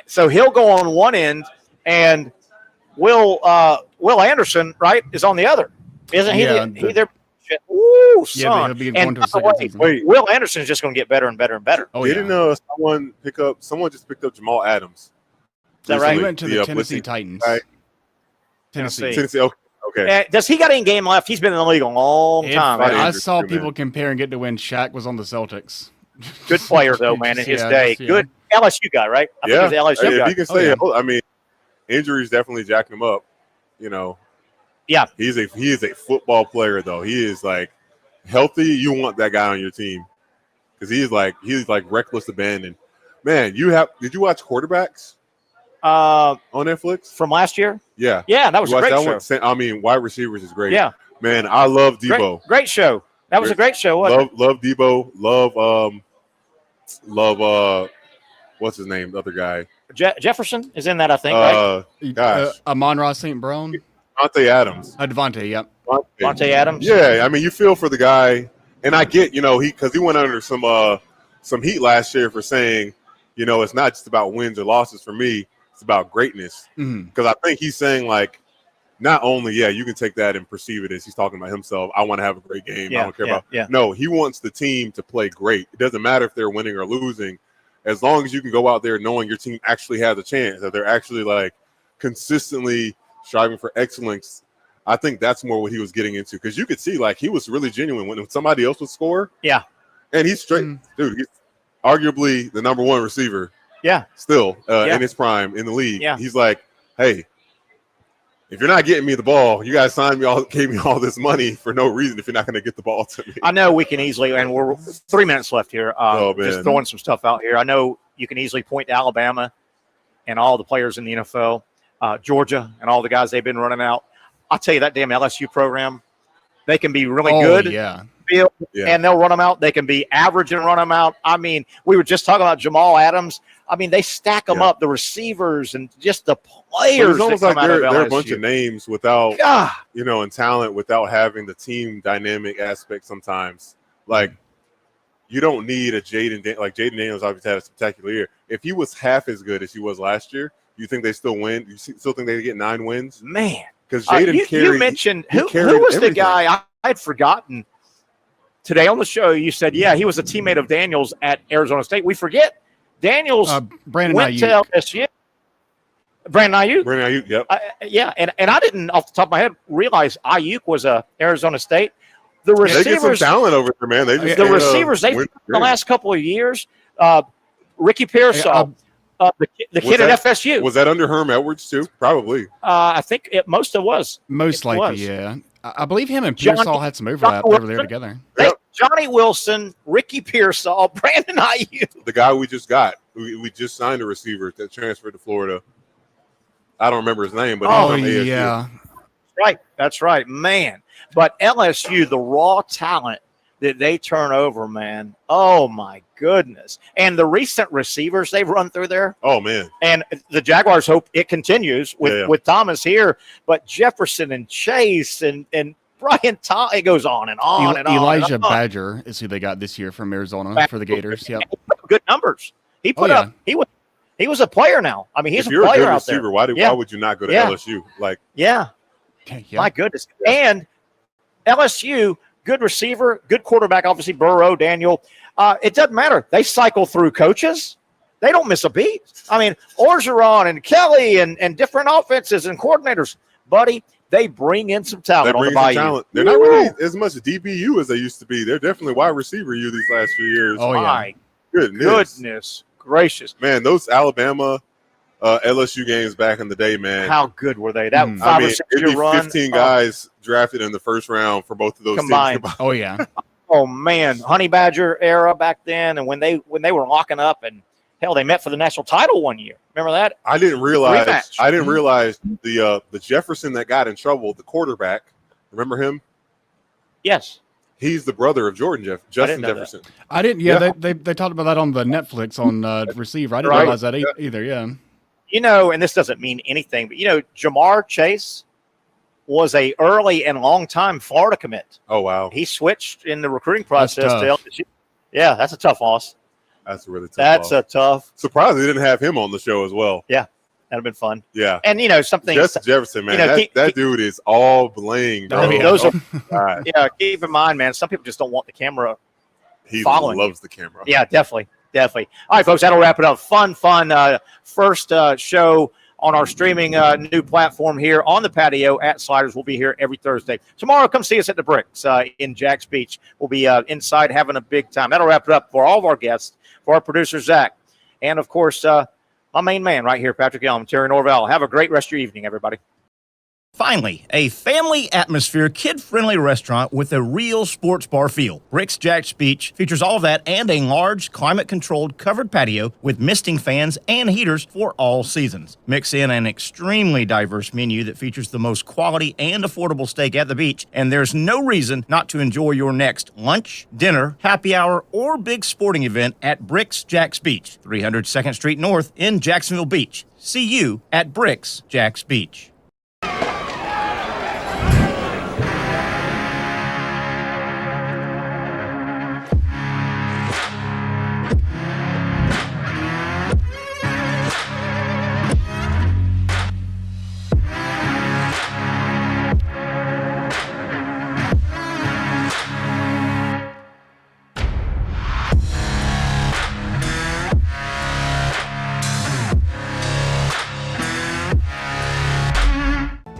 so he'll go on one end, and Will Anderson, right, is on the other. Isn't he? Ooh, son. He'll be and going to the second season. Wait, Will Anderson is just going to get better and better and better. Oh, Didn't someone just picked up Jamal Adams? Is that right? He went to the Tennessee Titans. Right. Tennessee. Okay. Does he got any game left? He's been in the league a long time. Right? I saw people comparing it to when Shaq was on the Celtics. Good player, though, man, in his day. Good LSU guy, right? I think he was the LSU guy. If he can stay, injuries definitely jacking him up. Yeah. He is a football player, though. He is like healthy. You want that guy on your team because he's like reckless abandon. Man, did you watch Quarterbacks? On Netflix from last year. Yeah, that was a great show. Wide receivers is great. Yeah, man, I love Debo. Great show. That was a great show. Wasn't it? Love Debo. Love what's his name? The other guy. Jefferson is in that, I think. Right? Gosh, Amon-Ra St. Brown. Devontae Adams. Devontae, yep. Devontae Adams. Yeah, you feel for the guy, and I get because he went under some heat last year for saying it's not just about wins or losses for me. It's about greatness. Because I think he's saying not only, you can take that and perceive it as he's talking about himself. I want to have a great game. I don't care about. Yeah. No, he wants the team to play great. It doesn't matter if they're winning or losing, as long as you can go out there knowing your team actually has a chance, that they're actually consistently striving for excellence. I think that's more what he was getting into because you could see he was really genuine when somebody else would score. Yeah, and he's straight, dude. He's arguably the number one receiver. Yeah, still in his prime in the league. Yeah, he's like, hey, if you're not getting me the ball, you guys gave me all this money for no reason if you're not going to get the ball to me. I know we can easily, and we're 3 minutes left here. Just throwing some stuff out here. I know you can easily point to Alabama and all the players in the NFL, Georgia and all the guys they've been running out. I'll tell you that damn LSU program, they can be really good. Yeah. And they'll run them out. They can be average and run them out. We were just talking about Jamal Adams. They stack them up, the receivers and just the players. It's almost that come out of they're a LSU. bunch of names without, and talent without having the team dynamic aspect sometimes. You don't need a Jaden Daniels obviously had a spectacular year. If he was half as good as he was last year, you think they still win? You still think they get 9 wins? Man. Because Jaden carried. You mentioned who was everything. the guy I'd forgotten today on the show. You said, he was a teammate of Daniels at Arizona State. We forget Daniels Brandon went Ayuk. to LSU. Brandon Ayuk? Yep. And I didn't, off the top of my head, realize Ayuk was a Arizona State. The receivers, they get some talent over there, man. They've the last couple of years, Ricky Pearsall, the kid at FSU. Was that under Herm Edwards too? Probably. I think most of it was. Most likely, yeah. I believe him and Pearsall had some overlap over there together. Johnny Wilson, Ricky Pearsall, Brandon Ayuk. The guy we just got. We just signed a receiver that transferred to Florida. I don't remember his name, but he's from ASU. Yeah. That's right, man. But LSU, the raw talent that they turn over, man. Oh, my goodness. And the recent receivers they've run through there. Oh, man. And the Jaguars hope it continues with Thomas here. But Jefferson and Chase and Brian Thomas, it goes on and on and on. Elijah Badger is who they got this year from Arizona for the Gators. Yep. Good numbers. He put up. He was a player now. He's a player out there. Why would you not go to LSU? My goodness. And LSU, good receiver, good quarterback, obviously Burrow, Daniel. It doesn't matter. They cycle through coaches. They don't miss a beat. Orgeron and Kelly and different offenses and coordinators. Buddy, They bring in some talent on the Bayou. They're not really as much DBU as they used to be. They're definitely wide receiver you these last few years. Oh, yeah. My goodness gracious. Man, those Alabama LSU games back in the day, man. How good were they? That 5 or 6 year run. 15 guys drafted in the first round for both of those combined. teams. Oh, yeah. Oh, man. Honey Badger era back then, and when they were locking up, and hell, they met for the national title one year. Remember that? I didn't realize Rematch. the Jefferson that got in trouble, the quarterback. Remember him? Yes. He's the brother of Justin Jefferson. I didn't. Yeah, they talked about that on the Netflix on Receiver. I didn't realize that either. Yeah. You know, and this doesn't mean anything, but you know, Jamar Chase was a early and long time Florida commit. Oh wow. He switched in the recruiting process to tough. LSU. Yeah, that's a tough loss. That's a really tough. That's loss. a tough. Surprised they didn't have him on the show as well. Yeah, that'd have been fun. Yeah. And you know something. Justin Jefferson, man, you know, that dude is all bling. Bro. Those are. Yeah, keep in mind, man. Some people just don't want the camera. He following loves you. the camera. Yeah, definitely. All right, folks, that'll wrap it up. Fun first show on our streaming new platform here on the patio at Sliders. We'll be here every Thursday. Tomorrow, come see us at the Bricks in Jax Beach. We'll be inside having a big time. That'll wrap it up for all of our guests, for our producer, Zach, and, of course, my main man right here, Patrick Elm, Terry Norvelle. Have a great rest of your evening, everybody. Finally, a family atmosphere, kid-friendly restaurant with a real sports bar feel. Bricks Jax Beach features all of that and a large, climate-controlled covered patio with misting fans and heaters for all seasons. Mix in an extremely diverse menu that features the most quality and affordable steak at the beach, and there's no reason not to enjoy your next lunch, dinner, happy hour, or big sporting event at Bricks Jax Beach, 300 2nd Street North in Jacksonville Beach. See you at Bricks Jax Beach.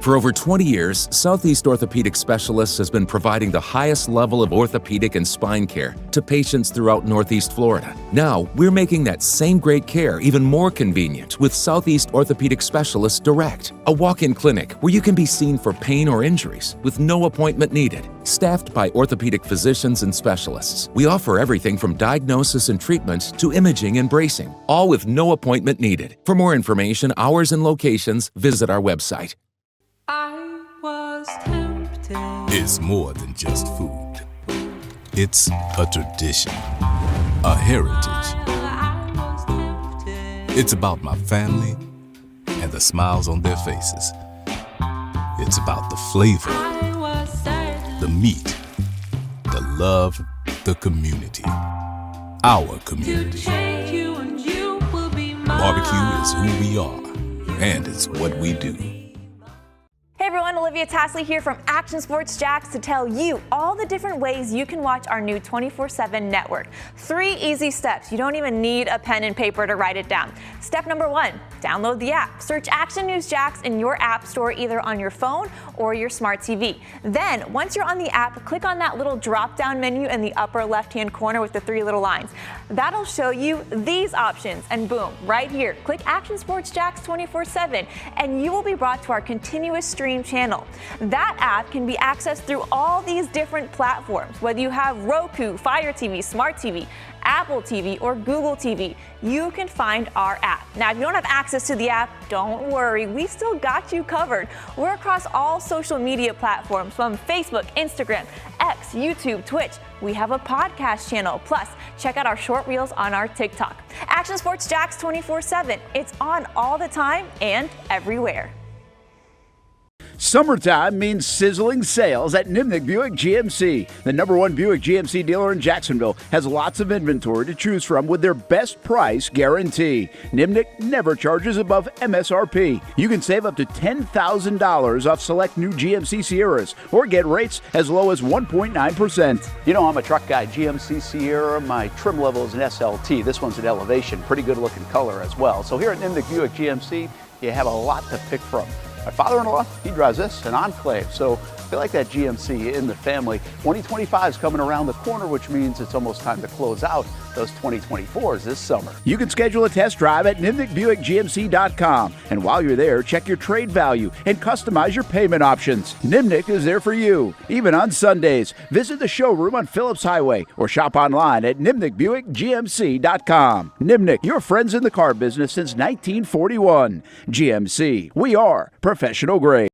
For over 20 years, Southeast Orthopedic Specialists has been providing the highest level of orthopedic and spine care to patients throughout Northeast Florida. Now, we're making that same great care even more convenient with Southeast Orthopedic Specialists Direct, a walk-in clinic where you can be seen for pain or injuries with no appointment needed. Staffed by orthopedic physicians and specialists, we offer everything from diagnosis and treatment to imaging and bracing, all with no appointment needed. For more information, hours, and locations, visit our website. I was tempted. It's more than just food. It's a tradition, a heritage. It's about my family and the smiles on their faces. It's about the flavor, the meat, the love, the community. Our community. Barbecue is who we are, and it's what we do. Hey everyone, Olivia Tasley here from Action Sports Jax to tell you all the different ways you can watch our new 24/7 network. 3 easy steps. You don't even need a pen and paper to write it down. Step number 1, download the app. Search Action News Jax in your app store either on your phone or your smart TV. Then, once you're on the app, click on that little drop-down menu in the upper left-hand corner with the 3 little lines. That'll show you these options, and boom, right here, click Action Sports Jax 24/7, and you will be brought to our continuous stream channel. That app can be accessed through all these different platforms. Whether you have Roku, Fire TV, Smart TV, Apple TV, or Google TV, you can find our app. Now, if you don't have access to the app, don't worry, we still got you covered. We're across all social media platforms from Facebook, Instagram, X, YouTube, Twitch. We have a podcast channel. Plus, check out our short reels on our TikTok. Action Sports Jax 24/7. It's on all the time and everywhere. Summertime means sizzling sales at Nimnick Buick GMC. The #1 Buick GMC dealer in Jacksonville has lots of inventory to choose from with their best price guarantee. Nimnick never charges above MSRP. You can save up to $10,000 off select new GMC Sierras or get rates as low as 1.9%. You know, I'm a truck guy. GMC Sierra, my trim level is an SLT. This one's an Elevation. Pretty good looking color as well. So here at Nimnick Buick GMC, you have a lot to pick from. My father-in-law, he drives this, an Enclave. So I feel like that GMC in the family. 2025 is coming around the corner, which means it's almost time to close out those 2024s this summer. You can schedule a test drive at NimnickBuickGMC.com. And while you're there, check your trade value and customize your payment options. Nimnick is there for you, even on Sundays. Visit the showroom on Phillips Highway or shop online at NimnickBuickGMC.com. Nimnick, your friends in the car business since 1941. GMC, we are professional grade.